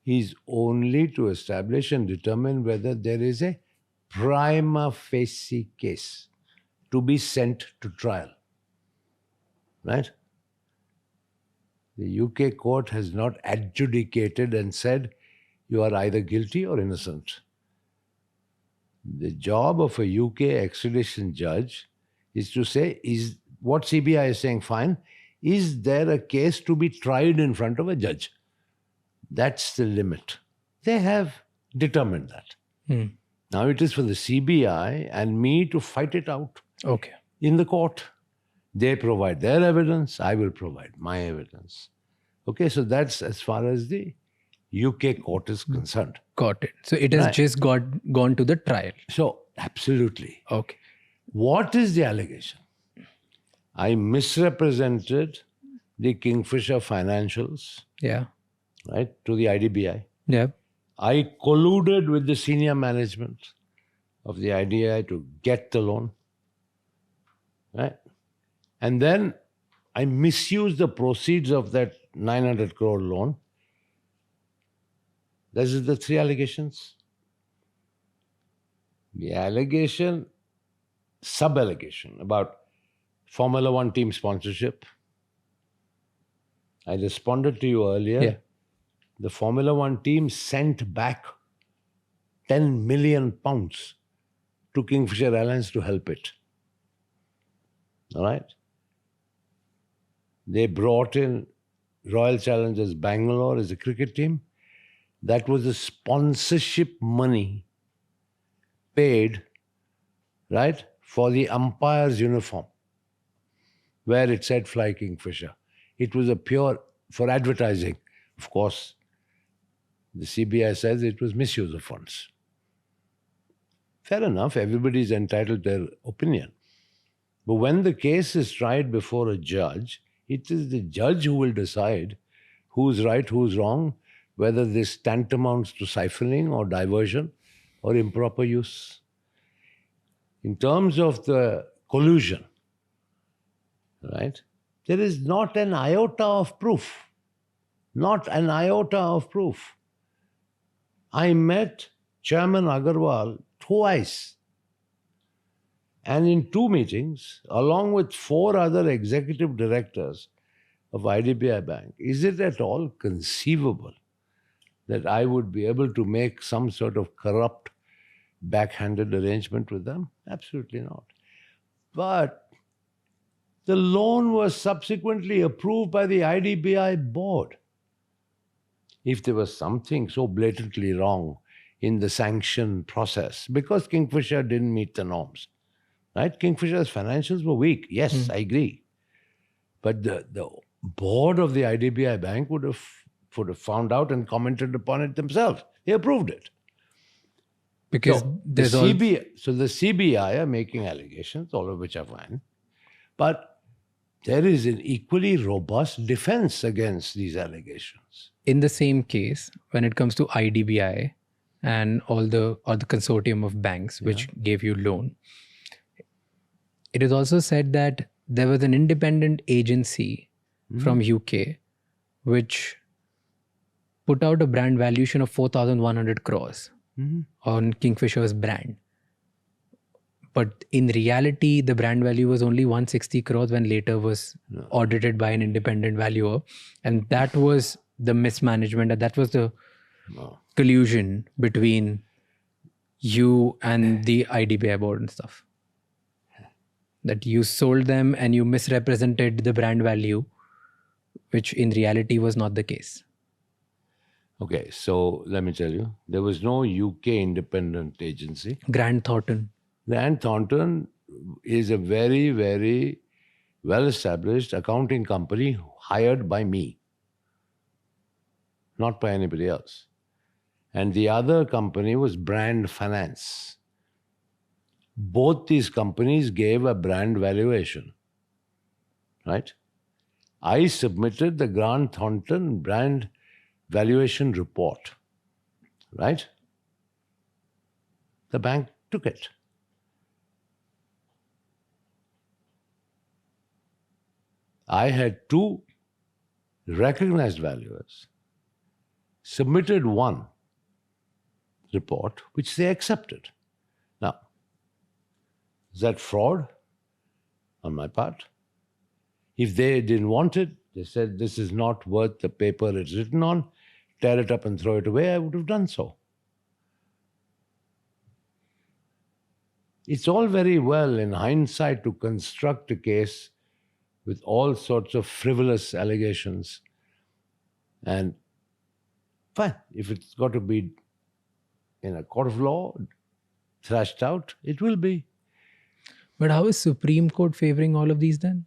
S2: is only to establish and determine whether there is a prima facie case to be sent to trial. Right? The UK court has not adjudicated and said you are either guilty or innocent. The job of a UK extradition judge is to say, is what CBI is saying, fine, is there a case to be tried in front of a judge? That's the limit. They have determined that. Now it is for the CBI and me to fight it out
S1: Okay.
S2: in the court. They provide their evidence, I will provide my evidence. Okay, so that's as far as the UK court is concerned.
S1: Got it. So it has just gone to the trial.
S2: So, absolutely.
S1: Okay.
S2: What is the allegation? I misrepresented the Kingfisher financials,
S1: Yeah.
S2: right, to the IDBI.
S1: Yeah.
S2: I colluded with the senior management of the IDBI to get the loan, right? And then I misused the proceeds of that 900 crore loan. This is the 3 allegations. The allegation, sub-allegation about Formula One team sponsorship. I responded to you earlier.
S1: Yeah.
S2: The Formula One team sent back 10 million pounds to Kingfisher Airlines to help it. All right? They brought in Royal Challengers Bangalore as a cricket team. That was the sponsorship money paid, right, for the umpire's uniform, where it said Fly Kingfisher. It was a pure, for advertising. Of course, the CBI says it was misuse of funds. Fair enough, everybody is entitled to their opinion. But when the case is tried before a judge, it is the judge who will decide who's right, who's wrong, whether this tantamounts to siphoning or diversion or improper use. In terms of the collusion, right, there is not an iota of proof. Not an iota of proof. I met Chairman Agarwal twice. And in 2 meetings, along with 4 other executive directors of IDBI Bank, is it at all conceivable that I would be able to make some sort of corrupt, backhanded arrangement with them? Absolutely not. But the loan was subsequently approved by the IDBI board. If there was something so blatantly wrong in the sanction process, because Kingfisher didn't meet the norms, right? Kingfisher's financials were weak. Yes, I agree. But the board of the IDBI Bank would have found out and commented upon it themselves. They approved it.
S1: Because
S2: the CBI are making allegations, all of which are fine. But there is an equally robust defense against these allegations.
S1: in the same case, when it comes to IDBI and all the consortium of banks which gave you loan. It is also said that there was an independent agency from UK which put out a brand valuation of 4,100 crores on Kingfisher's brand. But in reality, the brand value was only 160 crores when later was audited by an independent valuer. And that was the mismanagement, and that was the collusion between you and the IDBI board and stuff. That you sold them and you misrepresented the brand value, which in reality was not the case.
S2: Okay, so let me tell you, there was no UK independent agency.
S1: Grant Thornton.
S2: Grant Thornton is a very, very well-established accounting company hired by me, not by anybody else. And the other company was Brand Finance. Both these companies gave a brand valuation, right? I submitted the Grant Thornton brand valuation report, right? The bank took it. I had two recognized valuers, submitted one report, which they accepted. Now, is that fraud on my part? If they didn't want it, they said, this is not worth the paper it's written on, tear it up and throw it away, I would have done so. It's all very well in hindsight to construct a case with all sorts of frivolous allegations. And fine, if it's got to be in a court of law, thrashed out, it will be.
S1: But how is Supreme Court favoring all of these then?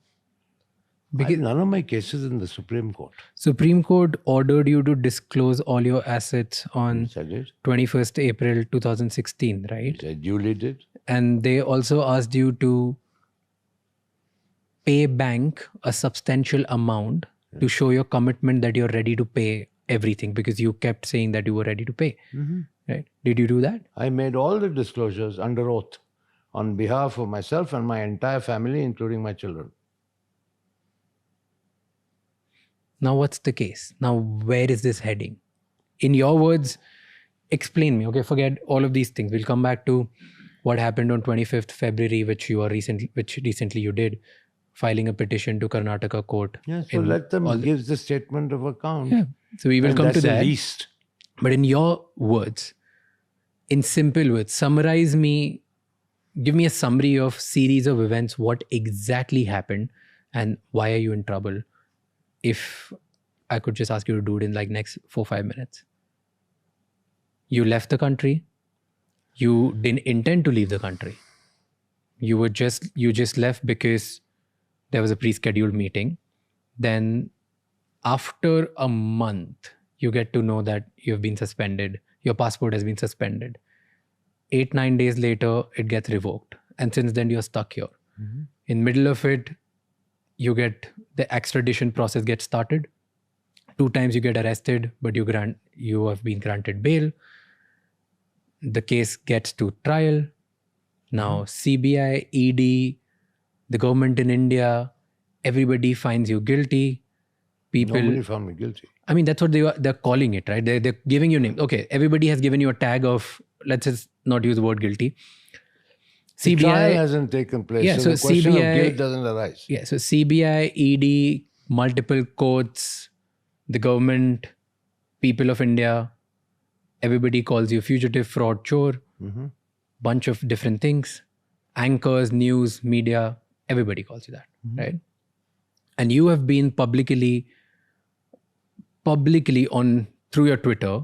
S1: Because
S2: None of my cases in the Supreme Court.
S1: Supreme Court ordered you to disclose all your assets on
S2: Yes, I did.
S1: 21st April 2016, right?
S2: I duly did.
S1: And they also asked you to pay bank a substantial amount to show your commitment that you're ready to pay everything, because you kept saying that you were ready to pay. Right? Did you do that?
S2: I made all the disclosures under oath on behalf of myself and my entire family, including my children.
S1: Now, what's the case? Now, where is this heading? In your words, explain me. Okay, forget all of these things. We'll come back to what happened on 25th February, which recently you did, filing a petition to Karnataka court.
S2: Yeah, so let them give the statement of account.
S1: Yeah, so we will
S2: And
S1: come to
S2: that's the
S1: that.
S2: least.
S1: But in your words, in simple words, give me a summary of series of events, what exactly happened and why are you in trouble? If I could just ask you to do it in like next 4-5 minutes. You left the country. You didn't intend to leave the country. You just left because there was a pre-scheduled meeting. Then after a month, you get to know that you've been suspended. Your passport has been suspended. 8-9 days later, it gets revoked. And since then, you're stuck here. In middle of it, you get the extradition process gets started. 2 times you get arrested, but you have been granted bail. The case gets to trial. Now CBI, ED, the government in India, everybody finds you guilty.
S2: Nobody found me guilty.
S1: I mean, that's what they're calling it, right? They're giving you names. Okay, everybody has given you a tag of, let's just not use the word guilty.
S2: The
S1: CBI
S2: trial hasn't taken place,
S1: Yeah,
S2: so
S1: so
S2: the question
S1: CBI
S2: of guilt doesn't arise.
S1: Yeah, so CBI, ED, multiple courts, the government, people of India, everybody calls you fugitive, fraud, chore, bunch of different things. Anchors, news, media, everybody calls you that, right? And you have been publicly through your Twitter,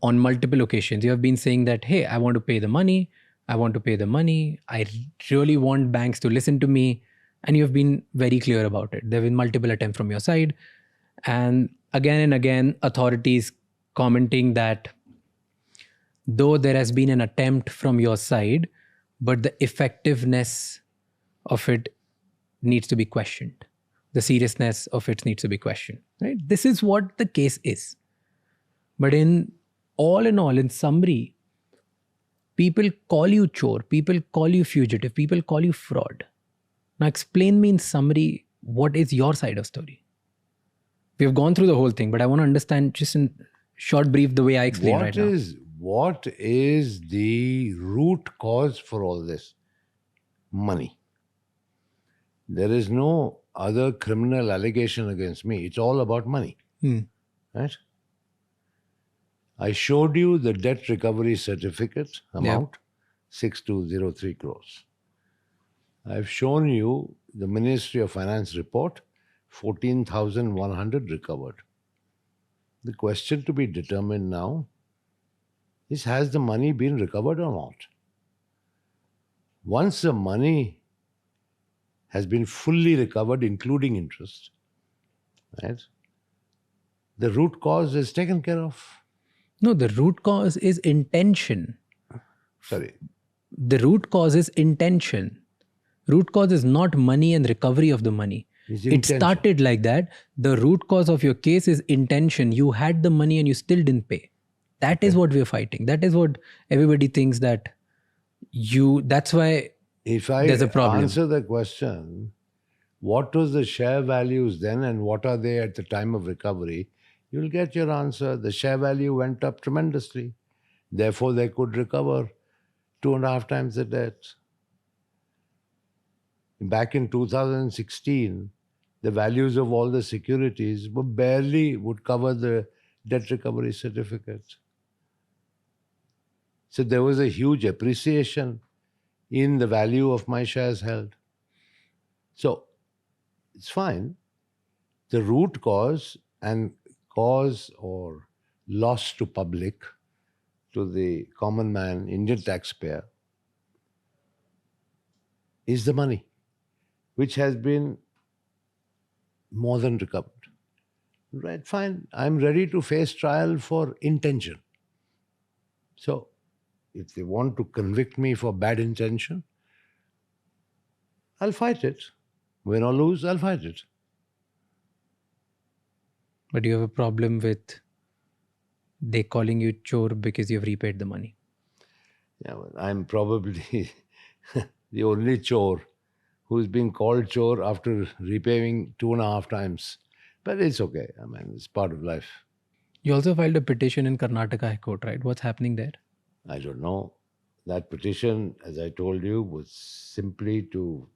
S1: on multiple occasions, you have been saying that, hey, I want to pay the money. I really want banks to listen to me. And you have been very clear about it. There have been multiple attempts from your side. And again, authorities commenting that though there has been an attempt from your side, but the effectiveness of it needs to be questioned. The seriousness of it needs to be questioned. Right? This is what the case is. But in all in all, in summary, people call you chore, people call you fugitive, people call you fraud. Now explain me in summary, what is your side of story? We've gone through the whole thing, but I want to understand just in short brief the way I explain right now.
S2: What is the root cause for all this? Money. There is no other criminal allegation against me. It's all about money. Right? I showed you the debt recovery certificate amount, 6203 crores. I've shown you the Ministry of Finance report, 14,100 recovered. The question to be determined now is, has the money been recovered or not? Once the money has been fully recovered, including interest, right, the root cause is taken care of.
S1: No, the root cause is intention.
S2: Sorry.
S1: The root cause is intention. Root cause is not money and recovery of the money. It started like that. The root cause of your case is intention. You had the money and you still didn't pay. That is what we're fighting. That is what everybody thinks that that's why there's a problem.
S2: Answer the question, what was the share values then and what are they at the time of recovery? You'll get your answer. The share value went up tremendously. Therefore, they could recover 2.5 times the debt. Back in 2016, the values of all the securities would cover the debt recovery certificates. So there was a huge appreciation in the value of my shares held. So it's fine. The root cause and cause or loss to public, to the common man, Indian taxpayer, is the money, which has been more than recovered. Right, fine. I'm ready to face trial for intention. So, if they want to convict me for bad intention, I'll fight it. Win or lose, I'll fight it.
S1: But you have a problem with they calling you chore because you've repaid the money.
S2: Yeah, well, I'm probably the only chore who's been called chore after repaying 2.5 times. But it's okay. I mean, it's part of life.
S1: You also filed a petition in Karnataka High Court, right? What's happening there?
S2: I don't know. That petition, as I told you, was simply to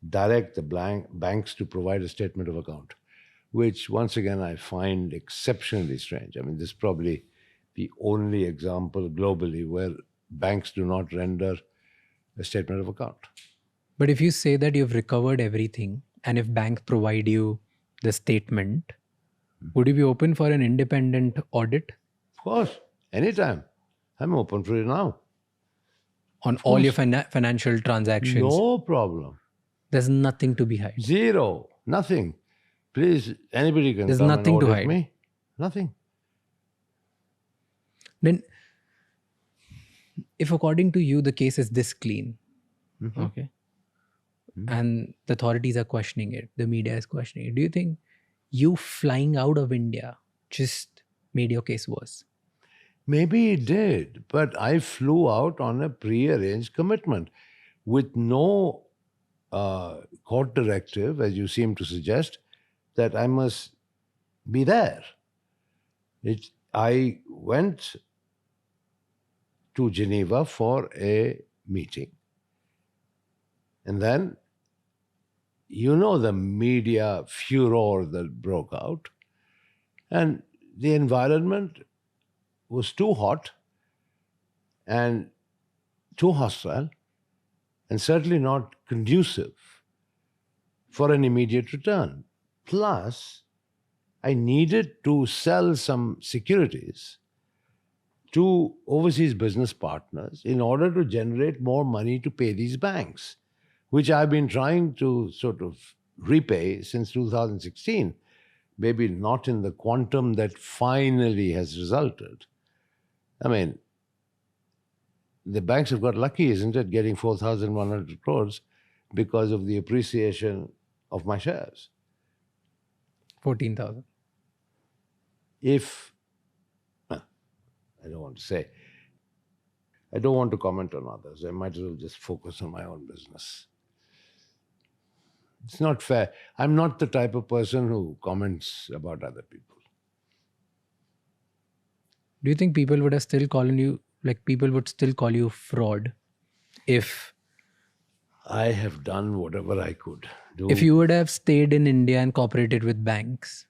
S2: direct the banks to provide a statement of account, which once again I find exceptionally strange. I mean, this is probably the only example globally where banks do not render a statement of account.
S1: But if you say that you've recovered everything and if banks provide you the statement, would you be open for an independent audit?
S2: Of course, anytime. I'm open for it now.
S1: On all your financial transactions?
S2: No problem.
S1: There's nothing to be hide.
S2: Zero. Nothing. Please, anybody can
S1: There's
S2: come
S1: nothing
S2: and
S1: to
S2: audit
S1: hide.
S2: me. Nothing.
S1: Then, if according to you the case is this clean, okay, and the authorities are questioning it, the media is questioning it, do you think you flying out of India just made your case worse?
S2: Maybe it did, but I flew out on a pre-arranged commitment with no court directive, as you seem to suggest, that I must be there. I went to Geneva for a meeting. And then, you know, the media furor that broke out, and the environment was too hot and too hostile and certainly not conducive for an immediate return. Plus, I needed to sell some securities to overseas business partners in order to generate more money to pay these banks, which I've been trying to sort of repay since 2016, maybe not in the quantum that finally has resulted. I mean, the banks have got lucky, isn't it, getting 4,100 crores because of the appreciation of my shares.
S1: 14,000.
S2: If I don't want to say. I don't want to comment on others. I might as well just focus on my own business. It's not fair. I'm not the type of person who comments about other people.
S1: Do you think people would have still calling you, like people would still call you fraud if
S2: I have done whatever I could do.
S1: if you would have stayed in India and cooperated with banks,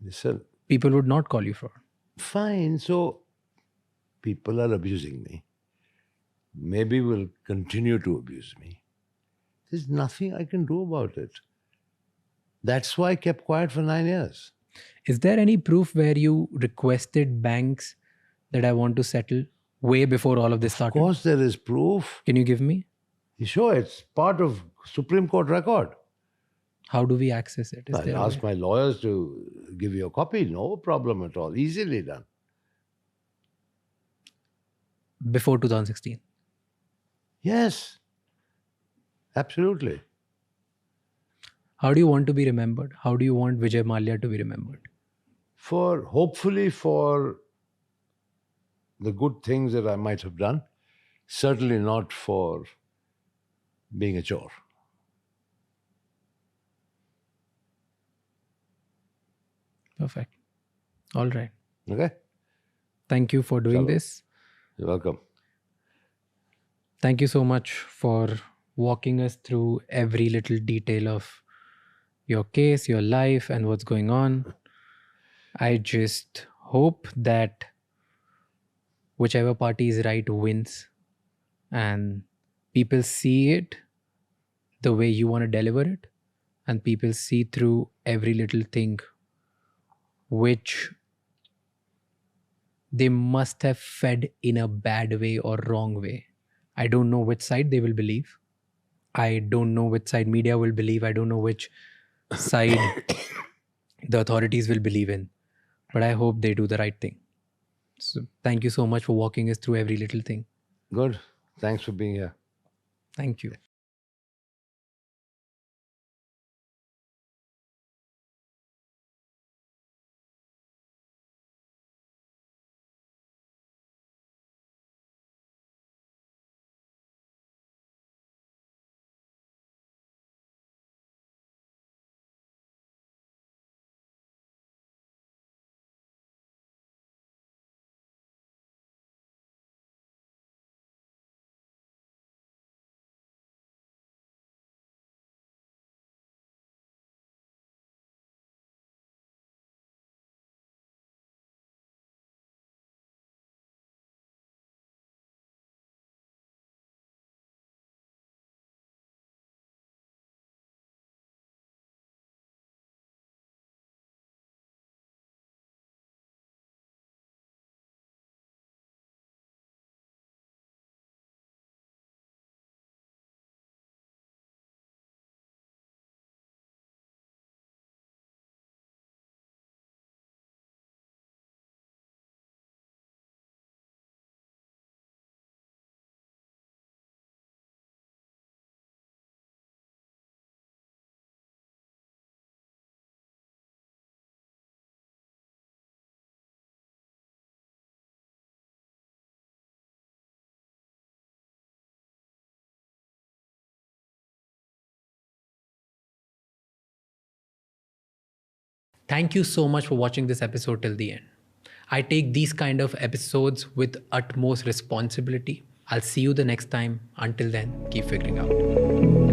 S2: Listen,
S1: people would not call you fraud?
S2: fine, so people are abusing me. Maybe will continue to abuse me. There's nothing I can do about it. That's why I kept quiet for 9 years.
S1: Is there any proof where you requested banks that I want to settle way before all of this
S2: Of
S1: started?
S2: course, there is proof.
S1: Can you give me?
S2: Sure, it's part of Supreme Court record.
S1: How do we access it? Is there
S2: I'll
S1: a
S2: ask
S1: way?
S2: my lawyers to give you a copy. No problem at all. Easily done.
S1: Before 2016?
S2: Yes, absolutely.
S1: How do you want to be remembered? How do you want Vijay Mallya to be remembered?
S2: Hopefully for the good things that I might have done. Certainly not for being a chore.
S1: Perfect. All right.
S2: Okay?
S1: Thank you for doing
S2: Chalo.
S1: this.
S2: You're welcome.
S1: Thank you so much for walking us through every little detail of your case, your life, and what's going on. I just hope that whichever party is right wins and people see it the way you want to deliver it, and people see through every little thing which they must have fed in a bad way or wrong way. I don't know which side they will believe. I don't know which side media will believe. I don't know which side the authorities will believe in. But I hope they do the right thing. So thank you so much for walking us through every little thing.
S2: Good. Thanks for being here.
S1: Thank you. Thank you so much for watching this episode till the end. I take these kind of episodes with utmost responsibility. I'll see you the next time. Until then, keep figuring out.